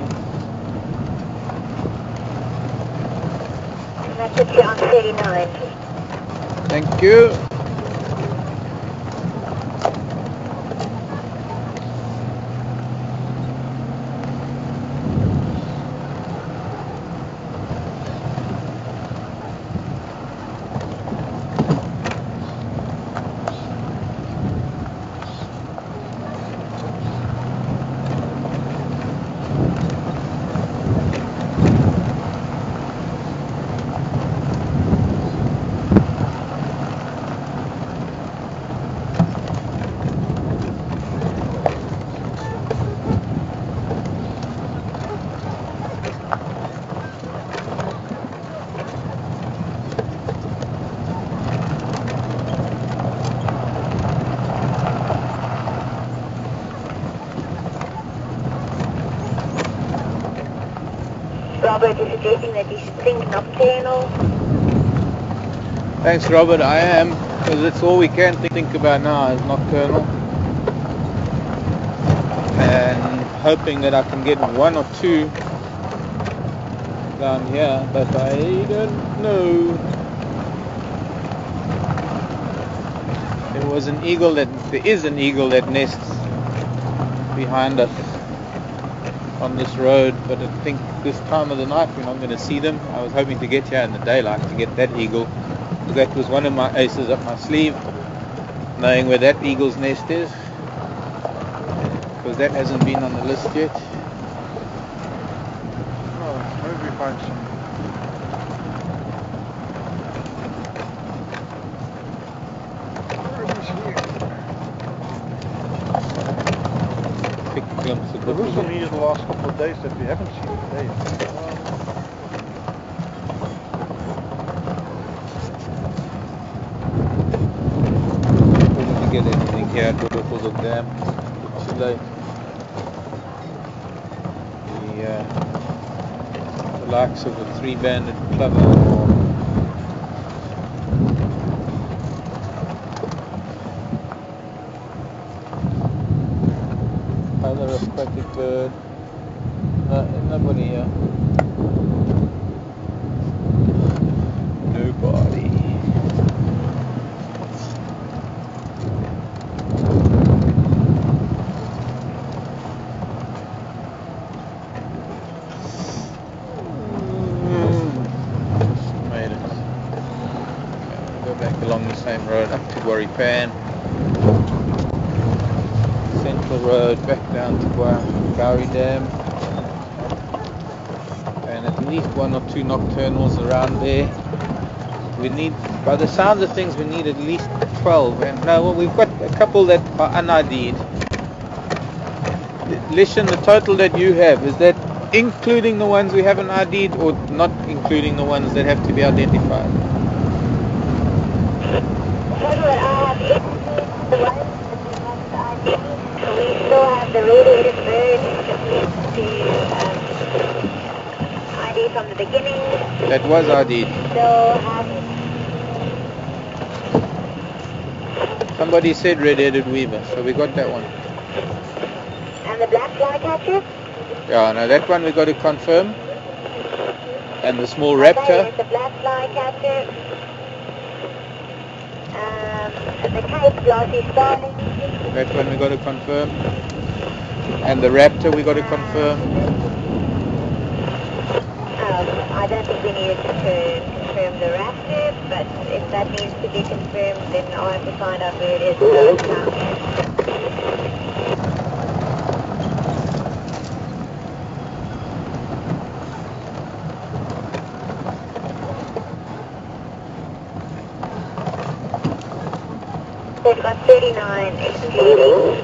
And that puts you on 39. Thank you. Robert is suggesting that you should think nocturnal. Thanks, Robert. I am, because that's all we can think about now is nocturnal. And hoping that I can get 1 or 2 down here, but I don't know. There is an eagle that nests behind us on this road, but I think this time of the night we're not going to see them. I was hoping to get here in the daylight to get that eagle, because that was one of my aces up my sleeve, knowing where that eagle's nest is, because that hasn't been on the list yet. Oh, maybe we find some. Quick glimpse of There were some here the last couple of days that we haven't seen today. Couldn't get anything here at Whipples of Dam. It's too late. The likes of the 3-banded plover or other aquatic bird. No, nobody here. Nobody. Made it. Okay, go back along the same road up to Warripan. Central Road back down to Gowrie Dam. And at least one or two nocturnals around there. We need, by the sounds of things, we need at least 12. And no, well, we've got a couple that are un-ID'd. Listen, the total that you have, is that including the ones we haven't ID'd or not including the ones that have to be identified? Total that I have is the ones that we haven't ID'd. So we still have the radiated birds to ID from the beginning. That was ID'd. Still have. Somebody said red-headed weaver, so we got that one. And the black flycatcher? Yeah, no, that one we got to confirm. And the small Okay, raptor. the black flycatcher. The Cape glossy starling. That one we got to confirm. And the raptor we got to confirm. I don't think we need to confirm the raptor, but if that needs to be confirmed, then I'll have to find out where it is in our account. We've got 39 excluding,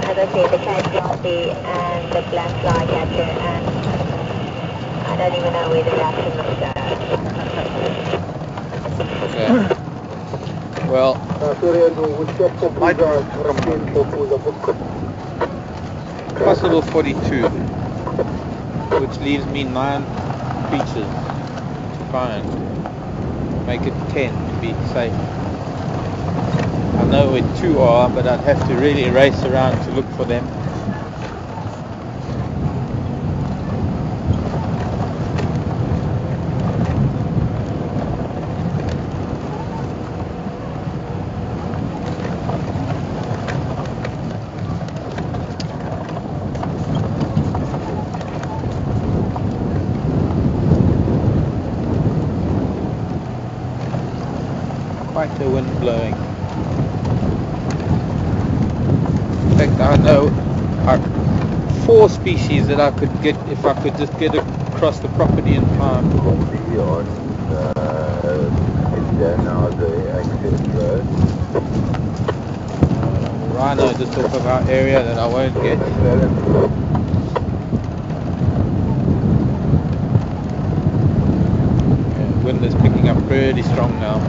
as I said, the Cape glossy and the black flycatcher, and I don't even know where the raptor must go. Yeah. Well, possible 42, which leaves me 9 creatures to find. Make it 10 to be safe. I know where 2 are, but I'd have to really race around to look for them. Quite the wind blowing. In fact, I know 4 species that I could get if I could just get across the property in time. Rhino just off of our area that I won't get. Yeah, wind is picking up pretty strong now.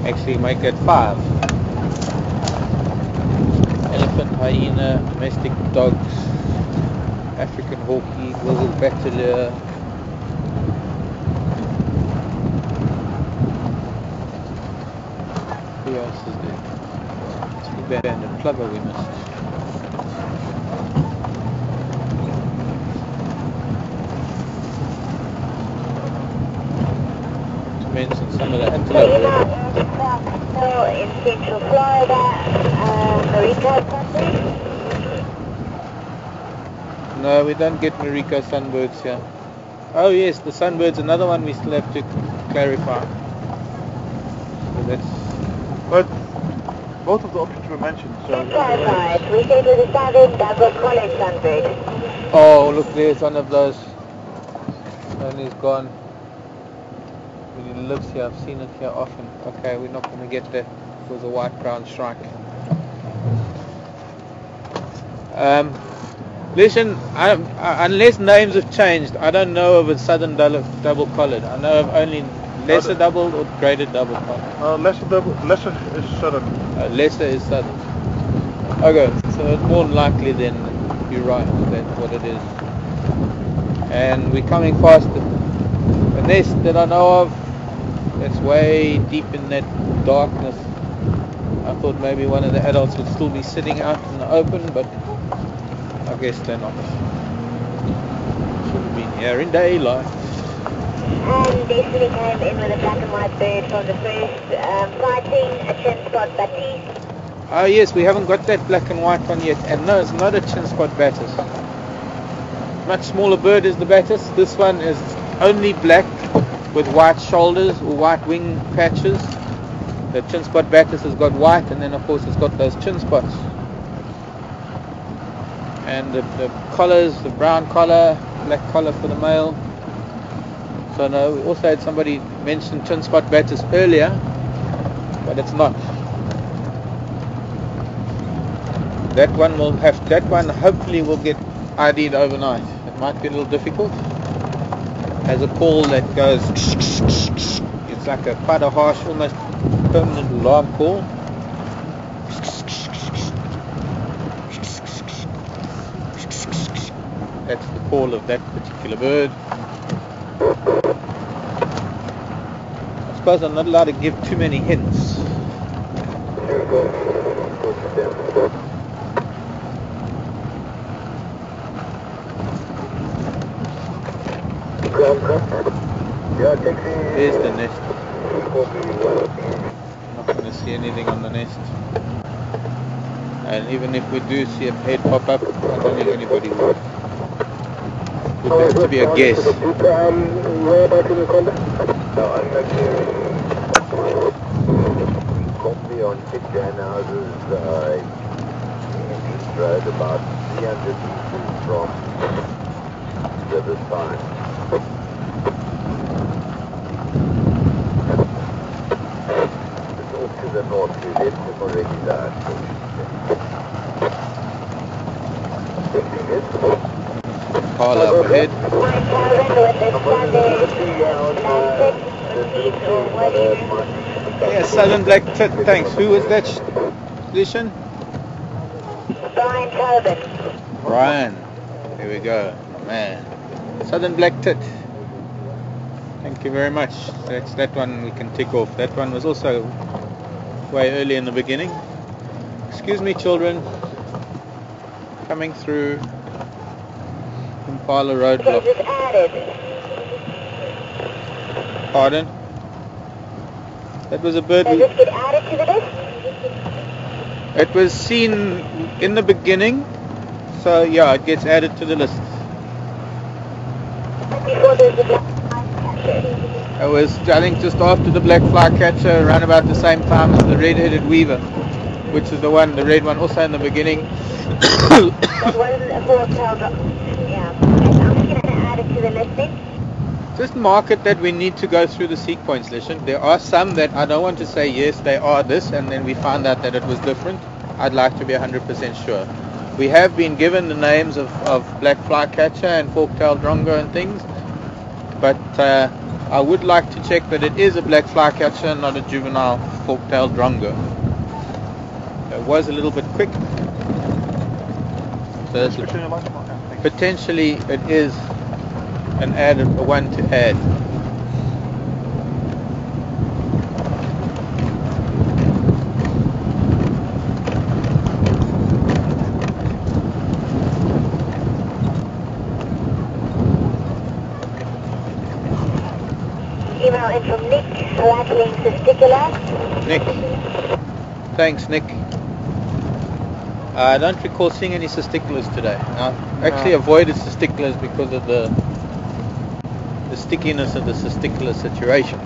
Actually make it 5. Elephant, hyena, domestic dogs, African hawkie, little bacteria. Who else is there? It's the banded plover we missed. To mention some of the antelope. In Central Florida, Marico sunbird? No, we don't get Marico sunbirds here. Oh yes, the sunbird's another one we still have to clarify. So that's... But both of the options were mentioned, so... Clarified. We said with the southern Douglas College sunbird. Oh, look, there's one of those. And he's gone. He lives here, I've seen it here often. Okay, we're not going to get that. It was a white crown shrike. Listen, unless names have changed, I don't know of a southern double collared. I know of only lesser double or greater double collared. Lesser is southern. Lesser is southern. Okay, so it's more likely then you're right, that's what it is. And we're coming fast. The nest that I know of, that's way deep in that darkness. I thought maybe one of the adults would still be sitting out in the open, but I guess they're not. Should have been here in daylight. And Destiny came in with a black and white bird from the first sighting, a chin spot Baptiste. Oh yes, we haven't got that black and white one yet. And no, it's not a chin spot Batis. Much smaller bird is the Batis. This one is only black with white shoulders or white wing patches. The chin spot Batis has got white, and then of course it's got those chin spots. And the collars, the brown collar, black collar for the male. So no, we also had somebody mention chin spot Batis earlier, but it's not. That one hopefully will get ID'd overnight. It might be a little difficult. Has a call that goes, it's like quite a harsh, almost permanent alarm call. That's the call of that particular bird. I suppose I'm not allowed to give too many hints. There's the nest. Not going to see anything on the nest. And even if we do see a head pop up, I don't think anybody would. Would have to be a guess. Copy on Kitchen Houses, Road, about 300 meters from Riverside. It's off to the north, we left him already there. Call up ahead. Yeah, southern black tit, thanks. Who was that position? Brian Tobin. Brian. There we go. Man. Southern black tit. Thank you very much. That's that one we can tick off. That one was also way early in the beginning. Excuse me, children. Coming through Impala roadblock. Pardon? That was a bird. Does this get added to the list? It was seen in the beginning, so yeah, it gets added to the list. Before there's the black catcher. It was, I think, just after the black flycatcher, around about the same time as the red-headed weaver, which is the one, the red one, also in the beginning. That wasn't a four-tailed. Yeah. I'm just going to add it to the list then. Just mark it that we need to go through the seek points, listen. There are some that I don't want to say yes, they are this, and then we found out that it was different. I'd like to be 100% sure. We have been given the names of black flycatcher and fork-tailed drongo and things, but I would like to check that it is a black flycatcher and not a juvenile fork-tailed drongo. It was a little bit quick. So potentially it is a one to add. Email in from Nick, rattling testicular. Nick. Thanks, Nick. I don't recall seeing any testiculars today. I actually avoided testiculars because of the stickiness of the testicular situation.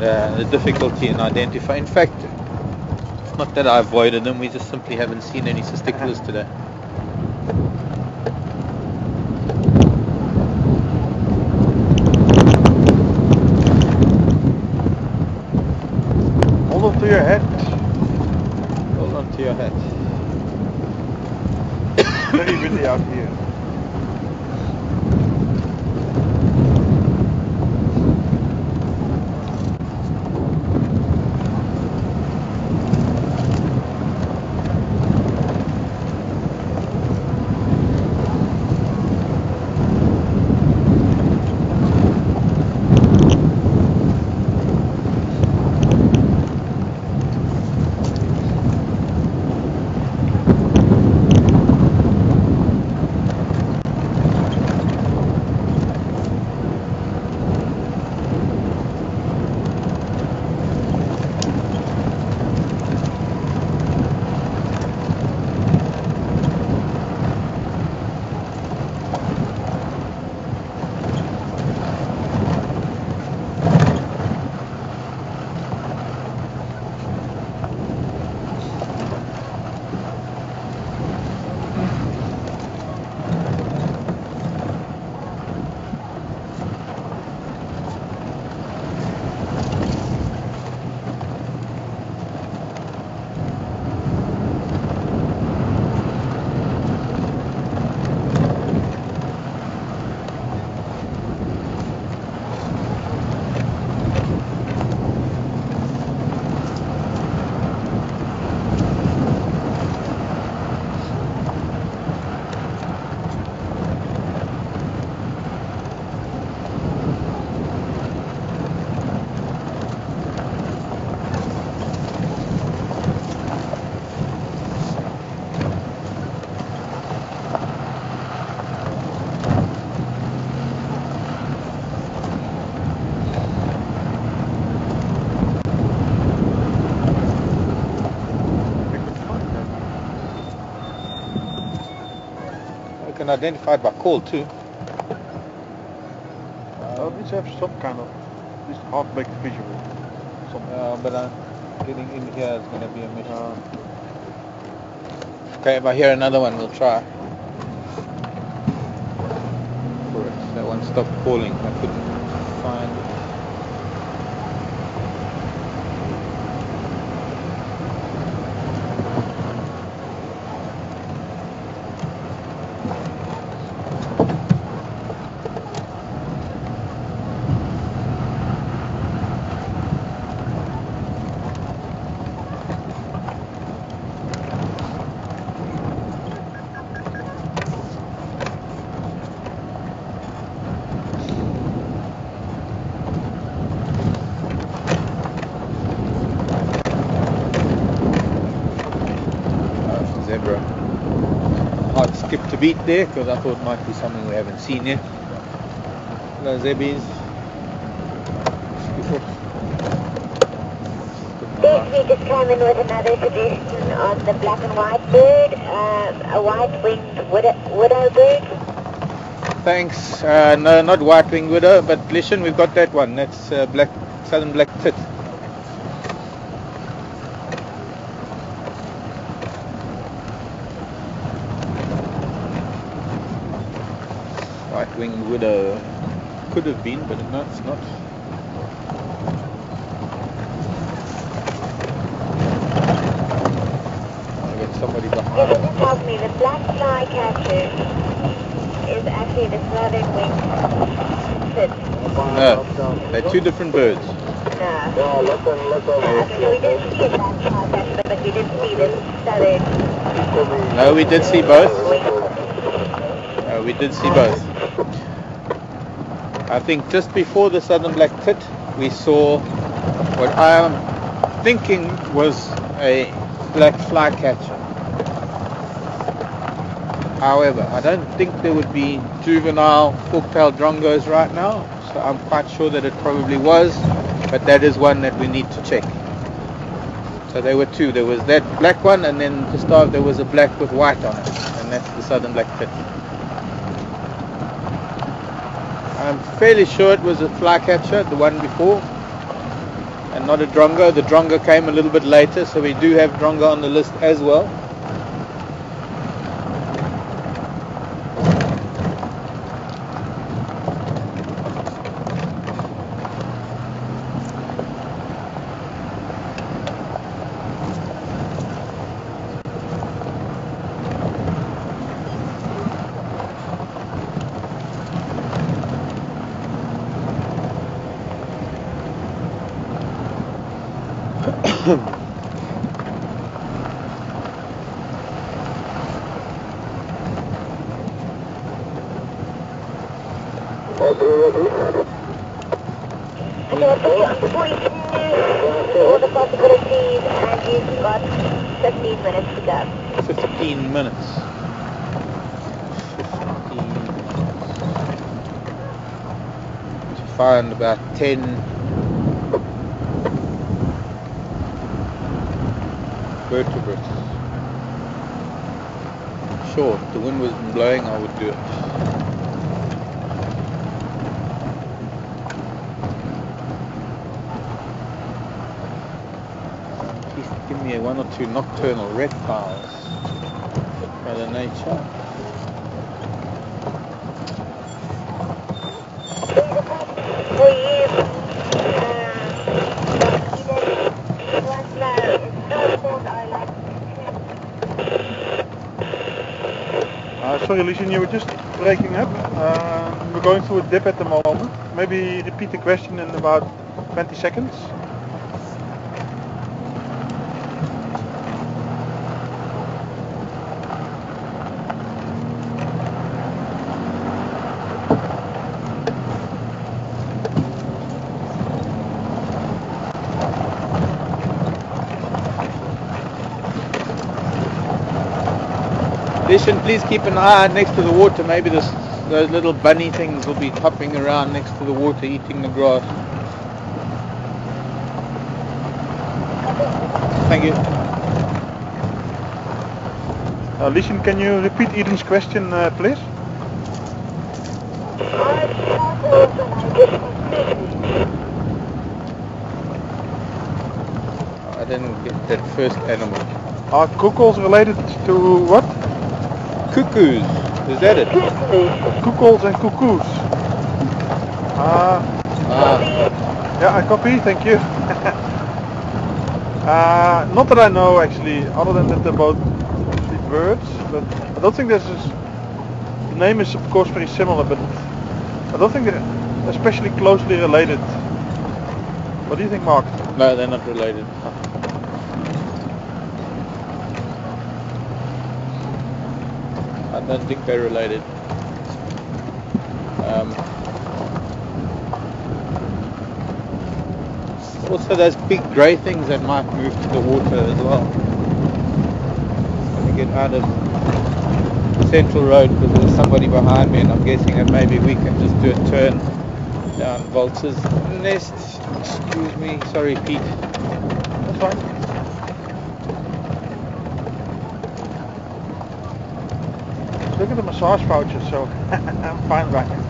And the difficulty in identifying. In fact, it's not that I avoided them, we just simply haven't seen any testiculars today. Hold on to your head. Hold on to your hat. Very windy out here. Can identify it by call too. At least have some kind of at least half-baked visual. But getting in here is going to be a mission. Okay, if I hear another one, we'll try. That one stopped calling. I couldn't find it. Zebra. Hard skipped a beat there because I thought it might be something we haven't seen yet. Hello Zebbies. This we just came in with another suggestion on the black and white bird, a white-winged widow bird. Thanks. No, not white-winged widow, but listen, we've got that one. That's black, southern black tit. White-winged widow could have been, but no, it's not. I'll get somebody behind. It tells me the black flycatcher is actually the southern winged tit. No, they're two different birds. No. Okay, we didn't see a black flycatcher, but we did see the southern. No, we did see both. We did see both. I think just before the southern black tit, we saw what I am thinking was a black flycatcher. However, I don't think there would be juvenile fork-tailed drongos right now, so I'm quite sure that it probably was, but that is one that we need to check. So there were two. There was that black one, and then to start there was a black with white on it, and that's the southern black tit. I'm fairly sure it was a flycatcher, the one before, and not a drongo. The drongo came a little bit later, so we do have drongo on the list as well. All the possibilities, and you've got 15 minutes to go. 15 minutes. 15 to find about 10 vertebrates. Sure, if the wind wasn't blowing, I would do it. Give me one or two nocturnal reptiles. Mother Nature. For you, sorry, Liesje, you were just breaking up. We're going through a dip at the moment. Maybe repeat the question in about 20 seconds. Listen, please keep an eye out next to the water. Maybe those little bunny things will be hopping around next to the water eating the grass. Thank you. Liesje, can you repeat Eden's question, please? I didn't get that first animal. Are cuckolds related to what? Cuckoos. Is that it? Cuckolds and cuckoos. Yeah, I copy, thank you. Not that I know actually, other than that they're both actually birds, but I don't think the name is of course very similar, but I don't think they're especially closely related. What do you think, Mark? No, they're not related. I don't think they're related. Also those big grey things that might move to the water as well. When we get out of Central Road, because there's somebody behind me, and I'm guessing that maybe we can just do a turn down Voltz's Nest. Excuse me, sorry Pete. That's fine. Look at the massage vouchers, so I'm fine right now.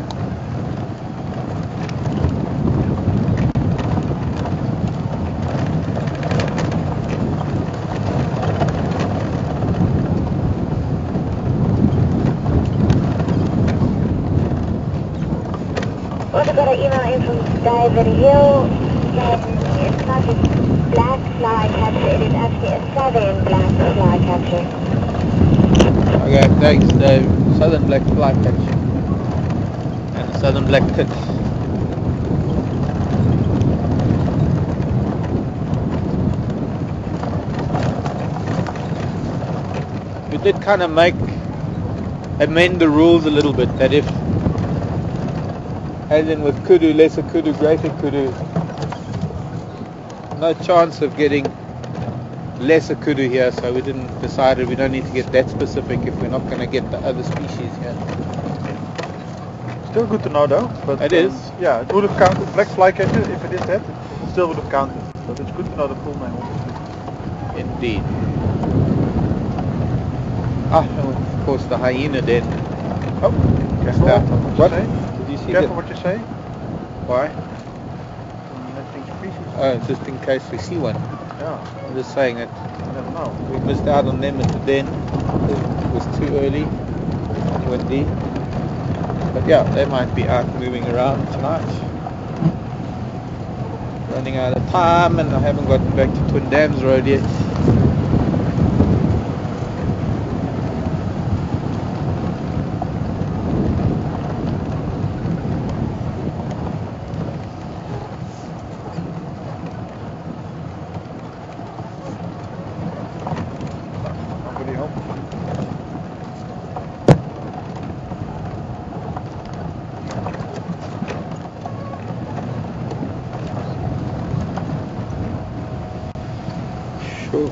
What about an email in from David Hill? It's not a black flycatcher, it is actually a southern black flycatcher. Okay, thanks Dave. Southern black flycatcher. And a southern black tit. We did kind of amend the rules a little bit, that if, as in with kudu, lesser kudu, greater kudu, no chance of getting lesser kudu here, so we decided we don't need to get that specific if we're not going to get the other species here. Still good to know though. But it is. Yeah, it would have counted. Black flycatcher, if it is that, it still would have counted. But it's good to know the full name, obviously. Indeed. And of course the hyena then. Oh, careful what you say. Did you see Careful that? what you say. Why? Species. Oh, just in case we see one. Yeah. I'm just saying that I don't know. we missed out on them at the den. It was too early, windy. But yeah, they might be out moving around tonight. Running out of time, and I haven't gotten back to Twin Dams Road yet. Cool.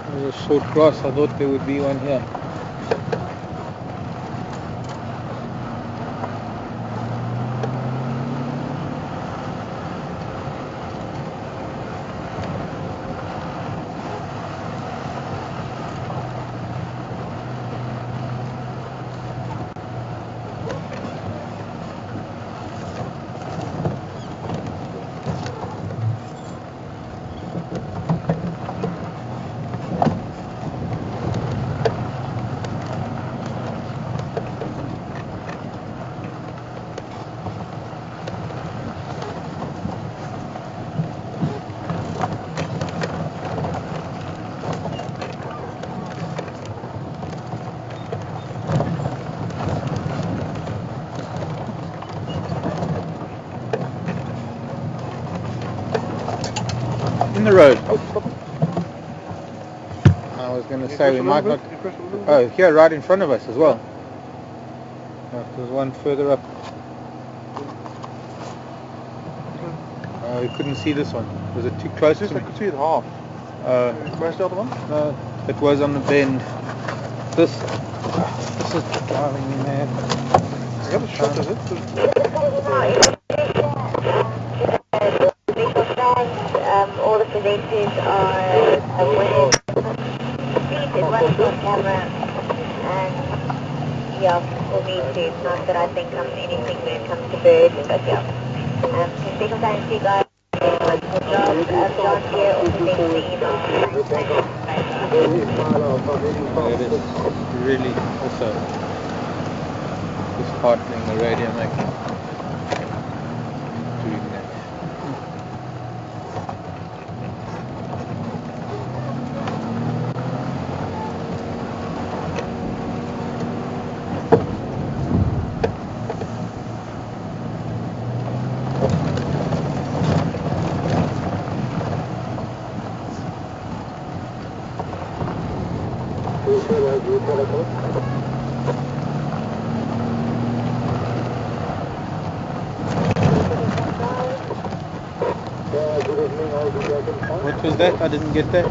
There's a short grass. I thought there would be one here. In the road. Oh, stop. I was going to say we might not. Oh, here, right in front of us as well. Oh, there's one further up. We couldn't see this one. Was it too close Just to I me? could see it half. Where's the other one? No, it was on the bend. This is driving me mad. You got a shot, is it? All the presenters are aware. Speed is one on camera, and yeah, for me too. Not that I think I'm anything when it comes to birds, but yeah. Second time to you guys. John here, also thanks for the email. It is really also disheartening, the radio making doing that. was that? I didn't get that.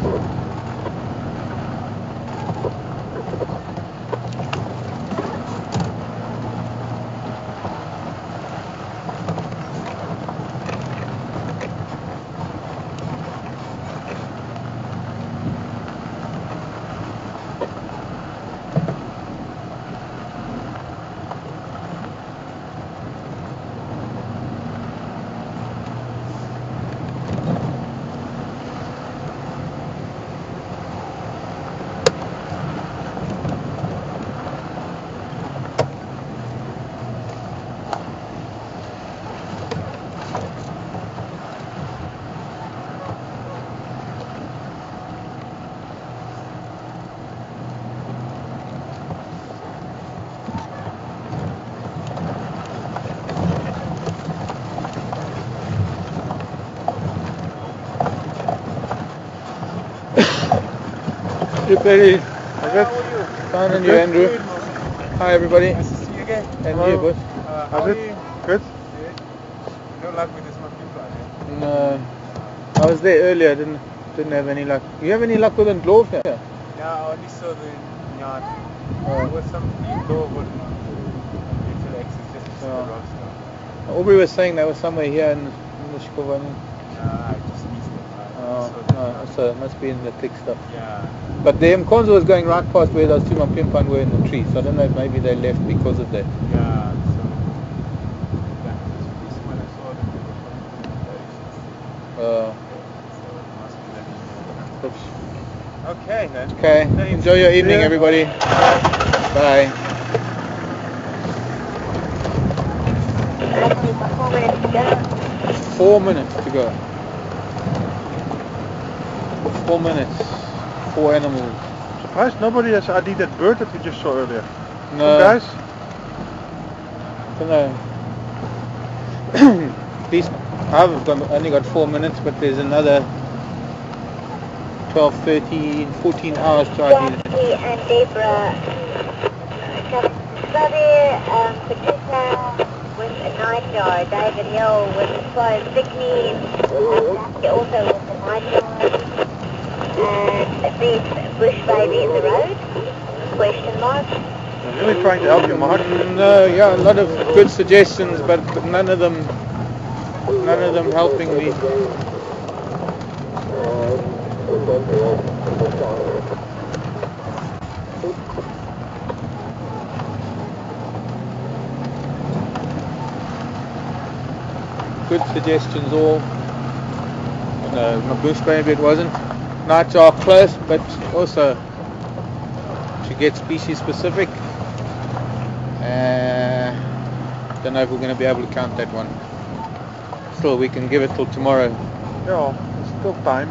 Hey Betty. How's it? Fine, and you, Andrew? Good. Hi everybody. Nice to see you again. And Hello. you, boss? How How's are it? you? Good? Good. No luck with this monkey fly, eh? No. I was there earlier, didn't have any luck. You have any luck with a dwarf here? Yeah, I only saw the yard. Oh. There was some big dog on Interact, it's just a Oh. rock star. Aubrey was saying they were somewhere here in the Shkovani. Yeah, I just missed it. Oh, no, so it must be in the thick stuff. Yeah. But the Mkonzo was going right past where those two Mampimpan were in the tree, so I don't know if maybe they left because of that. Yeah, so yeah, this one I saw them, they were coming from the directions. So it must be that. Oops. Okay then. Okay, Thanks. enjoy your evening, Yeah. everybody. Bye. Less than 4 minutes to go. 4 minutes to go. 4 minutes. 4 animals. Surprised nobody has ID'd that bird that we just saw earlier. No, Some guys? don't know. These, only got 4 minutes, but there's another 12, 13, 14 hours to ID. Jackie and Deborah. Xavier Patricia with a nightjar. David Hill with a slow Stickney. Jackie also with a nightjar. And there's Bush Baby in the road? Question mark. I'm really trying to help you, Mark. No, yeah, a lot of good suggestions, but none of them helping me. Good suggestions all. No, my bush baby it wasn't. Nightjar close, but also to get species specific. Don't know if we're going to be able to count that one. Still, we can give it till tomorrow. Yeah, there's still time.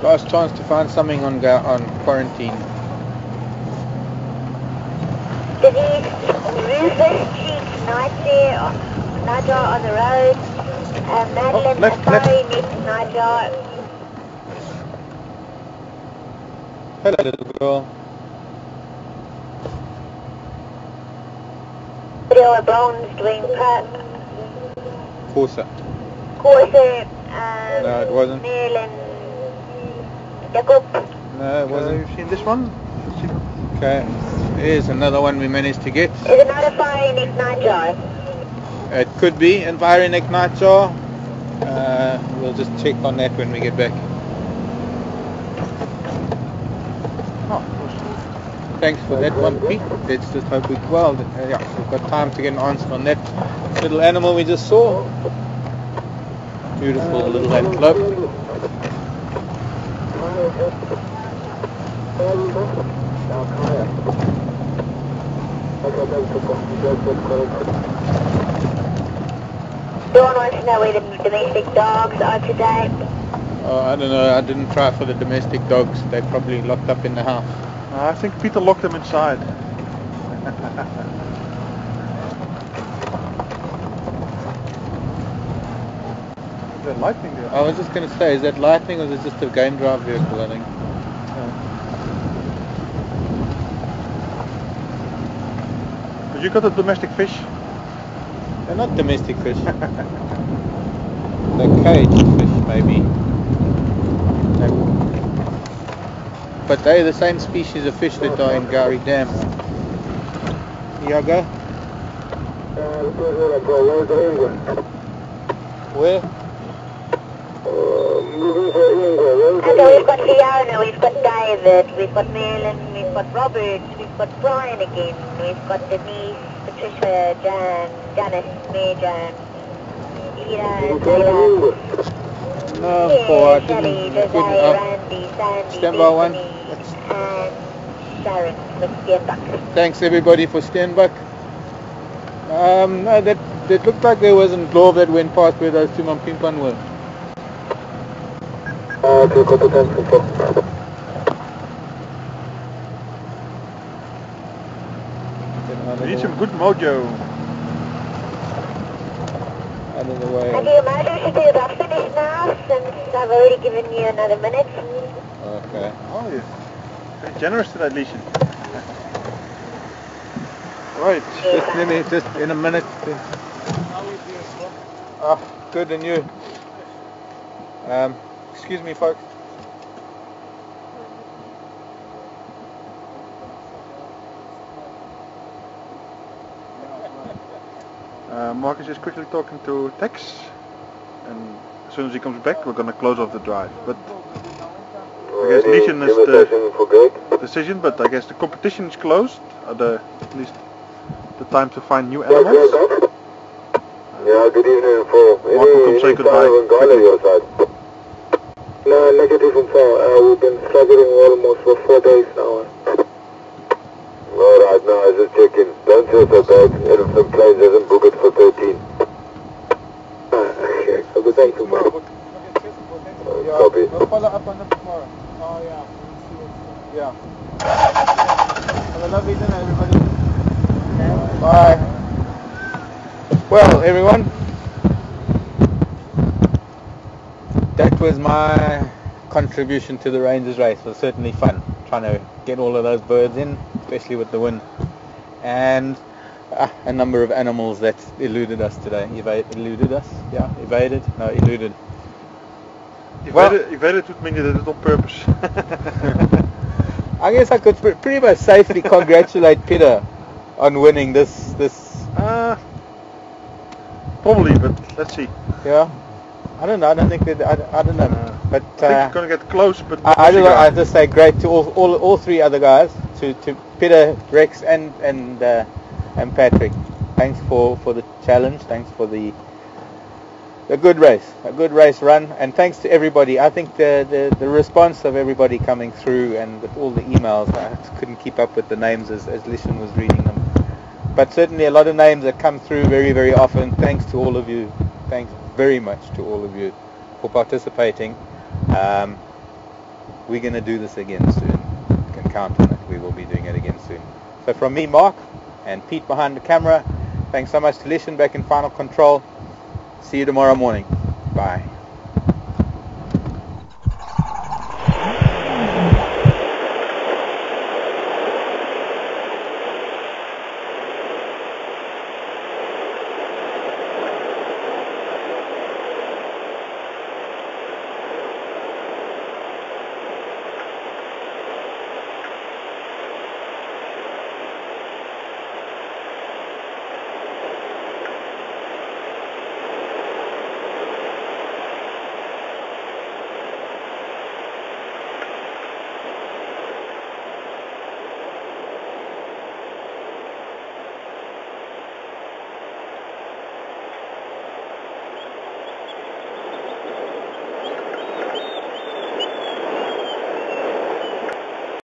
Last chance to find something on quarantine. Denise, Rufus Cheek, Nightjar on the road. Madeline left. Akari next to Nightjar. Hello, little girl. Video Bones doing prep. Corsa. Corsair, No, it wasn't. Neil and Jacob. No, it wasn't. Have you seen this one? Let's see. Okay. Here's another one we managed to get. Is another fire next Nightjar. It could be Environic Nightjar. We'll just check on that when we get back. Oh, it was Thanks for that one, Pete. Let's just hope we've got time to get an answer on that little animal we just saw. Beautiful little antelope. Dawn wants to know where the domestic dogs are today. I don't know. I didn't try for the domestic dogs. They're probably locked up in the house. I think Peter locked them inside. that lightning there? I was just going to say, is that lightning or is it just a game drive vehicle, I think? But you got a domestic fish? They're not domestic fish. They're caged fish, maybe. But they're the same species of fish that are in Gowrie Dam. Yaga? Where? Okay, we've got Fiona, we've got David, we've got Merlin, we've got Robert, we've got Brian again, we've got Denise, Patricia, Jan, Janice, Mary Jan, Taylor. No, I Shelley, didn't. Randy, Sandy, Stand by one. and Sharon with Steenbuck. Thanks everybody for Steenbuck. No, that looked like there wasn't glove that went past where those two Mampimpan were. We need some good mojo. Out of the way. Okay, your mojo should be about finished now since I've already given you another minute. Okay. Oh, you're very generous to that, Leishan. Right. Just in a minute. Oh, good, and you? Excuse me, folks. Mark is just quickly talking to Tex, and as soon as he comes back, we're going to close off the drive. But I guess Leishan is the decision, but I guess the competition is closed, at least the time to find new animals. Yeah, good evening, Mark will come say goodbye quickly. No, negative info. We've been struggling almost for 4 days now. Alright, now I just check in. Don't feel so bad. Elephant Plains doesn't book it for 13. Okay, so good thanks, Mark. Copy. We'll follow up on them tomorrow. Oh, yeah. Yeah. Have a lovely dinner, everybody. Bye. Well, everyone, that was my contribution to the Rangers race. It was certainly fun trying to get all of those birds in, especially with the wind, and a number of animals that eluded us today. Eluded us? Yeah, evaded? No, eluded. Evaded would mean you did it on purpose. I guess I could pretty much safely congratulate Peter on winning this. Probably, but let's see. Yeah, I don't know. I don't think that. I don't know. But I think it's going to get close. But I just say great to all three other guys, to Peter, Rex, and Patrick. Thanks for the challenge. Thanks for the good race run, and thanks to everybody. I think the response of everybody coming through, and with all the emails, I couldn't keep up with the names as Lishan was reading them. But certainly a lot of names that come through very, very often. Thanks to all of you. Thanks very much to all of you for participating. We're going to do this again soon. You can count on it. We will be doing it again soon. So from me, Mark, and Pete behind the camera, thanks so much to Lishan back in final control. See you tomorrow morning. Bye.